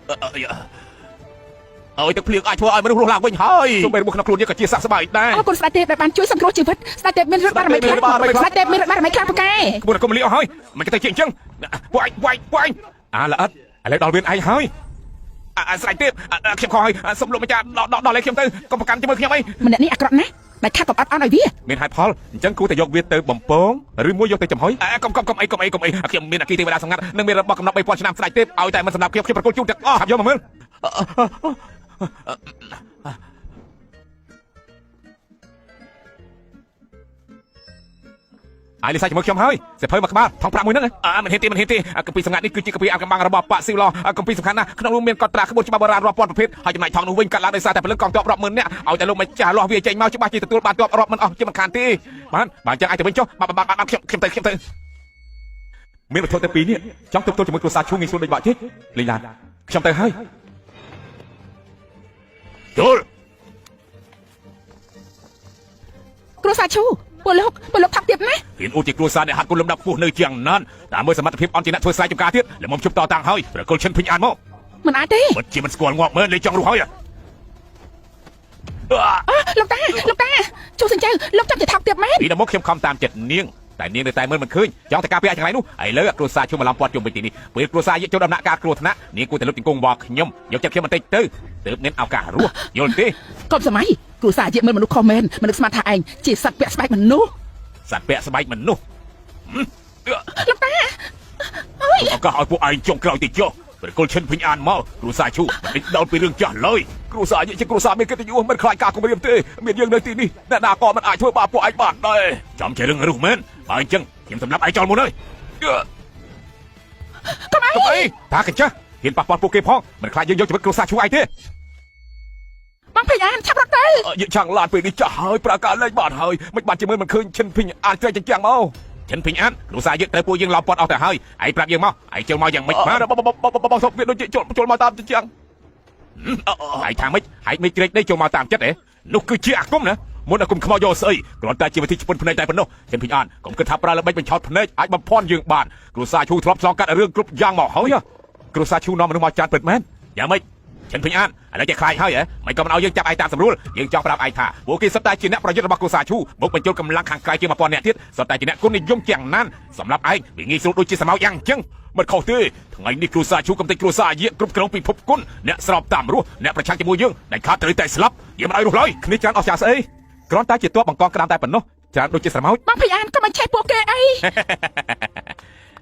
ងអើយទឹកភ្លៀងអាចធ្វើឲ្យមនុស្សរស់ឡើងវិញហើយសូម្បីរបស់ក្នុងខ្លួនយើងក៏ជាស័ក្តិស្បើយដែរ អរគុណស្ដេចទេដែលបានជួយសង្គ្រោះជីវិតស្ដេចទេមានរដ្ឋបារមីខ្លាំងស្ដេចទេមានរដ្ឋបារមីខ្លាំងប្រកែ ក្បួនអាគមលីអស់ហើយមិនគេទៅជាអញ្ចឹងពួកឯងអាល្អិតឥឡូវដល់វៀនឯងហើយស្ដេចទេខ្ញុំខកហើយសុំលោកម្ចាស់ដល់លេខ្ញុំទៅកុំប្រកាន់ជាមួយខ្ញុំអី ម្នាក់នេះអាក្រក់ណាស់ដែលខាត់កំអត់អន់ឲ្យវា មានហេតុផលអញ្ចឹងគួរតែយកវាទៅបំពងឬមួយយកទៅចំហុយកុំអីខ្ញុំមានអាគីទេវតាសម្ងាត់និងមានរបស់កំណត់3000ឆ្នាំស្ដេចទេឲ្យតែមិនសម្រាប់ខ្ញុំប្រគល់ជូនទាំងអស់យកមកមើល ai lên sai chỉ mới khiêm hơi sẽ phơi mặc ba thong pramមួយហ្នឹងมันเห็นទេកពីសម្ងាត់នេះគឺជាកពីអាកំបាំងរបស់ប៉ាស៊ីវឡកពីសំខាន់ណាស់ក្នុងនោះមានកត់ត្រាក្បួនច្បាប់បុរាណរាប់ពាន់ប្រភេទហើយចំណែកថងនោះវិញកាត់ឡើងដោយសារតែពលិកកងទ័ពរាប់ម៉ឺននាក់ឲ្យតែលោកម្ចាស់លាស់វាចេញមកច្បាស់ជាទទួលបានទ័ពរាប់ម៉ឺនអស់ជាមិនខានទេបានចឹងអាចទៅវិញចុះបាទខ្ញុំទៅមានវត្ថុតែពីរនេះចង់ទប់ទល់ជាមួយគ្រួសារឈូងាយស្រួលដូចបាក់ទេលេងឡានខ្ញុំទៅហើយចូល គ្រួសារឈូពលលោកថាប់ទៀតណា ហ៊ានអូជាគ្រួសារអ្នកហាត់គុណលំដាប់ខ្ពស់នៅជាងណានតាមមើលសមត្ថភាពអន្តរជាតិធ្វើស្រែចម្ការទៀតល្មមជប់តតាំងហើយប្រកុលឈិនភិញអានមក មិនអាចទេ មិនជាមិនស្គាល់ងាប់មើលលេងចង់រស់ហើយ លោកតាឈូសិនជើលោកចាប់ជាថាប់ទៀតមែន ពីដល់មកខ្ញុំខំតាមចិត្តនាងតែនាងនៅតែមើលមិនឃើញចង់តែការពារអាចកន្លែងនោះឥឡូវគ្រួសារឈុំមកឡំពាត់ជុំវិញទីនេះពេលគ្រួសារយកចូលដំណាក់កាលគ្រោះថ្នាក់នាងគួរតែលុបជង្គង់វល់ខ្ញុំយកចិត្តខ្ញុំបន្តិចទៅទើបមានឱកាសរស់យល់ទេ កុំសម័យគ្រួសារជាមើលមនុស្សខុសមែនមិននឹកស្មានថាឯងជាសត្វពាក់ស្បែកមនុស្ស សត្វពាក់ស្បែកមនុស្ស លោកតាអើយ ឱកាសឲ្យពួកឯងចុងក្រោយតិចចុះប្រកុលឈិនភិញអានមកគ្រួសារឈូមិនដេញដោលពីរឿងចាស់ឡើយគ្រួសារយើងជាគ្រួសារមានកិត្តិយសមិនខ្លាចការគំរាមទេមានយើងនៅទីនេះអ្នកណាក៏មិនអាចធ្វើបាបពួកឯងបានដែរចាំជារឿងរស់មែនបើអញ្ចឹងខ្ញុំសម្រាប់ឯងចោលមុនហើយក ុំអី តាកញ្ចាស់ហ៊ានប៉ះពាល់ពួកគេផងមិនខ្លាចយើងយកជីវិតគ្រួសារឈូឯងទេ បងភ័យអានឆាប់រត់ទៅ យើងឆាំងឡានពេលនេះចាស់ហើយប្រាការលេខបានហើយមិនបានជាមួយមិនឃើញឈិនភិញអានក្រែងចាំងមកឈិនភិញអានគ្រូសាយើងត្រូវពួកយើងឡោមព័ទ្ធអស់ទៅហើយឯងប្រាប់យើងមកឯងចូលមកយ៉ាងម៉េចបានបងសុកវាដូចជាចូលមកតាមចាំងឯងថាម៉េចហែកមិនក្រេកនេះចូលមកតាមចិត្តហ៎នោះគឺជាអាគមណាមុនអាគមខ្មោចយកស្អីគ្រាន់តែជាវិធីជប៉ុនភ្នែកតែប៉ុណ្ណោះឈិនភិញអានកុំគិតថាប្រើល្បិចបញ្ឆោតភ្នែកអាចបំភាន់យើងបានគ្រូសាឈូធ្លាប់ឆ្លងកាត់រឿងគ្រប់យ៉ាងមកហើយគ្រូសាឈូនាំមនុស្សមកចានពិតមែនយ៉ាងម៉េច ឈិនភិញអានឥឡូវចេះខ្លាចហើយហ៎មិនក៏មិនឲ្យយើងចាប់ឯងតាមស្រួលយើងចង់ប្រាប់ឯងថាពួកគេសុទ្ធតែជាអ្នកប្រយុទ្ធរបស់គ្រួសារឈូមកបញ្ចូលកម្លាំងខាងក្រៅជាង 1000 នាក់ទៀតសុទ្ធតែជាអ្នកគុណនិយមជាងណានសម្រាប់ឯងវាងាយស្រួលដូចជាសម្ោយ៉ាងអញ្ចឹងមិនខុសទេថ្ងៃនេះគ្រួសារឈូកំទេចគ្រួសារយាគ្រប់គ្រងពិភពគុណអ្នកស្របតាមរស់អ្នកប្រឆាំងជាមួយយើងដែលខាត់ត្រូវតែស្លាប់យើងមិនឲ្យរស់ឡើយគ្នាច្រើនអស់ចាស្អីគ្រាន់តែជាទ័ពបង្កងក្តាមតែប៉ុណ្ណោះច្រើនដូចជាស្រមោច បងភ័យអានកុំឲ្យឆេះពួកគេអី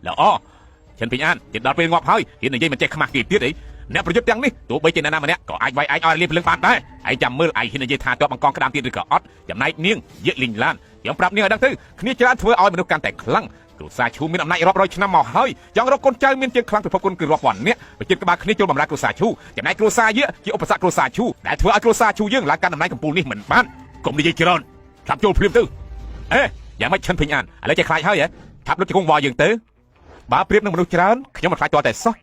ល្អឈិនភិញអានជិតដល់ពេលងាប់ហើយហ៊ាននិយាយមិនចេះខ្មាស់គេទៀតអី អ្នកប្រយុទ្ធទាំងនេះទោះបីជាអ្នកណាម្នាក់ក៏អាចវាយឯងឲ្យលៀបភ្លើងបានដែរឯងចាំមើលឯងហ៊ាននិយាយថាទ័ពបង្កងក្តាមទៀតឬក៏អត់ចំណែកនាងយកលីងឡានខ្ញុំប្រាប់នាងឲ្យដឹងទៅគ្នាច្រើនធ្វើឲ្យមនុស្សកាន់តែខ្លាំងគ្រួសារឈូមានអំណាចរាប់រយឆ្នាំមកហើយចង់រកកូនចៅមានជាងខ្លាំងពិភពគុណគឺរាប់ពាន់នាក់ប្រជិតក្បាលគ្នាចូលបម្រើគ្រួសារឈូចំណែកគ្រួសារយាជាឧបសគ្គគ្រួសារឈូដែលធ្វើឲ្យគ្រួសារឈូយើងឡើងកាន់តំណែងកម្ពូលនេះមិនបានកុំនិយាយច្រើនចាប់ចូលភ្លាមទៅអេយ៉ាងម៉េចឈិនភិញអានឥឡូវចេះខ្លាចហើយហ៎ឆាប់លុបជង្គង់វល់យើងទៅបើប្រៀបនឹងមនុស្សច្រើនខ្ញុំមិនខ្លាចតតែសោះ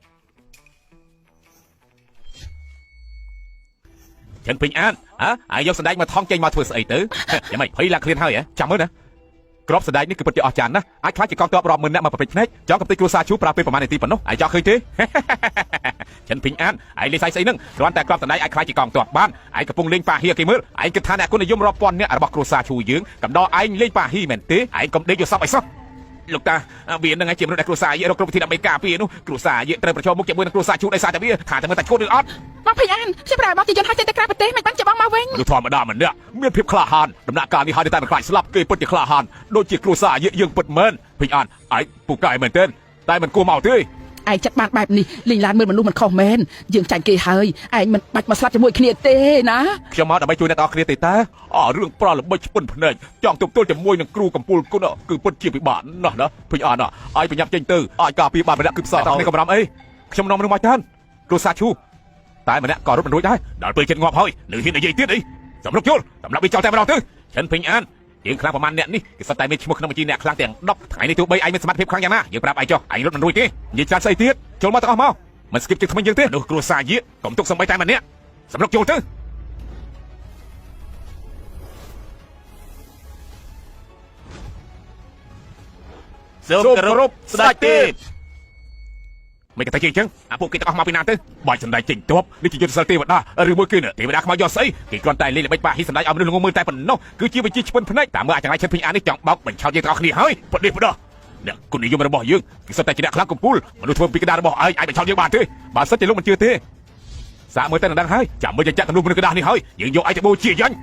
ឈិនភិញអានអាយយកសណ្ដែកមកថងចេញមកធ្វើស្អីទៅយ៉ាងម៉េចភ័យឡាក់ឃ្លានហើយចាំមើលណាក្របសណ្ដែកនេះគឺពិតជាអស្ចារ្យណាស់អាចខ្លាចជាកងទ័ពរាប់ម៉ឺននាក់មកប្រពេចភ្នែកចង់កំទេចគ្រួសារឈូប្រើពេលប្រហែលនាទីប៉ុណ្ណោះឯងចង់ឃើញទេឈិនភិញអានឯងលេងស្អីហ្នឹងគ្រាន់តែក្របសណ្ដែកអាចខ្លាចជាកងទ័ពបានឯងកំពុងលេងប៉ាហ៊ីគេមើលឯងគិតថាអ្នកគុណនិយមរាប់ពាន់នាក់របស់គ្រួសារឈូយើងកំដរឯងលេងប៉ាហ៊ីមែនទេឯងកុំដេកយកសពឲ្យសោះ លោកតាវានឹងឯងជាមនុស្សដែលគ្រួសារយករកគ្រប់វិធីដើម្បីការពារនោះគ្រួសារយត្រូវប្រឈមមុខជាមួយនឹងគ្រួសារឈូដោយសារតែវាថាតែមើលតែឈូឬអត់ បងភ័យអានខ្ញុំប្រើបងជាយន្តហោះចេញទៅក្រៅប្រទេសមិនបានចាំបងមកវិញ មនុស្សធម្មតាម្នាក់មានភាពក្លាហានដំណាក់កាលនេះហើយតែមិនខ្លាចស្លាប់គេពិតជាក្លាហានដូចជាគ្រួសារយើងពិតមែនភិញអានឯងពូកែមែនទេតែមិនគួរមកទេ ឯងចាត់បានបែបនេះលីងឡានមើលមនុស្សមិនខុសមែនយើងចាញ់គេហើយឯងមិនបាច់មកស្លាប់ជាមួយគ្នាទេណា ខ្ញុំមកដើម្បីជួយអ្នកនរគ្នាទេតារឿងប្រល្បិចឆ្ពិនភ្នែកចង់ទប់ទល់ជាមួយនឹងគ្រូកម្ពូលគុណគឺពិតជាពិបាកណាស់ណាភិញអានឯងប្រញាប់ចេញទៅអាចការពារបានម្នាក់គឺផ្សោតនេះកំរំអីខ្ញុំនាំមនុស្សមកច្រើនគ្រួសារឈូតែម្នាក់ក៏រត់មិនរួចដែរដល់ពេលចិត្តងាប់ហើយនៅហ៊ាននិយាយទៀតអីសម្រុកយល់សម្រាប់វាចោលតែម្ដងទៅឈិនភិញអាន យើងខ្លាំងប្រមាណអ្នកនេះគេសុទ្ធតែមានឈ្មោះក្នុងបញ្ជីអ្នកខ្លាំងទាំង10ថ្ងៃនេះទោះបីឯងមានសមត្ថភាពខ្លាំងយ៉ាងណាយើងប្រាប់ឯងចុះឯងរត់មិនរួចទេនិយាយច្រើនស្អីទៀតចូលមកទាំងអស់មកមិនស្គីបជិះថ្មីយើងទេនោះគ្រួសារយាកុំទុកសំបីតែម្នាក់សម្រុកចូលទៅសូមគោរពស្ដេចទេមិនគេតែជាអញ្ចឹងអាពួកគេទាំងអស់មកពីណាទៅបាច់សម្ដែងចេញទប់នេះជាយុទ្ធសាស្ត្រទេវតាឬមួយគឺទេវតាខ្មៅយកស្អីគេគ្រាន់តែលេងល្បិចបាហ៊ីសម្ដែងឲ្យមនុស្សងងមើលតែប៉ុណ្ណោះគឺជាវិជាឆ្ពិនភ្នែកតាមមើលអាចចង្រៃឈិនភិញអានេះចង់បោកបញ្ឆោតយើងទាំងអស់គ្នាហើយប្រទេសប្រដោះអ្នកគុណនិយមរបស់យើងគេសុទ្ធតែជាអ្នកខ្លាំងកំពូលមនុស្សធ្វើពីក្តាររបស់ឯងអាចបញ្ឆោតយើងបានទេបើសិនជាលោកមិនជឿទេសាកមើលតែនឹងដឹងហើយចាំមើលចាក់មនុស្សក្តារនេះហើយយើងយកឯងទៅបូជាយ៉ាញ់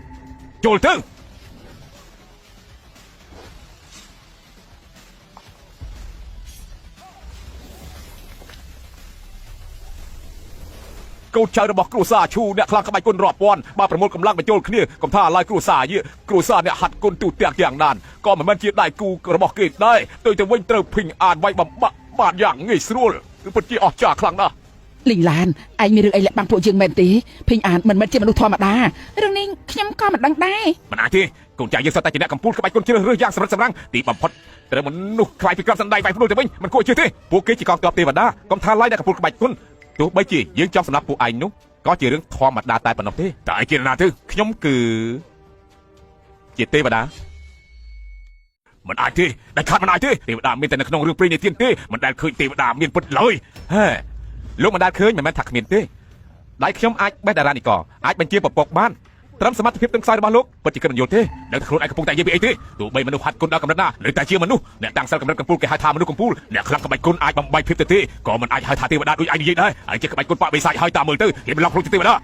ចូលទៅ កូនចៅរបស់គ្រួសារឈូអ្នកខ្លាំងក្បាច់គុណរាប់ពាន់បានប្រមូលកម្លាំងបញ្ចូលគ្នាកំថាឡាយគ្រួសារយាគ្រួសារអ្នកហាត់គុណទូទាំងយ៉ាងណានក៏មិនមែនជាដៃគូរបស់គេដែរទៅវិញត្រូវភីងអានវាយបំបាក់បានយ៉ាងងាយស្រួលគឺពិតជាអស្ចារ្យខ្លាំងណាស់លីងឡានឯងមានរឿងអីលាក់បាំងពួកយើងមែនទេភេងអានមិនមែនជាមនុស្សធម្មតារឿងនេះខ្ញុំក៏មិនដឹងដែរមិនអាចទេកូនចៅយើងសុទ្ធតែជាអ្នកកំពូលក្បាច់គុណជ្រើសរើសយ៉ាងសម្រិតសម្រាំងទីបំផុតត្រូវមនុស្សខ្លាយពីក្របសណ្ដែកវាយភ្នូទៅវិញមិនគួរជឿទេពួកគេជាកងទ័ពទេវតាកុំថាឡាយអ្នកកំពូលក្បាច់គុណទោះបីជាយើងចង់សម្លាប់ពួកឯងនោះក៏ជារឿងធម្មតាតែប៉ុណ្ណោះទេតែឯងជាណាទៅខ្ញុំគឺជាទេវតាមិនអាចទេដែលខាត់មិនអាចទេទេវតាមានតែនៅក្នុងរឿងព្រេងនិទានទេមិនដែលឃើញទេវតាមានពិតឡើយហេលោកមិនដែលឃើញមិនមែនថាគ្មានទេដៃខ្ញុំអាចបេះតារានិកអាចបញ្ជាពពកបានត្រឹមសមត្ថភាពទាំងខ្សែរបស់លោកពិតជាគិតយល់ទេនៅខ្លួនឯងកំពុងតែនិយាយពីអីទេទោះបីមនុស្សហាត់គុណដល់កម្រិតណានៅតែជាមនុស្សអ្នកតាំងសិលកម្រិតកំពូលគេហៅថាមនុស្សកំពូលអ្នកខ្លាំងក្បាច់គុណអាចបំបីភាពទៅទេក៏មិនអាចហៅថាទេវតាដូចឯងនិយាយដែរឯងជាក្បាច់គុណបាក់បិសាចហើយតាមមើលទៅគេមិនឡងខ្លួនជាទេវតា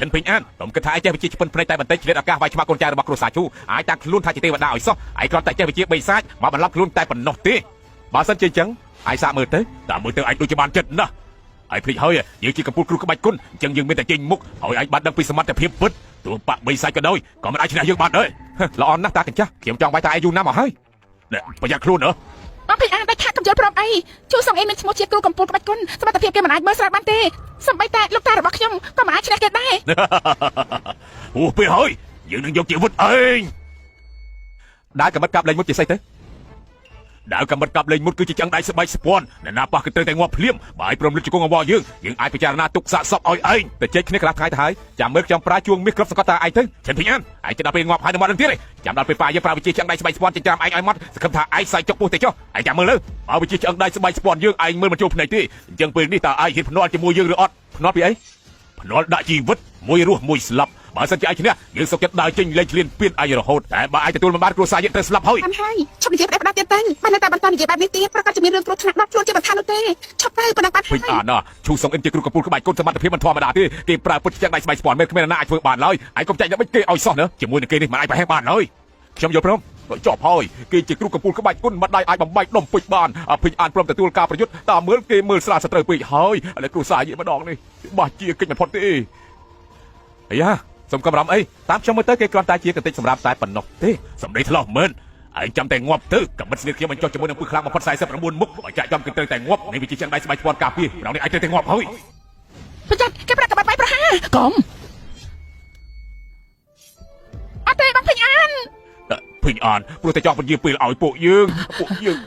ចិនពេញអានខ្ញុំគិតថាឯងចេះវិជាឆ្ពិនភ្នែកតែបន្តិចឆ្លៀតឱកាសវាយឆ្មាកូនចៅរបស់គ្រួសារជូអាចតាំងខ្លួនថាជាទេវតាឲ្យសោះឯងគ្រាន់តែចេះវិជាបិសាចមកបន្លប់ខ្លួនតែប៉ុណ្ណោះទេបើសិនជាអញ្ចឹងឯងសាកមើលទៅតាមមើលទៅឯងដូចជាបានចិត្តណាស់ឯងភ្លេចហើយយើងជាកំពូលគ្រូក្បាច់គុណអញ្ចឹងយើងមានតែចេញមុខហើយឯងបានដឹងពីសមត្ថភាពពិតទោះបាក់បីសាច់ក៏ដោយក៏មិនអាចឈ្នះយើងបានដែរល្អណាស់តាកញ្ចាស់ខ្ញុំចង់វាយតាឯងយូរណាស់មកហើយប្រយ័ត្នខ្លួនបងភេងអានតែខាត់កំយល់ព្រមអីជួសងអេមានឈ្មោះជាគ្រូកំពូលក្បាច់គុណសមត្ថភាពគេមិនអាចមើលស្រាលបានទេសំបីតែលោកតារបស់ខ្ញុំក៏មិនអាចឈ្នះគេដែរអូពេលហើយយើងនឹងយកជីវិតឯងដើរកំបិតកាប់លេងមុតជាស្អីទៅដើរកំបិតកាប់លេងមុតគឺជាឆ្អឹងដៃស្បែកស្ពាន់អ្នកណាប៉ះគឺត្រូវតែងាប់ភ្លាមបើឲ្យព្រមលឹកជង្គង់អវយើងអាចពិចារណាទុកសាកសពឲ្យឯងតែជែកគ្នាកន្លះថ្ងៃទៅហើយចាំមើលខ្ញុំប្រាជួងមាសគ្រប់សង្កត់តាឯងទៅចិនភីអានឯងទៅដល់ពេលងាប់ហើយនៅមាត់នឹងទៀតចាំដល់ពេលប៉ាយើងប្រើវិជាឆ្អឹងដៃស្បែកស្ពាន់ចិញ្ច្រាំឯងឲ្យមាត់សង្ឃឹមថាឯងសាយចុកពោះទៅចុះឯងចាំមើលលើបើវិជាឆ្អឹងដៃស្បែកស្ពាន់យើងឯងមើលមិនចូលភ្នែកទេអញ្ចឹងពេលនេះតើឯងហ៊ានភ្នាល់ជាមួយយើងឬអត់ភ្នាល់ពីអីភ្នាល់ដាក់ជីវិតមួយរស់មួយស្លាប់បើសិនជាឯងឈ្នះយើងសុកចិត្តដើរចេញលេងឆ្លៀនពៀនឯងរហូតតែបើឯងទទួលមិនបានគ្រួសារយើងត្រូវស្លាប់ហើយបានហើយឈប់និយាយផ្ដេសផ្ដាស់ទៀតទៅបានតែបន្តនិយាយបែបនេះទៀតប្រកាសជាមានរឿងគ្រោះថ្នាក់ដល់ខ្លួនជាមិនថានោះទេឈប់ទៅប៉ុណ្ណឹងបានហើយពេញអាណាឈូសងអិនជាគ្រូកំពូលក្បាច់គុណសមត្ថភាពមិនធម្មតាទេគេប្រើពុតជាងដៃស្បែកស្ពាន់មិនគ្មានអ្នកណាអាចធ្វើបានឡើយឯងកុំចាច់តែមិនគេឲ្យសោះណាជាមួយនឹងគេនេះមិនអាចប្រហែលបានឡើយខ្ញុំយល់ព្រមចប់ហើយគេជាគ្រូកំពូលក្បាច់គុណមិនដៃអាចបំបែកដុំពេជ្របានពេញអានព្រមទទួលការប្រយុទ្ធតាមមើលគេមើលស្រាលសត្រូវពេកហើយឥឡូវគ្រូសាយម្ដងនេះបាសជាកិច្ចមិនផុតទេអាយ៉ាសុំកំរំអីតាមខ្ញុំមើលទៅគេគ្រាន់តែជាកតិចសម្រាប់តែប៉ុណ្ណោះទេសម្ដីឆ្លោះមែនឯងចាំតែងាប់ទៅកំបិតស្នៀតខ្ញុំបញ្ចុះជាមួយនឹងពឹសខ្លាំងបំផុត49មុខឲ្យចាក់ចំគឺត្រូវតែងាប់នេះវាជាចឹងដៃស្បែកស្ពាន់ការពារម្ដងនេះឯងត្រូវតែងាប់ហើយប្រយ័ត្នគេប្រាក់កបាត់បាយប្រហាកុំអត់ទេបងភេងអានភីងអានព្រោះតែចង់ពន្យាពេលឲ្យពួកយើ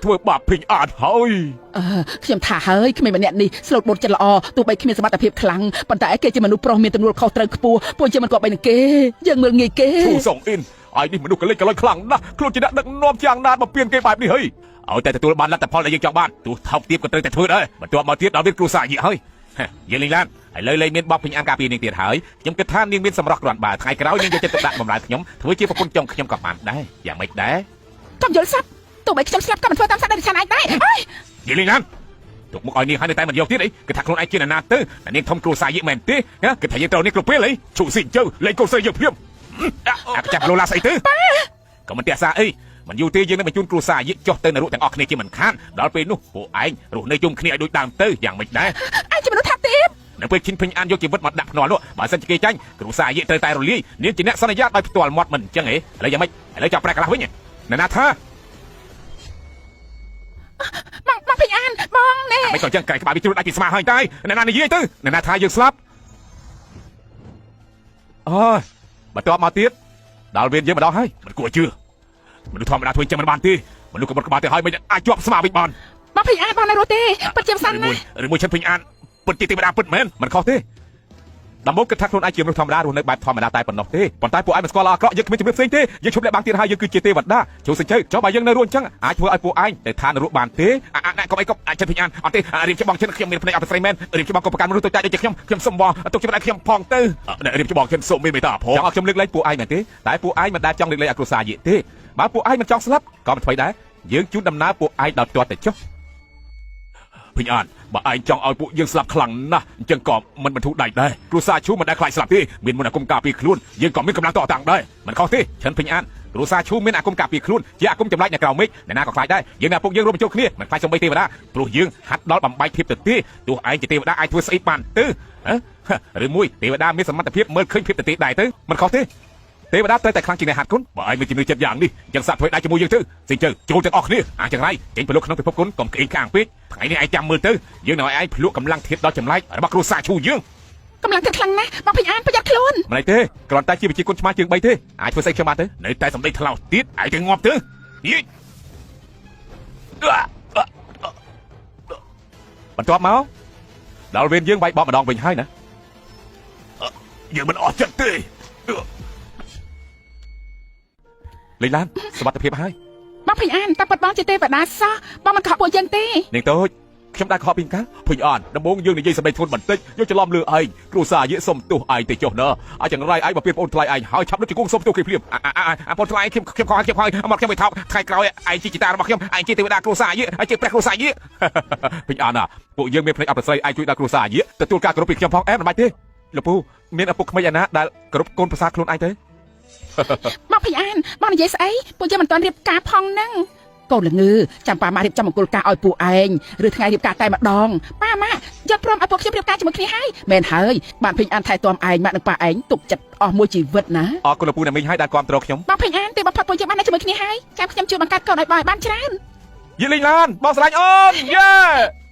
ងធ្វើបាបភីងអានហើយខ្ញុំថាហើយគ្មានម្នាក់នេះស្លូតបូតចិត្តល្អទោះបីគ្មានសមត្ថភាពខ្លាំងប៉ុន្តែគេជាមនុស្សប្រុសមានទំនួលខុសត្រូវខ្ពស់ពួកយើងមិនគប្បីនឹងគេយើងមើលងាយគេឈូសងអ៊ីនឯនេះមនុស្សកលេចកលុយខ្លាំងណាស់ខ្លួនជាអ្នកដឹកនាំយ៉ាងណាមកពៀនគេបែបនេះហើយឲ្យតែទទួលបានលទ្ធផលដែលយើងចង់បានទោះថោកទាបក៏ត្រូវតែធ្វើដែរបន្ទាប់មកទៀតដល់វាគ្រូសាយហើយយើងលេងឡានឥឡូវលេងមានបបភីងអានការពារនាងទៀតហើយខ្ញុំគិតថានាងមានសម្រស់គ្រាន់បើថ្ងៃក្រោយនាងយកចិត្តទុកដាក់បម្រើខ្ញុំធ្វើជាប្រពន្ធចុងខ្ញុំក៏បានដែរយ៉ាងម៉េចដែរកុំយល់សັບទោះបីខ្ញុំស្លាប់ក៏មិនធ្វើតាមសក្តិឆានឯងដែរអើយយើងលេងឡានទុកមុខឲ្យនាងហើយនៅតែមិនយកទៀតអីគិតថាខ្លួនឯងជាណាទៅនាងធំគ្រូសាយមែនទេគិតថាយើងត្រូវនាងគ្រប់ពេលអីឈូស៊ីជើលេងកូនស្រីយើងភ្លាមអាចាប់លោឡាស្អីទៅក៏មិនទះសាអីមិនយូរទេយើងនឹងបញ្ជូនគ្រួសារយិចុះទៅនរកទាំងអស់គ្នាជាមិនខានដល់ពេលនោះពួកឯងរស់នៅជុំគ្នាឲ្យដូចដើមទៅយ៉ាងម៉េចដែរឯងជាមនុស្សថាទេនៅពេលឈិនពេញអានយកជីវិតមកដាក់ភ្នាល់នោះបើសិនជាគេចាញ់គ្រួសារយិត្រូវតែរលាយនាងជាអ្នកសន្យាដោយផ្ទាល់មាត់មិនអញ្ចឹងហ៎ឥឡូវយ៉ាងម៉េចឥឡូវចាប់ប្រាក់កន្លះវិញអ្នកណាថាបងភេងអានបងនេះមិនក៏អញ្ចឹងកែក្បាលវាជ្រុលដាច់ពីស្មាហើយតែអ្នកណានិយាយទៅអ្នកណាថាយើងស្លាប់អូយបន្ទាប់មកទៀតដល់វេនយើងម្ដងហើយមិនគួរជឿមនុស្សធម្មតាធ្វើចឹងមិនបានទេមនុស្សក្បត់ក្បាលទៅហើយមិនអាចជាប់ស្មាវិញបានបងភេងអានបងនៅរស់ទេពិតជាផ្សាំណាឬមួយឈិនភេងអានពិតជាទេវតាពិតមែនមិនខុសទេដំបូងគិតថាខ្លួនឯងជាមនុស្សធម្មតារស់នៅបែបធម្មតាតែប៉ុណ្ណោះទេប៉ុន្តែពួកឯងមិនស្គាល់អាក្រក់យើងគ្មានជំនឿផ្សេងទេយើងឈប់លាក់បាំងទៀតហើយយើងគឺជាទេវតាចូលសិនជើចុះបើយើងនៅរស់អញ្ចឹងអាចធ្វើឲ្យពួកឯងទៅឋាននរកបានទេកុំអីកុំអាចចិត្តភេងអានអត់ទេរៀបច្បងឈិនខ្ញុំមានភ្នែកអត់ស្រីមែនរៀបច្បងកុំប្រកាន់មនុស្សទៅចាច់ដូចខ្ញុំសុំបងទុកជីវិតឲ្យខ្ញុំផងទៅរៀបច្បងឈិនសូមមានមេត្តាអភ័យចង់ឲ្យខ្ញុំលើកលែងពួកឯងមែនទេតែពួកឯងមិនដែលចង់លើកលែងអគ្គសាយទេបើពួកឯងមិនចង់ស្លាប់ក៏មិនថ្មីដែរយើងជូនដំណើរពួកឯងដល់ទាត់ទៅចុះភេងអានបើឯងចង់ឲ្យពួកយើងស្លាប់ខ្លាំងណាស់អញ្ចឹងក៏មិនបន្ធូរដៃដែរគ្រួសារឈូមិនដែលខ្លាចស្លាប់ទេមានមន្តអាគមការពារខ្លួនយើងក៏មានកម្លាំងតតាំងដែរមិនខុសទេឈិនភេងអាន គ្រូសាឈូមានអាគមការពារខ្លួនជាអាគមចម្លែកអ្នកក្រៅមេឃអ្នកណាក៏ខ្លាចដែរយើងណាពួកយើងរួមបញ្ចូលគ្នាមិនខ្លាចសំបីទេវតាព្រោះយើងហាត់ដល់បំបីភាពទៅទេទោះឯងជាទេវតាអាចធ្វើស្អីបានទៅឬមួយទេវតាមានសមត្ថភាពមើលឃើញភាពទៅទេដែរទៅមិនខុសទេទេវតាត្រូវតែខ្លាំងជាងអ្នកហាត់គុណបើឯងមានជំនឿចិត្តយ៉ាងនេះយ៉ាងសាក់ធ្វើដៃជាមួយយើងទៅស៊ីជើចូលទាំងអស់គ្នាអាចង្រៃចេញប្រលុកក្នុងពិភពគុណកុំក្អេងខាងពេកថ្ងៃនេះឯងចាំមើលទៅយើងនឹងឲ្យឯងភ្លក់កម្លាំងធាតុដល់ចម្លែករបស់គ្រូសាឈូយើងកម្លាំងទឹកខ្លាំងណាស់បងពេញអានប្រយ័ត្នខ្លួនមិនទេគ្រាន់តែជាវិជាគុណឆ្មាជើង3ទេអាចធ្វើស្អីខ្ញុំបានទៅនៅតែសម្ដីថ្លោសទៀតឯងទៅងាប់ទៅយីបន្ទាប់មកដល់វេនយើងវាយបកម្ដងវិញហើយណាយើងមិនអស់ចិត្តទេលេងឡានសុវត្ថិភាពហើយបងពេញអានតែប៉ាត់បងជាទេវតាសោះបងមិនខកពួកយើងទេនាងតូចខ្ញុំដែរខកពីកាលភុញអានដំបងយើងនិយាយសម្ដីធ្ងន់បន្តិចយកច្រឡំលើឯងគ្រូសាយសុំទោសឯងទៅចុះណាអាចចង្រៃឯងបើពេលបងថ្លៃឯងហើយឆាប់ដូចជាគង់សុំទោសគេភ្លាមបងថ្លៃខ្ញុំខកមកខ្ញុំទៅថោកថ្ងៃក្រោយឯងជាតារបស់ខ្ញុំឯងជាទេវតាគ្រូសាយឯងជាព្រះគ្រូសាយភុញអានណាពួកយើងមានភ្នែកអបស្រីឯងជួយដល់គ្រូសាយទទួលការគោរពពីខ្ញុំផងអែមិនបាច់ទេលោកពូមានឪពុកក្មេងឯណាដែលគោរពកូនប្រសាខ្លួនឯងទេមកភ័យអានបងនិយាយស្អីពួកយើងមិនទាន់រៀបការផងហ្នឹងកូនល្ងើចាំប៉ាម៉ារៀបចំមង្គលការឲ្យពួកឯងឬថ្ងៃរៀបការតែម្ដងប៉ាម៉ាយកព្រមឲ្យពួកខ្ញុំរៀបការជាមួយគ្នាហើយមែនហើយបានភ័យអានថែទាំឯងម៉ាក់និងប៉ាឯងទុកចិត្តអស់មួយជីវិតណាអរគុណលោកពូណាមីងឲ្យដែលគ្រប់គ្រងខ្ញុំបងភ័យអានទេបំផុតពួកយើងបានជាមួយគ្នាហើយចាំខ្ញុំជួយបង្កើតកូនឲ្យបងឲ្យបានច្រើនយីលេងឡានបងស្រឡាញ់អូនយេ